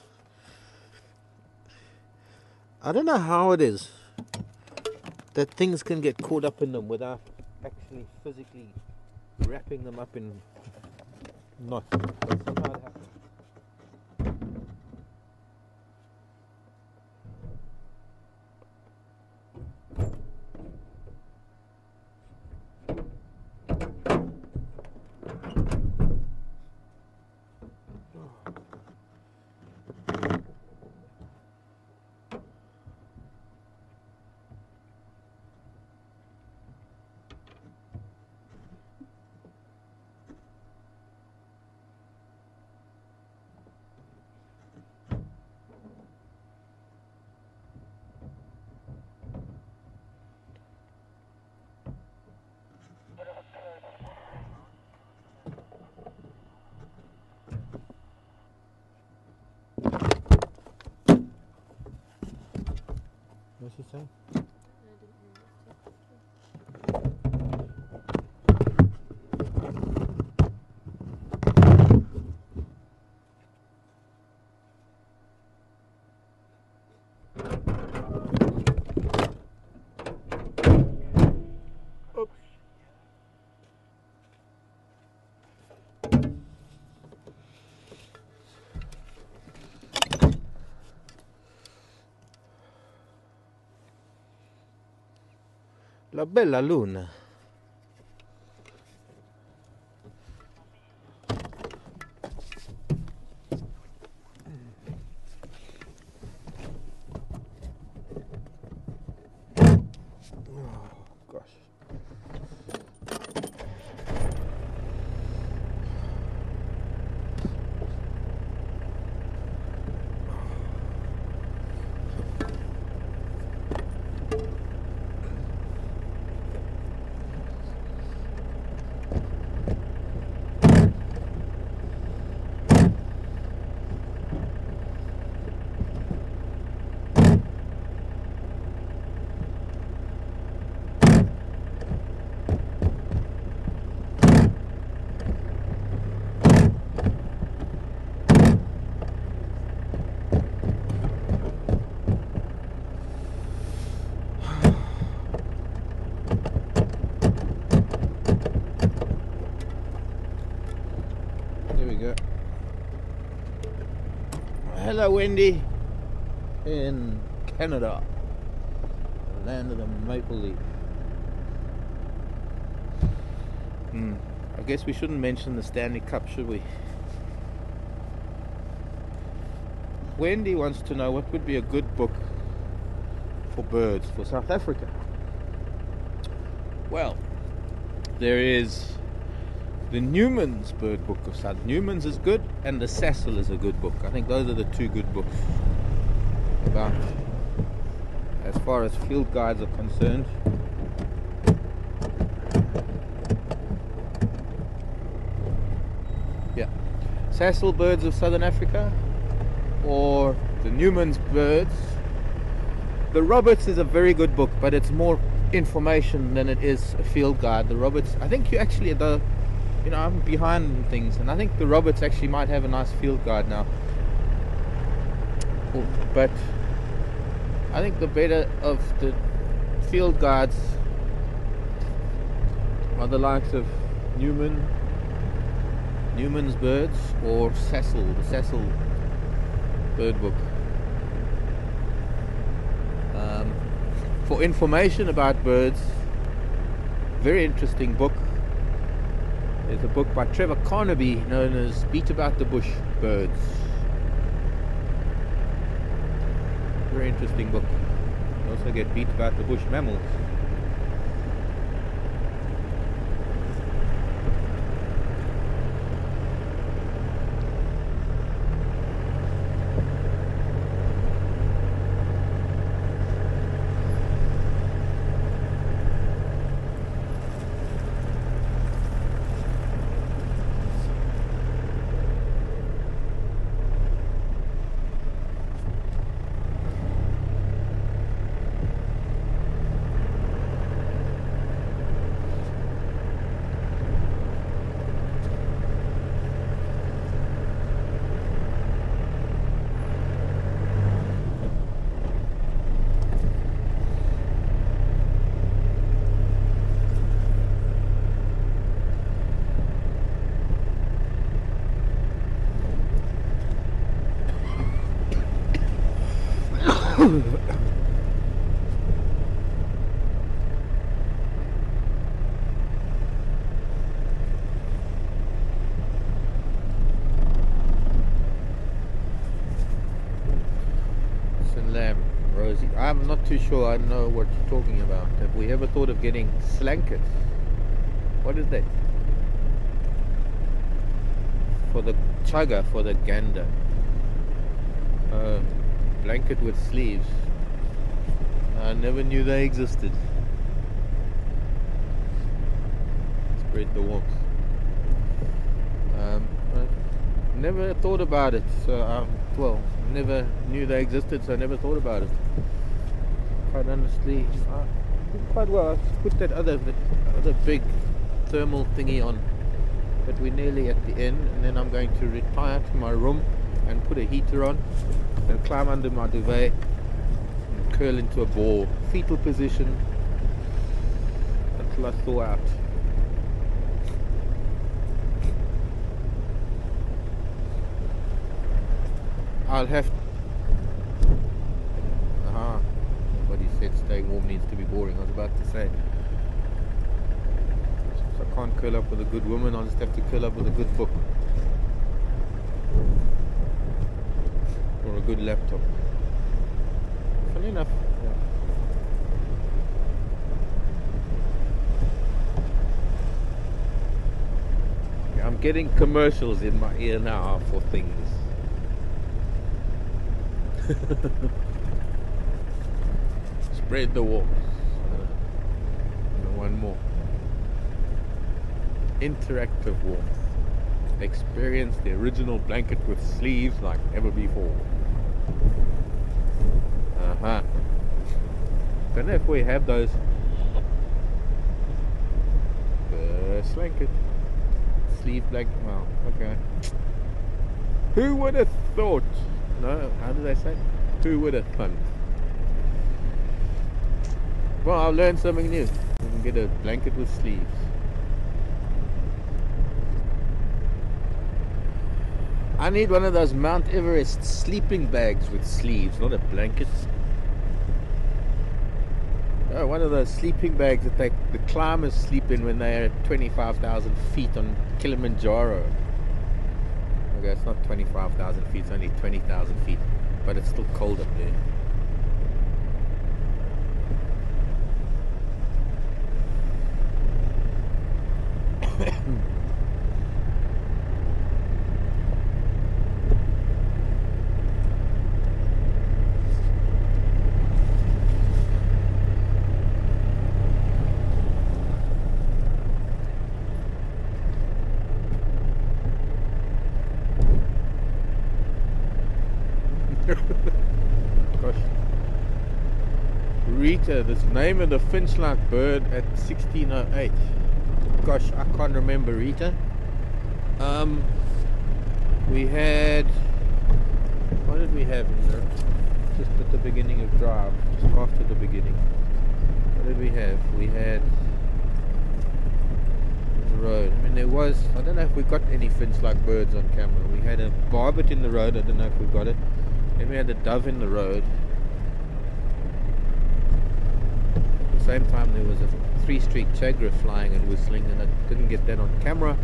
I don't know how it is that things can get caught up in them without actually physically wrapping them up in knots. But somehow it happens. What's he saying? I didn't hear it. La bella luna. Oh, gosh. There we go. Hello, Wendy, in Canada, the land of the maple leaf. I guess we shouldn't mention the Stanley Cup, should we? Wendy wants to know what would be a good book for birds for South Africa. Well, there is the Newman's Bird Book of South. Newman's is good, and the Cecil is a good book. I think those are the two good books about as far as field guides are concerned. Yeah, Cecil Birds of Southern Africa or the Newman's Birds. The Roberts is a very good book, but it's more information than it is a field guide. The Roberts, I think you actually, you know, I'm behind things, and I think the Roberts actually might have a nice field guide now. But I think the better of the field guides are the likes of Newman's Birds, or Cecil, the Cecil Bird Book. For information about birds, very interesting book. There's a book by Trevor Carnaby known as Beat About the Bush Birds. Very interesting book. You also get Beat About the Bush Mammals. Lamb, Rosie. I'm not too sure I know what you're talking about. Have we ever thought of getting slankets? What is that? For the chugga, for the gander. Blanket with sleeves. I never knew they existed. Spread the warmth. I never thought about it. So well, never knew they existed, so I never thought about it. Quite honestly, I did quite well. I put that other big thermal thingy on, but we're nearly at the end, and then I'm going to retire to my room and put a heater on and climb under my duvet and curl into a ball, fetal position, until I thaw out. I'll have nobody said staying warm needs to be boring. I was about to say, so I can't curl up with a good woman, I'll just have to curl up with a good book or a good laptop. Funny enough, yeah. I'm getting commercials in my ear now for things. Spread the warmth. One more. Interactive warmth. Experience the original blanket with sleeves like never before. Don't know if we have those. Slanket. Sleeve blanket. Well, okay. Who would have thought? No, how do they say? Who would have thunk? Well, I'll learn something new. We can get a blanket with sleeves. I need one of those Mount Everest sleeping bags with sleeves, not a blanket. Oh, one of those sleeping bags that the climbers sleep in when they're at 25,000 feet on Kilimanjaro. Okay, it's not 25,000 feet, it's only 20,000 feet, but it's still cold up there. Gosh. Rita, this name of the finch-like bird at 1608. Gosh, I can't remember, Rita. We had, what did we have in there? Just at the beginning of drive, just after the beginning. What did we have? We had the road. I mean, there was, I don't know if we got any finch-like birds on camera. We had a barbet in the road, I don't know if we got it. Then we had a dove in the road. At the same time there was a three-streak chagra flying and whistling, and I didn't get that on camera.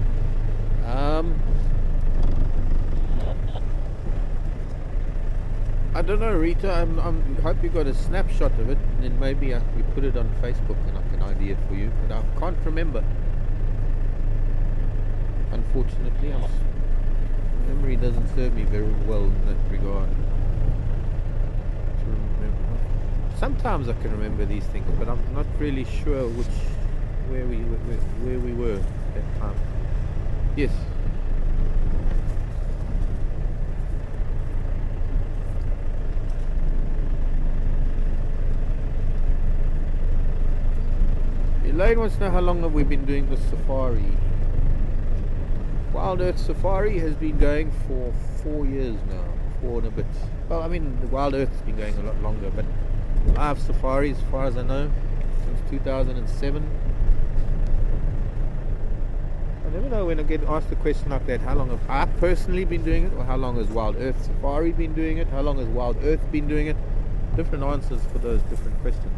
I don't know, Rita. I hope you got a snapshot of it, and then maybe we put it on Facebook and I can ID it for you. But I can't remember. Unfortunately, memory doesn't serve me very well in that regard. Sometimes I can remember these things, but I'm not really sure where we were at that time. Yes. Elaine wants to know how long have we been doing this safari. Wild Earth Safari has been going for 4 years now, 4 and a bit. Well, I mean, the Wild Earth has been going a lot longer, but live safari, as far as I know, since 2007. I never know when I get asked a question like that, how long have I personally been doing it, or how long has Wild Earth Safari been doing it, how long has Wild Earth been doing it. different answers for those different questions.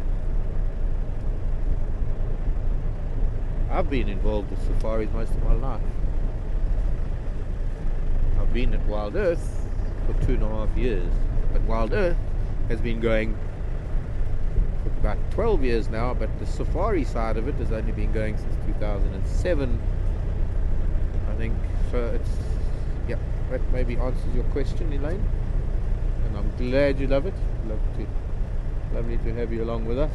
I've been involved with safaris most of my life. I've been at Wild Earth for 2.5 years, but Wild Earth has been going for about 12 years now, but the safari side of it has only been going since 2007, I think. So it's, yeah, that maybe answers your question, Elaine, and I'm glad you love it. Lovely to have you along with us.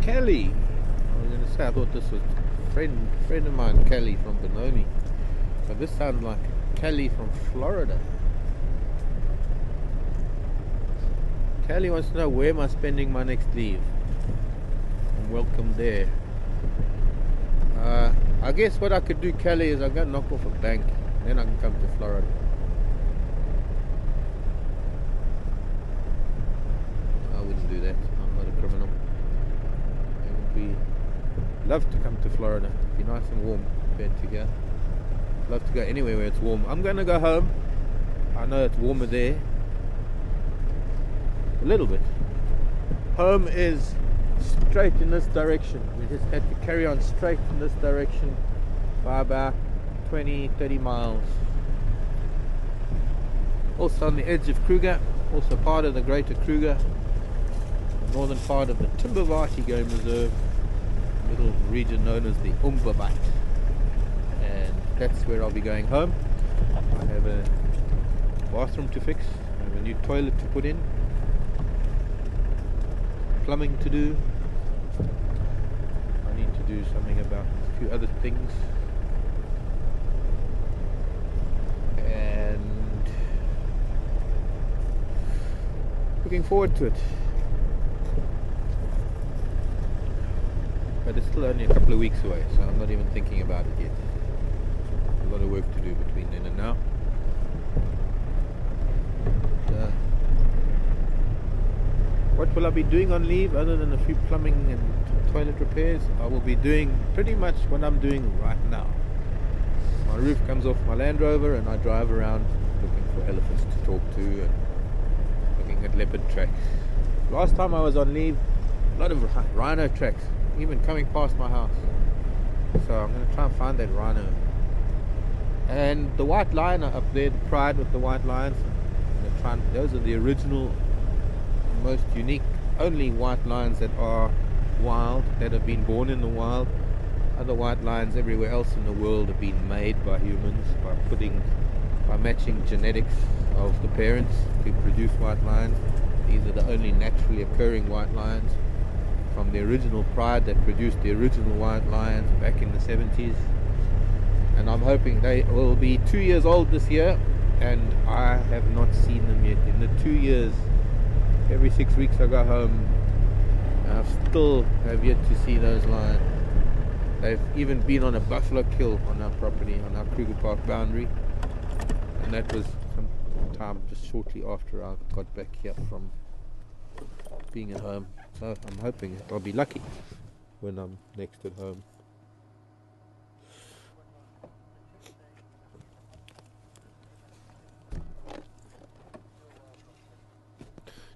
Kelly, I was going to say, I thought this was a friend of mine, Kelly from Benoni, but this sounds like Kelly from Florida. Kelly wants to know, where am I spending my next leave? And welcome there. I guess what I could do, Kelly, is I'll go knock off a bank, then I can come to Florida. I wouldn't do that. I'm not a criminal. Love to come to Florida. It'd be nice and warm compared to here. Love to go anywhere where it's warm. I'm gonna go home. I know it's warmer there. A little bit. Home is straight in this direction. We just had to carry on straight in this direction by about 20-30 miles. Also on the edge of Kruger, also part of the Greater Kruger, the northern part of the Timbavati Game Reserve, little region known as the Umbabat, and that's where I'll be going home. I have a bathroom to fix, I have a new toilet to put in, plumbing to do. I need to do something about a few other things, and looking forward to it. But it's still only a couple of weeks away, so I'm not even thinking about it yet. A lot of work to do between then and now. What will I be doing on leave other than a few plumbing and toilet repairs? I will be doing pretty much what I'm doing right now. My roof comes off my Land Rover and I drive around looking for elephants to talk to and looking at leopard tracks. Last time I was on leave, a lot of rhino tracks, even coming past my house. So I'm going to try and find that rhino. And the white lion are up there, the pride with the white lions. Those are the original, most unique, only white lions that are wild, that have been born in the wild. Other white lions everywhere else in the world have been made by humans by matching genetics of the parents to produce white lions. These are the only naturally occurring white lions from the original pride that produced the original white lions back in the 70s. And I'm hoping they will be 2 years old this year, and I have not seen them yet. In the 2 years, every 6 weeks I go home, and I still have yet to see those lions. They've even been on a buffalo kill on our property, on our Kruger Park boundary, and that was some time just shortly after I got back here from being at home. So I'm hoping I'll be lucky when I'm next at home.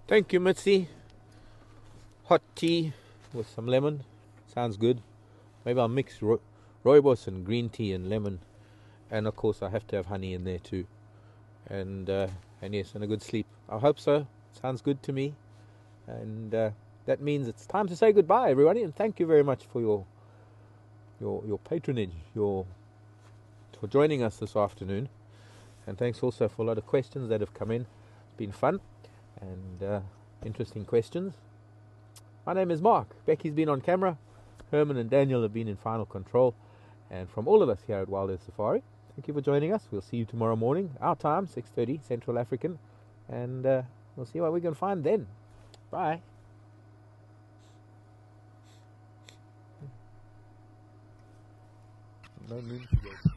Thank you, Mitzi. Hot tea with some lemon. Sounds good. Maybe I'll mix rooibos and green tea and lemon. And of course I have to have honey in there too. And yes, and a good sleep. I hope so. Sounds good to me. And that means it's time to say goodbye, everybody. And thank you very much for your patronage, for joining us this afternoon. And thanks also for a lot of questions that have come in. It's been fun and interesting questions. My name is Mark. Becky's been on camera. Herman and Daniel have been in final control. And from all of us here at Wild Earth Safari, thank you for joining us. We'll see you tomorrow morning, our time, 6:30 Central African. And we'll see what we can find then. Bye. No moon today.